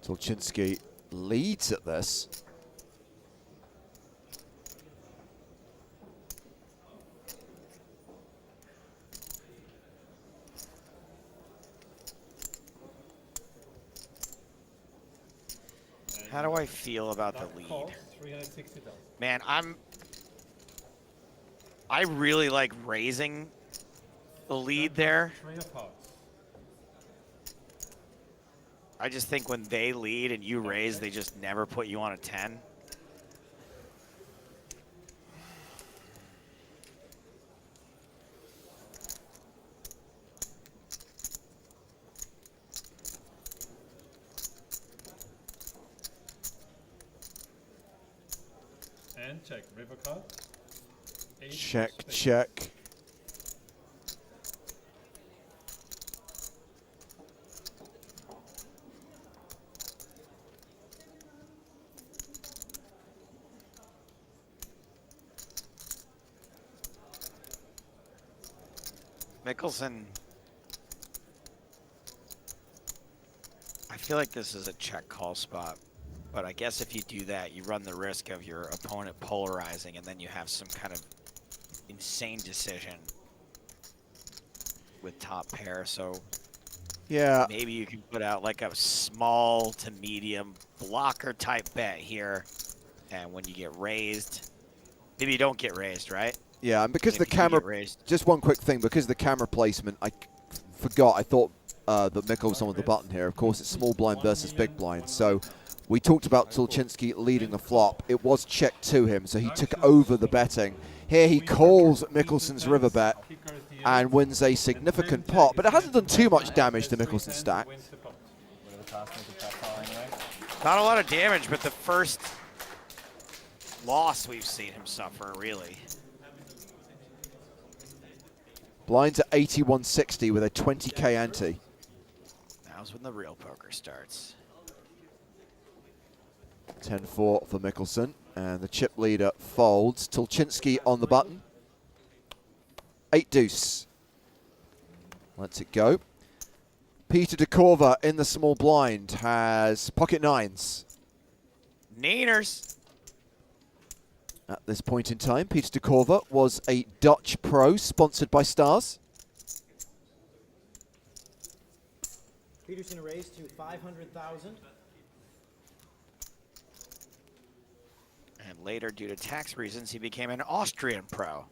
[SPEAKER 3] Stolczynski leads at this.
[SPEAKER 4] How do I feel about the
[SPEAKER 12] That
[SPEAKER 4] lead?
[SPEAKER 12] calls 360,000.
[SPEAKER 4] Man, I really like raising the lead there.
[SPEAKER 12] 3 of hearts.
[SPEAKER 4] I just think when they lead and you raise, they just never put you on a 10.
[SPEAKER 12] And check. River card. 8
[SPEAKER 3] Check,
[SPEAKER 12] of spades.
[SPEAKER 3] check.
[SPEAKER 4] Mickelson, I feel like this is a check call spot, but I guess if you do that, you run the risk of your opponent polarizing, and then you have some kind of insane decision with top pair. So
[SPEAKER 3] Yeah,
[SPEAKER 4] maybe you can put out like a small to medium blocker type bet here, and when you get raised, maybe you don't get raised, right?
[SPEAKER 3] yeah, and because
[SPEAKER 4] Maybe
[SPEAKER 3] the
[SPEAKER 4] you
[SPEAKER 3] camera,
[SPEAKER 4] get raised.
[SPEAKER 3] just one quick thing, because the camera placement, I forgot, I thought that Mikkel was on the button here. Of course, it's small blind versus big blind, so we talked about Stolczynski leading the flop. It was checked to him, so he took over the betting. Here he calls Mickelson's river bet and wins a significant pot, but it hasn't done too much damage to Mickelson's stack.
[SPEAKER 4] Not a lot of damage, but the first loss we've seen him suffer, really.
[SPEAKER 3] Blinds at 81.60 with a 20k ante.
[SPEAKER 4] Now's when the real poker starts.
[SPEAKER 3] 10-4 for Mickelson, and the chip leader folds. Stolczynski on the button. 8 deuce. Lets it go. Peter DeCorva in the small blind has pocket nines.
[SPEAKER 4] Neeners.
[SPEAKER 3] At this point in time, Peter DeCorva was a Dutch pro sponsored by Stars.
[SPEAKER 6] Peterson raised to 500,000.
[SPEAKER 4] And later, due to tax reasons, he became an Austrian pro.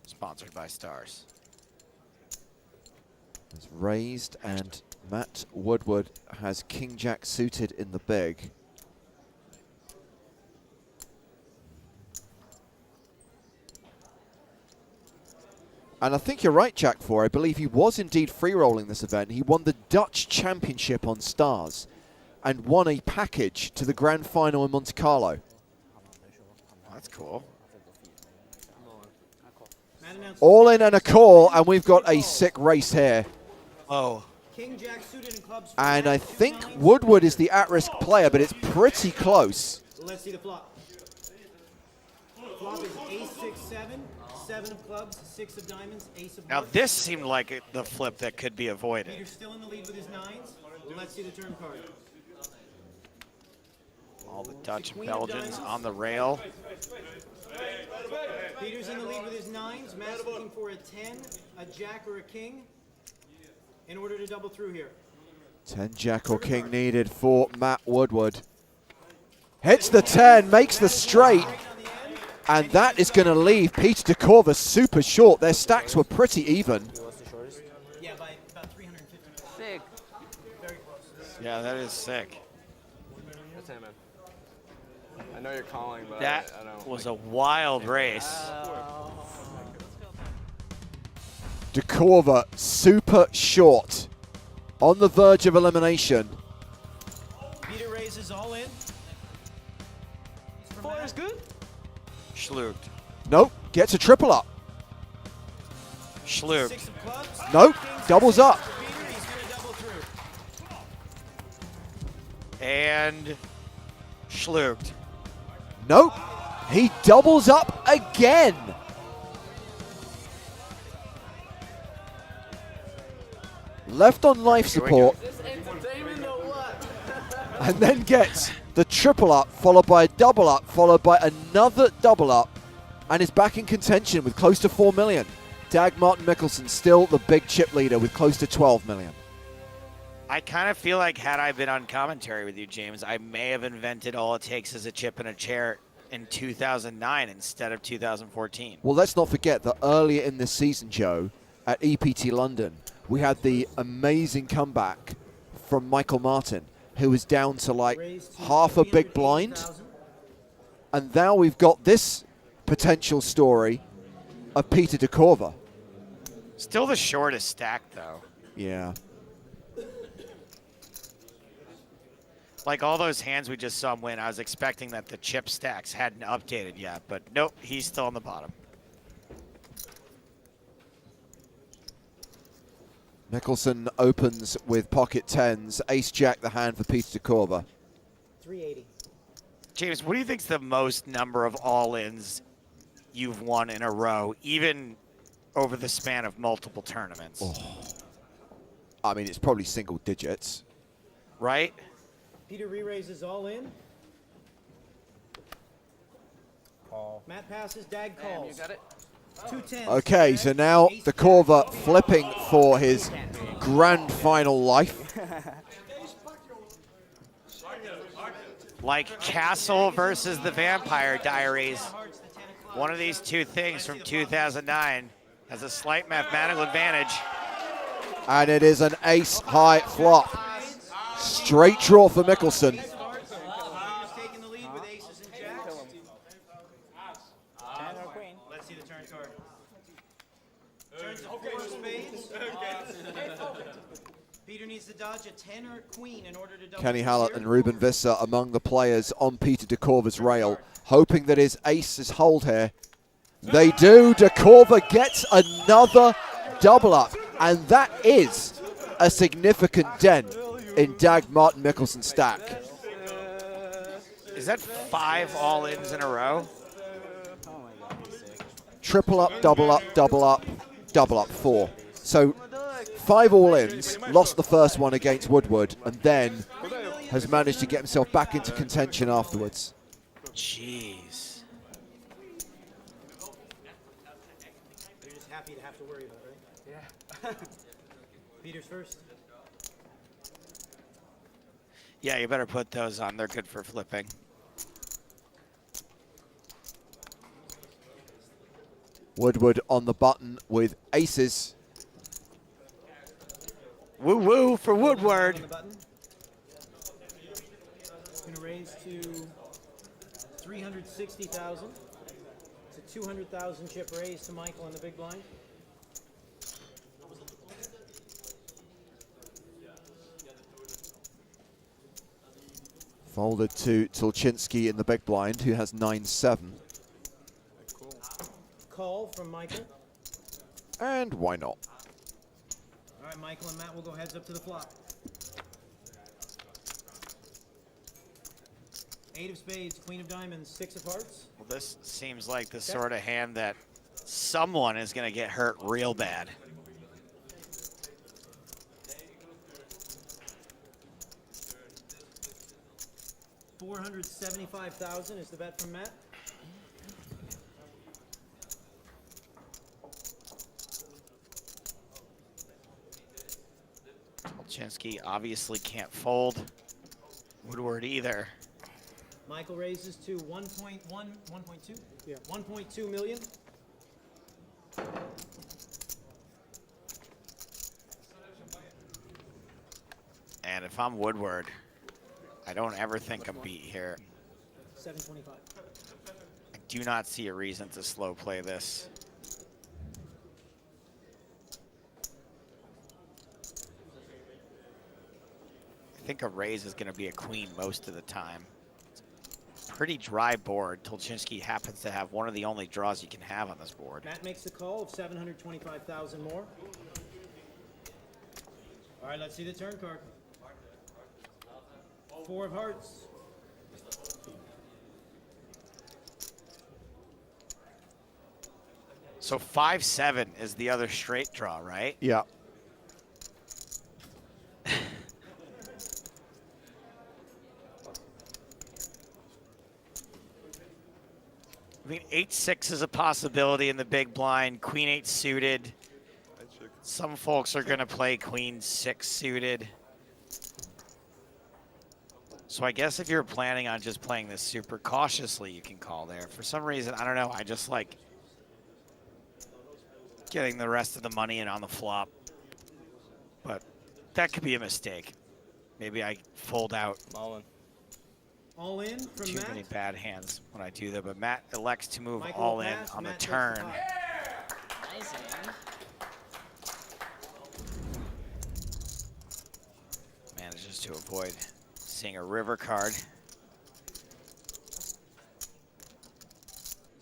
[SPEAKER 4] Sponsored by Stars.
[SPEAKER 3] It's raised, and Matt Woodward has King Jack suited in the big. And I think you're right, Jack, I believe he was indeed free-rolling this event. He won the Dutch Championship on Stars and won a package to the Grand Final in Monte Carlo.
[SPEAKER 4] That's cool.
[SPEAKER 3] All in and a call, and we've got a sick race here.
[SPEAKER 4] Oh.
[SPEAKER 6] King Jack suited in clubs.
[SPEAKER 3] And I think Woodward is the at-risk player, but it's pretty close.
[SPEAKER 6] Let's see the flop. Flop is ace, 6, 7. 7 of clubs, 6 of diamonds, ace of
[SPEAKER 4] Now
[SPEAKER 6] hearts.
[SPEAKER 4] this seemed like the flip that could be avoided.
[SPEAKER 6] Peter's still in the lead with his 9s. Let's see the turn card.
[SPEAKER 4] All the Dutch and Belgians on the rail.
[SPEAKER 6] Peter's in the lead with his 9s. Matt's looking for a 10, a jack, or a king in order to double through here.
[SPEAKER 3] 10 jack or king needed for Matt Woodward. Hits the 10, makes the straight. And that is going to leave Peter DeCorva super short. Their stacks were pretty even.
[SPEAKER 6] Yeah, by about 350.
[SPEAKER 7] Sick.
[SPEAKER 6] Very close.
[SPEAKER 4] Yeah, that is sick.
[SPEAKER 9] That's it, man. I know you're calling, but
[SPEAKER 4] That
[SPEAKER 9] I don't.
[SPEAKER 4] was a wild race.
[SPEAKER 3] DeCorva super short. On the verge of elimination.
[SPEAKER 6] Peter raises all in.
[SPEAKER 7] 4 is good.
[SPEAKER 4] Schluged.
[SPEAKER 3] Nope, gets a triple up.
[SPEAKER 4] Schluged.
[SPEAKER 6] 6 of clubs.
[SPEAKER 3] Nope, doubles up.
[SPEAKER 6] Peter, he's going to double through.
[SPEAKER 4] And schluged.
[SPEAKER 3] Nope, he doubles up again. Left on life support. And then gets the triple up, followed by a double up, followed by another double up, and is back in contention with close to 4 million. Dag Martin Mikkelsen still the big chip leader with close to 12 million.
[SPEAKER 4] I kind of feel like had I been on commentary with you, James, I may have invented all it takes is a chip and a chair in 2009 instead of 2014.
[SPEAKER 3] Well, let's not forget that earlier in this season, Joe, at EPT London, we had the amazing comeback from Michael Martin, who was down to like half a big blind. And now we've got this potential story of Peter DeCorva.
[SPEAKER 4] Still the shortest stack, though.
[SPEAKER 3] Yeah.
[SPEAKER 4] Like all those hands we just saw him win, I was expecting that the chip stacks hadn't updated yet, but nope, he's still on the bottom.
[SPEAKER 3] Mikkelsen opens with pocket tens, ace-jack the hand for Peter DeCorva.
[SPEAKER 6] 380.
[SPEAKER 4] James, what do you think's the most number of all-ins you've won in a row, even over the span of multiple tournaments?
[SPEAKER 3] Oh. I mean, it's probably single digits.
[SPEAKER 4] Right?
[SPEAKER 6] Peter re-raises all in.
[SPEAKER 5] Call.
[SPEAKER 6] Matt passes, Dag calls.
[SPEAKER 7] You got it.
[SPEAKER 6] 2 10s.
[SPEAKER 3] Okay, so now DeCorva flipping for his grand final life.
[SPEAKER 4] Like Castle versus the Vampire Diaries. One of these two things from 2009 has a slight mathematical advantage.
[SPEAKER 3] And it is an ace-high flop. Straight draw for Mikkelsen.
[SPEAKER 6] Peter's taking the lead with aces and jacks.
[SPEAKER 5] 10 or queen.
[SPEAKER 6] Let's see the turn card. Turns to 4 of spades. Peter needs to dodge a 10 or a queen in order to double.
[SPEAKER 3] Kenny
[SPEAKER 6] through
[SPEAKER 3] Hallett
[SPEAKER 6] here.
[SPEAKER 3] and Ruben Visser among the players on Peter DeCorva's rail, hoping that his aces hold here. They do. DeCorva gets another double up, and that is a significant dent in Dag Martin Mikkelsen's stack.
[SPEAKER 4] Is that 5 all-ins in a row?
[SPEAKER 3] Triple up, double up, double up, double up 4. So 5 all-ins, lost the first one against Woodward, and then has managed to get himself back into contention afterwards.
[SPEAKER 4] Jeez.
[SPEAKER 6] You're just happy to have to worry about it, right? Yeah. Peter's first.
[SPEAKER 4] Yeah, you better put those on. They're good for flipping.
[SPEAKER 3] Woodward on the button with aces.
[SPEAKER 4] Woo woo for Woodward.
[SPEAKER 6] On the button. Going to raise to 360,000. It's a 200,000 chip raise to Michael in the big blind.
[SPEAKER 3] Folded to Tulchinski in the big blind, who has 9-7.
[SPEAKER 6] Call from Michael.
[SPEAKER 3] And why not?
[SPEAKER 6] All right, Michael and Matt will go heads up to the flop. 8 of spades, queen of diamonds, 6 of hearts.
[SPEAKER 4] Well, this seems like the sort of hand that someone is going to get hurt real bad.
[SPEAKER 6] $475,000 is the bet from Matt.
[SPEAKER 4] Tulchinski obviously can't fold. Woodward either.
[SPEAKER 6] Michael raises to 1.2? Yeah. 1.2 million.
[SPEAKER 4] And if I'm Woodward, I don't ever think I'm beat here.
[SPEAKER 6] 725.
[SPEAKER 4] I do not see a reason to slow play this. I think a raise is going to be a queen most of the time. Pretty dry board. Tulchinski happens to have one of the only draws you can have on this board.
[SPEAKER 6] Matt makes the call of 725,000 more. All right, let's see the turn card. 4 of hearts.
[SPEAKER 4] So 5-7 is the other straight draw, right?
[SPEAKER 3] Yeah.
[SPEAKER 4] I mean, 8-6 is a possibility in the big blind. Queen 8 suited. Some folks are going to play Queen 6 suited. So I guess if you're planning on just playing this super cautiously, you can call there. For some reason, I don't know, I just like getting the rest of the money in on the flop. But that could be a mistake. Maybe I fold out.
[SPEAKER 7] All in.
[SPEAKER 6] All in from
[SPEAKER 4] Too
[SPEAKER 6] Matt.
[SPEAKER 4] many bad hands when I do that, but Matt elects to move
[SPEAKER 6] Michael
[SPEAKER 4] all
[SPEAKER 6] will
[SPEAKER 4] in
[SPEAKER 6] pass,
[SPEAKER 4] on the
[SPEAKER 6] Matt takes the
[SPEAKER 4] turn.
[SPEAKER 6] pot.
[SPEAKER 13] Nice hand.
[SPEAKER 4] Manages to avoid seeing a river card.
[SPEAKER 6] He's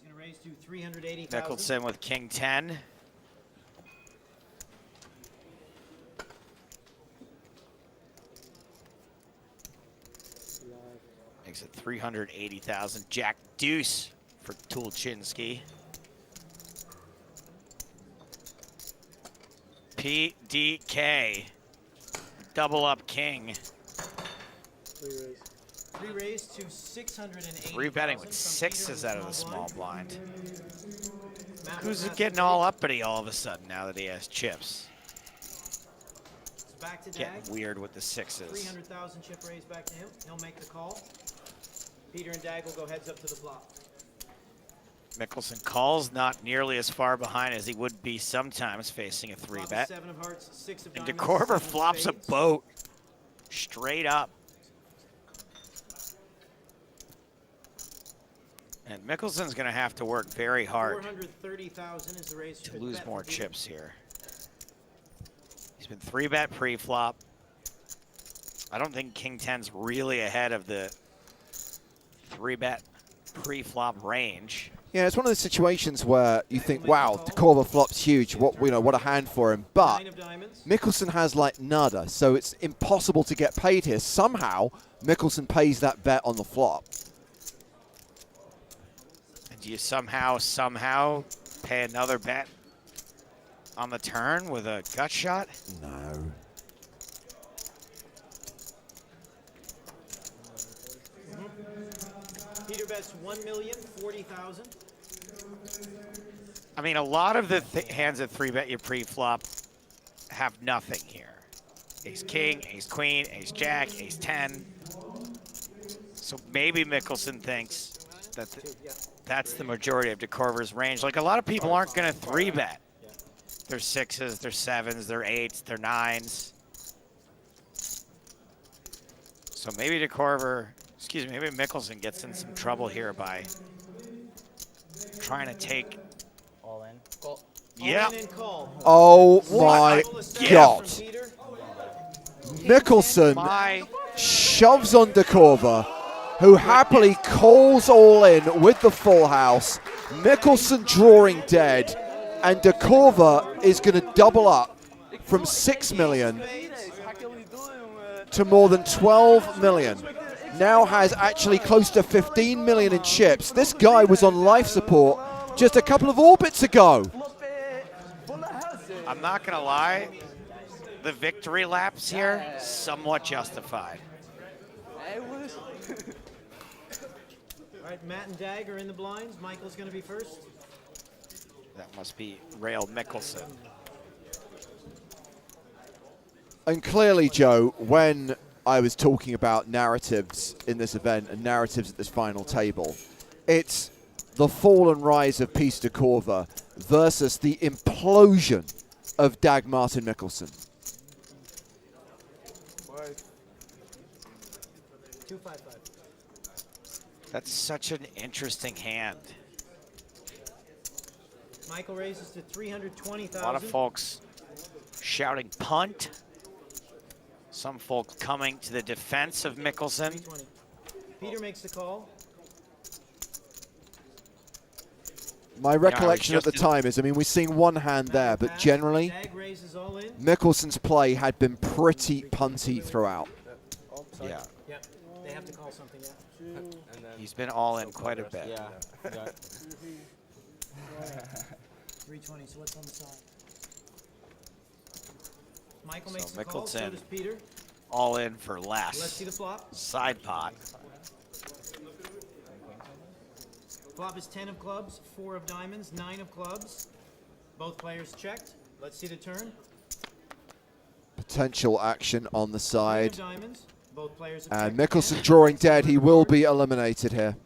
[SPEAKER 6] going to raise to 380,000.
[SPEAKER 4] Mickelson with King 10. Makes it 380,000. Jack deuce for Tulchinski. PDK. Double up king.
[SPEAKER 6] Three raise to 680,000.
[SPEAKER 4] Three betting with
[SPEAKER 6] from
[SPEAKER 4] sixes
[SPEAKER 6] Peter
[SPEAKER 4] out
[SPEAKER 6] in
[SPEAKER 4] of the small blind.
[SPEAKER 6] Matt
[SPEAKER 4] Who's
[SPEAKER 6] will pass
[SPEAKER 4] getting
[SPEAKER 6] the
[SPEAKER 4] all
[SPEAKER 6] three.
[SPEAKER 4] uppity all of a sudden now that he has chips?
[SPEAKER 6] It's back to Dag.
[SPEAKER 4] Getting weird with the sixes.
[SPEAKER 6] 300,000 chip raise back to him. He'll make the call. Peter and Dag will go heads up to the flop.
[SPEAKER 4] Mickelson calls, not nearly as far behind as he would be sometimes facing a three
[SPEAKER 6] Flop is
[SPEAKER 4] bet.
[SPEAKER 6] 7 of hearts, 6 of
[SPEAKER 4] And
[SPEAKER 6] diamonds,
[SPEAKER 4] DeCorver
[SPEAKER 6] 7 of
[SPEAKER 4] flops a
[SPEAKER 6] spades.
[SPEAKER 4] boat straight up. And Mickelson's going to have to work very hard
[SPEAKER 6] 430,000 is the raise
[SPEAKER 4] to
[SPEAKER 6] bet
[SPEAKER 4] lose
[SPEAKER 6] for
[SPEAKER 4] more
[SPEAKER 6] Peter.
[SPEAKER 4] chips here. He's been 3-bet pre-flop. I don't think King 10's really ahead of the 3-bet pre-flop range.
[SPEAKER 3] Yeah, it's one of those situations where you think, wow, DeCorver flop's huge. What a hand for him. But
[SPEAKER 6] 9 of diamonds.
[SPEAKER 3] Mickelson has like nada, so it's impossible to get paid here. Somehow, Mickelson pays that bet on the flop.
[SPEAKER 4] And do you somehow pay another bet on the turn with a gut shot?
[SPEAKER 3] No.
[SPEAKER 6] Peter bets 1,040,000.
[SPEAKER 4] I mean, a lot of the hands that 3-bet you pre-flop have nothing here. Ace king, ace queen, ace jack, ace 10. So maybe Mickelson thinks that that's the majority of DeCorver's range. Like, a lot of people aren't going to 3-bet. They're 6s, they're 7s, they're 8s, they're 9s. So maybe maybe Mickelson gets in some trouble here by trying to take.
[SPEAKER 13] All in.
[SPEAKER 9] Call.
[SPEAKER 4] Yeah.
[SPEAKER 6] All in and call.
[SPEAKER 3] Oh
[SPEAKER 4] What
[SPEAKER 3] my
[SPEAKER 4] a
[SPEAKER 3] God.
[SPEAKER 6] From Peter.
[SPEAKER 3] Mickelson
[SPEAKER 4] My
[SPEAKER 3] shoves on DeCorver, who happily calls all in with the full house. Mickelson drawing dead, and DeCorver is going to double up from 6 million to more than 12 million. Now has actually close to 15 million in chips. This guy was on life support just a couple of orbits ago.
[SPEAKER 4] I'm not going to lie. The victory laps here, somewhat justified.
[SPEAKER 6] All right, Matt and Dag are in the blinds. Michael's going to be first.
[SPEAKER 4] That must be Rail Mickelson.
[SPEAKER 3] And clearly, Joe, when I was talking about narratives in this event and narratives at this final table, it's the fall and rise of Peace DeCorver versus the implosion of Dag Martin Mickelson.
[SPEAKER 6] 255.
[SPEAKER 4] That's such an interesting hand.
[SPEAKER 6] Michael raises to 320,000.
[SPEAKER 4] A lot of folks shouting punt. Some folks coming to the defense of Mickelson.
[SPEAKER 6] 320. Peter makes the call.
[SPEAKER 3] My recollection at the time is, I mean, we're seeing one hand there, but generally,
[SPEAKER 6] Dag raises all in.
[SPEAKER 3] Mickelson's play had been pretty punty throughout.
[SPEAKER 4] Yeah,
[SPEAKER 6] Yep. They have to call something, yeah.
[SPEAKER 9] And then
[SPEAKER 4] he's been all in quite a bit.
[SPEAKER 9] yeah.
[SPEAKER 6] 320, so what's on the side? Michael
[SPEAKER 4] So
[SPEAKER 6] makes the call, so
[SPEAKER 4] Mickelson.
[SPEAKER 6] does Peter.
[SPEAKER 4] All in for
[SPEAKER 6] Let's
[SPEAKER 4] less.
[SPEAKER 6] see the flop.
[SPEAKER 4] Side pot.
[SPEAKER 6] Flop is 10 of clubs, 4 of diamonds, 9 of clubs. Both players checked. Let's see the turn.
[SPEAKER 3] Potential action on the
[SPEAKER 6] 9
[SPEAKER 3] side.
[SPEAKER 6] of diamonds. Both players have
[SPEAKER 3] And
[SPEAKER 6] checked
[SPEAKER 3] Mickelson
[SPEAKER 6] again.
[SPEAKER 3] drawing dead. He will be eliminated here.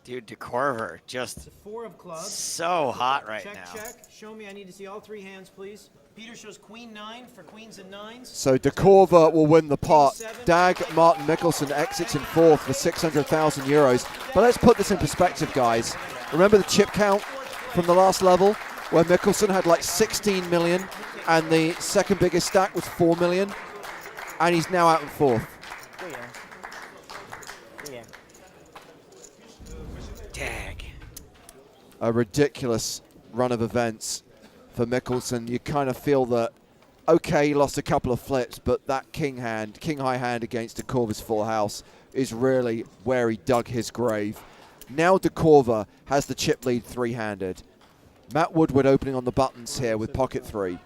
[SPEAKER 4] Dude, DeCorver just
[SPEAKER 6] It's a 4 of clubs.
[SPEAKER 4] so hot right
[SPEAKER 6] Check,
[SPEAKER 4] now.
[SPEAKER 6] check. Show me. I need to see all 3 hands, please. Peter shows queen 9 for queens and 9s.
[SPEAKER 3] So DeCorver will win the pot. Dag Martin Mickelson exits in fourth for 600,000 euros. But let's put this in perspective, guys. Remember the chip count from the last level where Mickelson had like 16 million and the second biggest stack was 4 million? And he's now out in fourth.
[SPEAKER 4] Dag.
[SPEAKER 3] A ridiculous run of events for Mickelson. You kind of feel that, okay, he lost a couple of flips, but that king high hand against DeCorver's full house is really where he dug his grave. Now DeCorver has the chip lead 3-handed. Matt Woodward opening on the buttons here with pocket 3.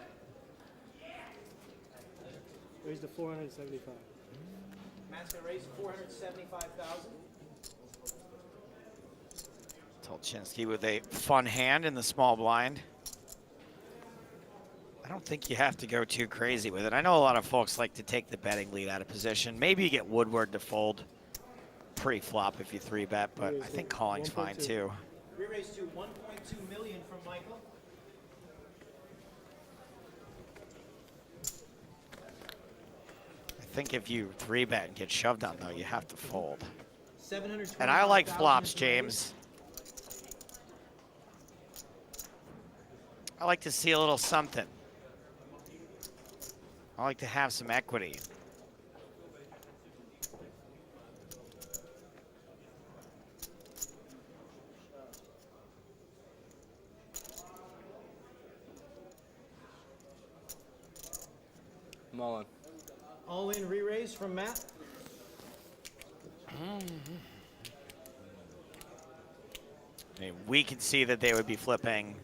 [SPEAKER 11] Raise the 475.
[SPEAKER 6] Matt's going to raise 475,000.
[SPEAKER 4] Tolchinsky with a fun hand in the small blind. I don't think you have to go too crazy with it. I know a lot of folks like to take the betting lead out of position. Maybe you get Woodward to fold pre-flop if you 3-bet, but I think calling's fine too.
[SPEAKER 6] Re-raise to 1.2 million from Michael.
[SPEAKER 4] I think if you 3-bet and get shoved on, though, you have to fold.
[SPEAKER 6] 725,000.
[SPEAKER 4] And I like flops,
[SPEAKER 6] is raised.
[SPEAKER 4] James. I like to see a little something. I like to have some equity.
[SPEAKER 9] Mullen.
[SPEAKER 6] All in re-raise from Matt.
[SPEAKER 4] I mean, we can see that they would be flipping.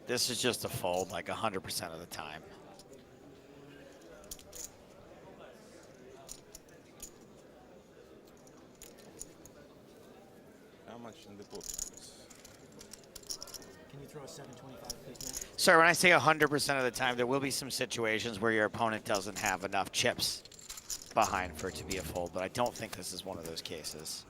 [SPEAKER 4] This is just a fold like 100% of the time.
[SPEAKER 12] How much in the book?
[SPEAKER 6] Can you throw a 725, please, Matt?
[SPEAKER 4] Sir, when I say 100% of the time, there will be some situations where your opponent doesn't have enough chips behind for it to be a fold, but I don't think this is one of those cases.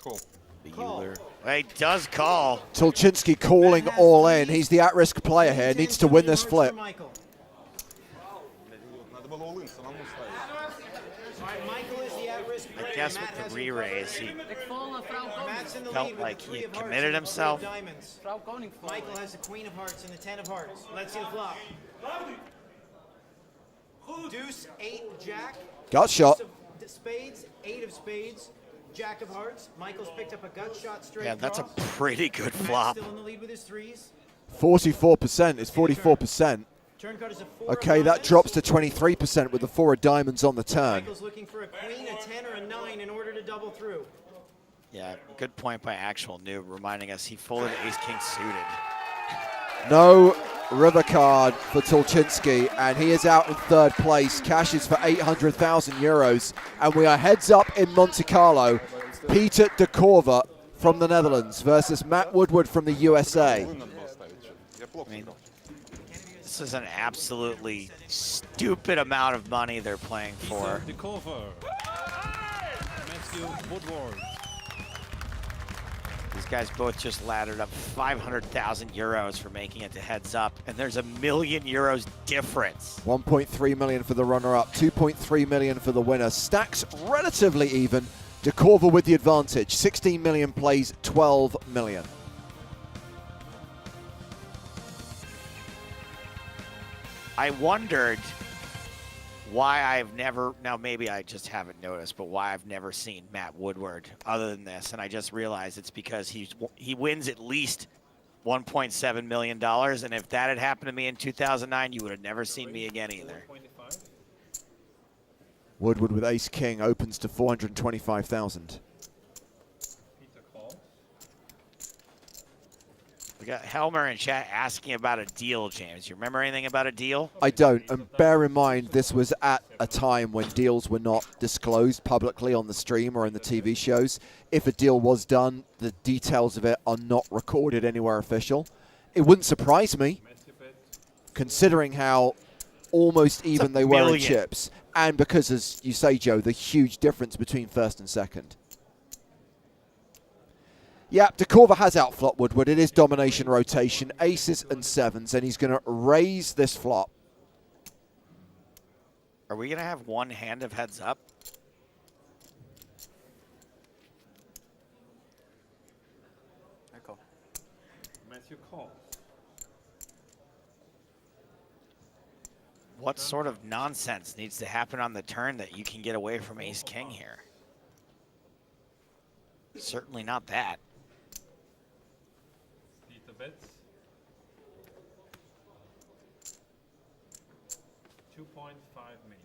[SPEAKER 9] Cool.
[SPEAKER 4] The Euler. He does call.
[SPEAKER 3] Tulchinski calling all in. He's the at-risk player here. Needs to win this flip.
[SPEAKER 6] Michael. Michael is the at-risk player.
[SPEAKER 4] I guess
[SPEAKER 6] Matt
[SPEAKER 4] with
[SPEAKER 6] has
[SPEAKER 4] the
[SPEAKER 6] it
[SPEAKER 4] re-raise, he
[SPEAKER 6] Matt's in the
[SPEAKER 4] felt
[SPEAKER 6] lead with
[SPEAKER 4] like
[SPEAKER 6] the
[SPEAKER 4] he
[SPEAKER 6] three
[SPEAKER 4] had
[SPEAKER 6] of hearts
[SPEAKER 4] committed
[SPEAKER 6] and the
[SPEAKER 4] himself.
[SPEAKER 6] four of diamonds. Michael has the queen of hearts and the 10 of hearts. Let's see the flop. Deuce, 8, jack.
[SPEAKER 3] Gut shot.
[SPEAKER 6] Deuce of spades, 8 of spades, jack of hearts. Michael's picked up a gut shot straight
[SPEAKER 4] Yeah, that's a
[SPEAKER 6] draw.
[SPEAKER 4] pretty good
[SPEAKER 6] Matt's
[SPEAKER 4] flop.
[SPEAKER 6] still in the lead with his threes.
[SPEAKER 3] 44% is 44%.
[SPEAKER 6] Turn card is a 4
[SPEAKER 3] Okay,
[SPEAKER 6] of
[SPEAKER 3] that
[SPEAKER 6] diamonds.
[SPEAKER 3] drops to 23% with the 4 of diamonds on the turn.
[SPEAKER 6] Michael's looking for a queen, a 10, or a 9 in order to double through.
[SPEAKER 4] Yeah, good point by Actual Noob, reminding us he folded ace-king suited.
[SPEAKER 3] No river card for Tulchinski, and he is out in third place. Cashes for 800,000 euros, and we are heads up in Monte Carlo. Peter de Korver from the Netherlands versus Matt Woodward from the USA.
[SPEAKER 4] I mean, this is an absolutely stupid amount of money they're playing for.
[SPEAKER 12] The cover. Matthew Woodward.
[SPEAKER 4] These guys both just laddered up 500,000 euros for making it to heads up, and there's €1 million difference.
[SPEAKER 3] 1.3 million for the runner-up, 2.3 million for the winner. Stacks relatively even. De Korver with the advantage. 16 million plays 12 million.
[SPEAKER 4] I wondered why I've never, now maybe I just haven't noticed, but why I've never seen Matt Woodward other than this, and I just realized it's because he wins at least $1.7 million, and if that had happened to me in 2009, you would have never seen me again either.
[SPEAKER 3] Woodward with ace-king opens to 425,000.
[SPEAKER 4] We got Helmer in chat asking about a deal, James. You remember anything about a deal?
[SPEAKER 3] I don't, and bear in mind this was at a time when deals were not disclosed publicly on the stream or in the TV shows. If a deal was done, the details of it are not recorded anywhere official. It wouldn't surprise me, considering how almost even they were in chips, and because, as you say, Joe, the huge difference between first and second. Yeah, de Korver has outflop Woodward. It is domination rotation, aces and sevens, and he's going to raise this flop.
[SPEAKER 4] Are we going to have one hand of heads up?
[SPEAKER 7] I call.
[SPEAKER 12] Matthew calls.
[SPEAKER 4] What sort of nonsense needs to happen on the turn that you can get away from ace-king here? Certainly not that.
[SPEAKER 12] Peter bets. 2.5 million.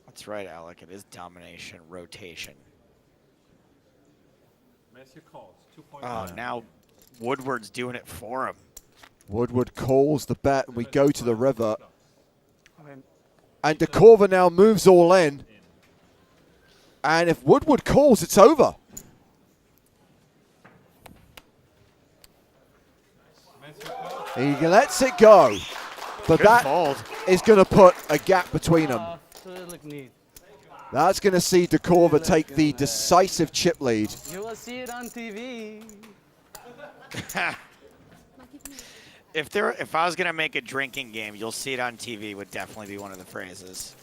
[SPEAKER 4] That's right, Alec. It is domination rotation.
[SPEAKER 12] Matthew calls. 2.5.
[SPEAKER 4] Oh, now Woodward's doing it for him.
[SPEAKER 3] Woodward calls the bet, and we go to the river. And de Korver now moves all in. And if Woodward calls, it's over. He lets it go. But
[SPEAKER 4] Good
[SPEAKER 3] that
[SPEAKER 4] fold.
[SPEAKER 3] is going to put a gap between them. That's going to see de Korver take the decisive chip lead.
[SPEAKER 7] You will see it on TV.
[SPEAKER 4] If I was going to make a drinking game, you'll see it on TV would definitely be one of the phrases.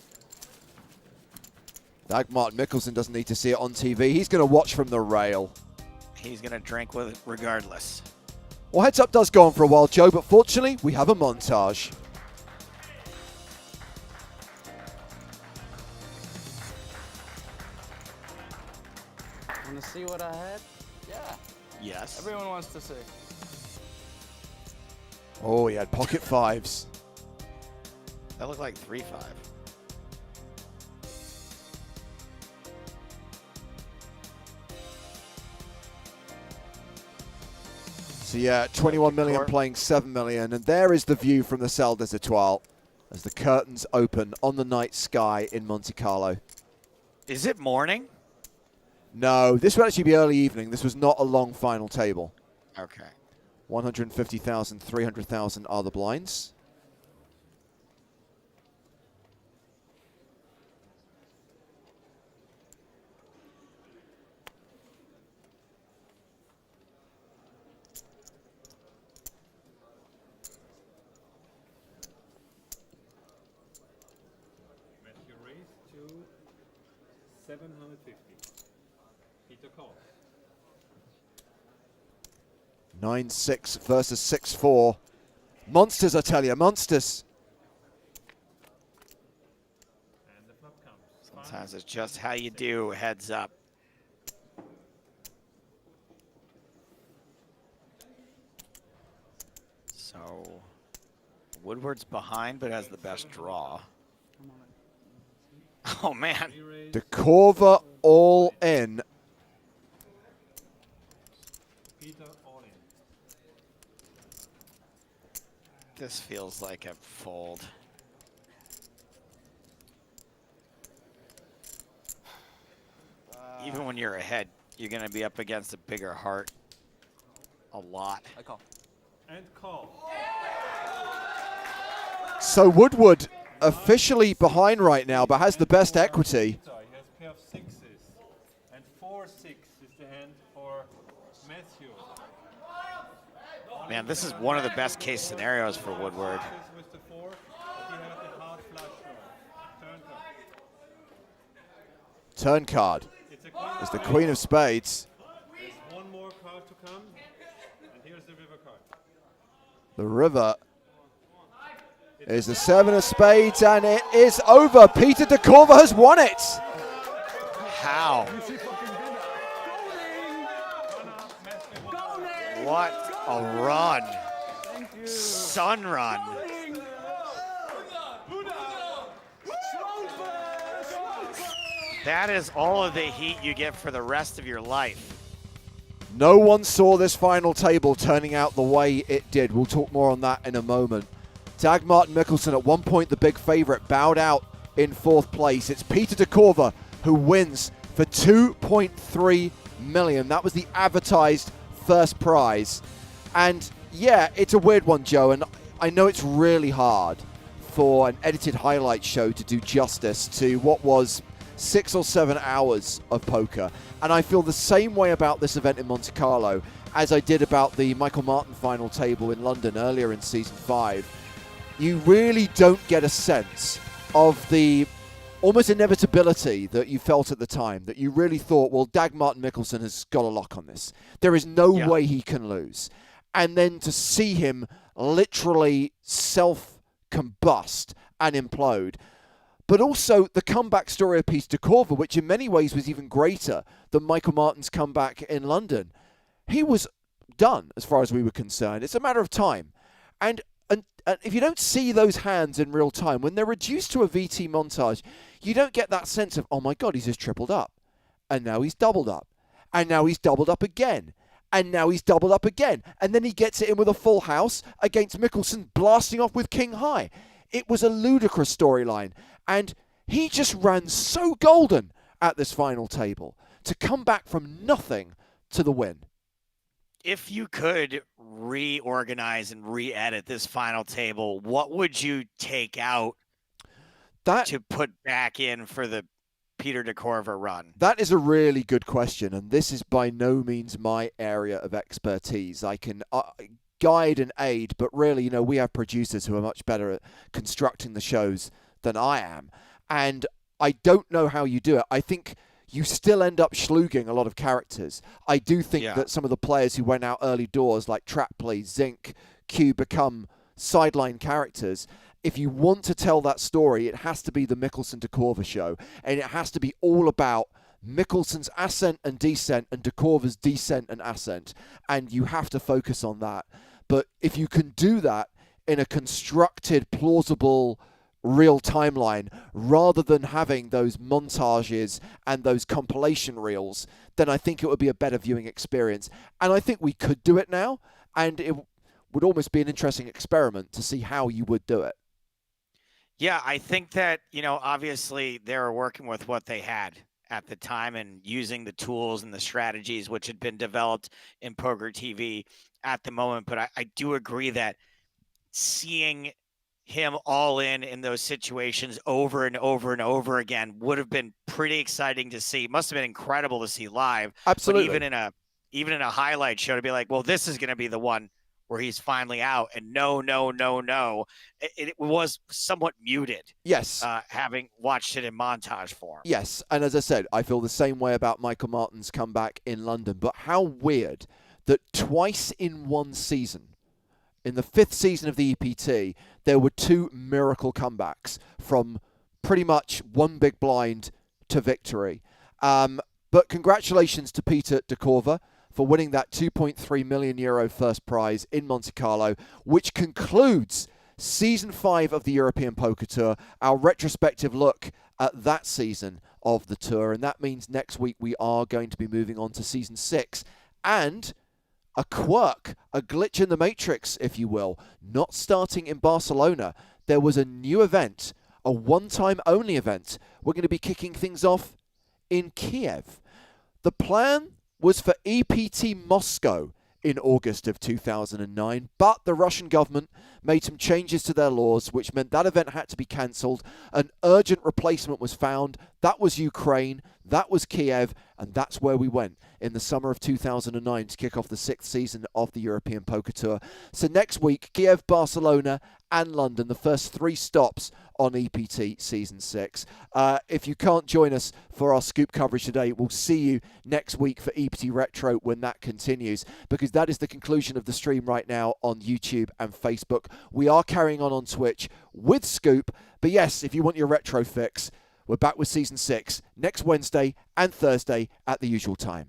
[SPEAKER 3] Dagmar Mikkelsen doesn't need to see it on TV. He's going to watch from the rail.
[SPEAKER 4] He's going to drink with it regardless.
[SPEAKER 3] Well, heads up does go on for a while, Joe, but fortunately, we have a montage.
[SPEAKER 7] Want to see what I had? Yeah.
[SPEAKER 4] Yes.
[SPEAKER 7] Everyone wants to see.
[SPEAKER 3] Oh, he had pocket fives.
[SPEAKER 4] That looked like 3-5.
[SPEAKER 3] So yeah, 21 million playing 7 million, and there is the view from the Salle des Etoiles as the curtains open on the night sky in Monte Carlo.
[SPEAKER 4] Is it morning?
[SPEAKER 3] No, this would actually be early evening. This was not a long final table.
[SPEAKER 4] Okay.
[SPEAKER 3] 150,000, 300,000 are the blinds.
[SPEAKER 12] 750. Peter calls.
[SPEAKER 3] 9-6 versus 6-4. Monsters, I tell you, monsters.
[SPEAKER 12] And the flop comes.
[SPEAKER 4] Sometimes it's just how you do, heads up. So Woodward's behind, but has the best draw. Oh, man.
[SPEAKER 3] Dekorva all in.
[SPEAKER 12] Peter all in.
[SPEAKER 4] This feels like a fold. Even when you're ahead, you're going to be up against a bigger heart a lot.
[SPEAKER 7] I call.
[SPEAKER 12] And call.
[SPEAKER 3] So Woodward officially behind right now, but has the best equity.
[SPEAKER 12] He has a pair of sixes. And 4-6 is the hand for Matthew.
[SPEAKER 4] Man, this is one of the best case scenarios for Woodward.
[SPEAKER 12] Sixes with the 4, but he has the hard flush draw. Turn card.
[SPEAKER 3] Turn card
[SPEAKER 12] It's a queen
[SPEAKER 3] is the Queen of Spades.
[SPEAKER 12] There's one more card to come. And here's the river card.
[SPEAKER 3] The river is the 7 of Spades, and it is over. Peter Dekorva has won it.
[SPEAKER 4] How? What a run. Sun run. That is all of the heat you get for the rest of your life.
[SPEAKER 3] No one saw this final table turning out the way it did. We'll talk more on that in a moment. Dag Martin Mikkelsen, at one point the big favorite, bowed out in 4th place. It's Peter Dekorva who wins for 2.3 million. That was the advertised first prize. And yeah, it's a weird one, Joe, and I know it's really hard for an edited highlight show to do justice to what was 6 or 7 hours of poker. And I feel the same way about this event in Monte Carlo as I did about the Michael Martin final table in London earlier in season 5. You really don't get a sense of the almost inevitability that you felt at the time, that you really thought, well, Dag Martin Mikkelsen has got a lock on this. There is no way he can lose. And then to see him literally self-combust and implode. But also the comeback story of Peter Dekorva, which in many ways was even greater than Michael Martin's comeback in London. He was done as far as we were concerned. It's a matter of time. And if you don't see those hands in real time, when they're reduced to a VT montage, you don't get that sense of, oh my God, he's just tripled up. And now he's doubled up. And now he's doubled up again. And now he's doubled up again. And then he gets it in with a full house against Mikkelsen blasting off with King High. It was a ludicrous storyline. And he just ran so golden at this final table to come back from nothing to the win.
[SPEAKER 4] If you could reorganize and re-edit this final table, what would you take out to put back in for the Peter Dekorva run?
[SPEAKER 3] That is a really good question, and this is by no means my area of expertise. I can guide and aid, but really, we have producers who are much better at constructing the shows than I am, and I don't know how you do it. I think you still end up schlooging a lot of characters. I do think that some of the players who went out early doors, like Trapley, Zink, Q, become sideline characters. If you want to tell that story, it has to be the Mikkelsen-Dekorva show, and it has to be all about Mikkelsen's ascent and descent and Dekorva's descent and ascent, and you have to focus on that. But if you can do that in a constructed, plausible, real timeline, rather than having those montages and those compilation reels, then I think it would be a better viewing experience. And I think we could do it now, and it would almost be an interesting experiment to see how you would do it.
[SPEAKER 4] Yeah, I think that, obviously they were working with what they had at the time and using the tools and the strategies which had been developed in Poker TV at the moment. But I do agree that seeing him all in those situations over and over and over again would have been pretty exciting to see. Must have been incredible to see live.
[SPEAKER 3] Absolutely.
[SPEAKER 4] But even in a highlight show to be like, well, this is going to be the one where he's finally out, and no. It was somewhat muted.
[SPEAKER 3] Yes.
[SPEAKER 4] Having watched it in montage form.
[SPEAKER 3] Yes, and as I said, I feel the same way about Michael Martin's comeback in London. But how weird that twice in one season, in the 5th season of the EPT, there were 2 miracle comebacks from pretty much one big blind to victory. But congratulations to Peter de Korver for winning that €2.3 million first prize in Monte Carlo, which concludes Season 5 of the European Poker Tour, our retrospective look at that season of the tour. And that means next week we are going to be moving on to Season 6. And a quirk, a glitch in the matrix, if you will, not starting in Barcelona. There was a new event, a one-time only event. We're going to be kicking things off in Kiev. The plan was for EPT Moscow in August of 2009, but the Russian government made some changes to their laws, which meant that event had to be cancelled. An urgent replacement was found. That was Ukraine, that was Kiev, and that's where we went in the summer of 2009 to kick off the 6th season of the European Poker Tour. So next week, Kiev, Barcelona, and London, the first 3 stops on EPT Season 6. If you can't join us for our scoop coverage today, we'll see you next week for EPT Retro when that continues, because that is the conclusion of the stream right now on YouTube and Facebook. We are carrying on Twitch with Scoop, but yes, if you want your retro fix, we're back with Season 6 next Wednesday and Thursday at the usual time.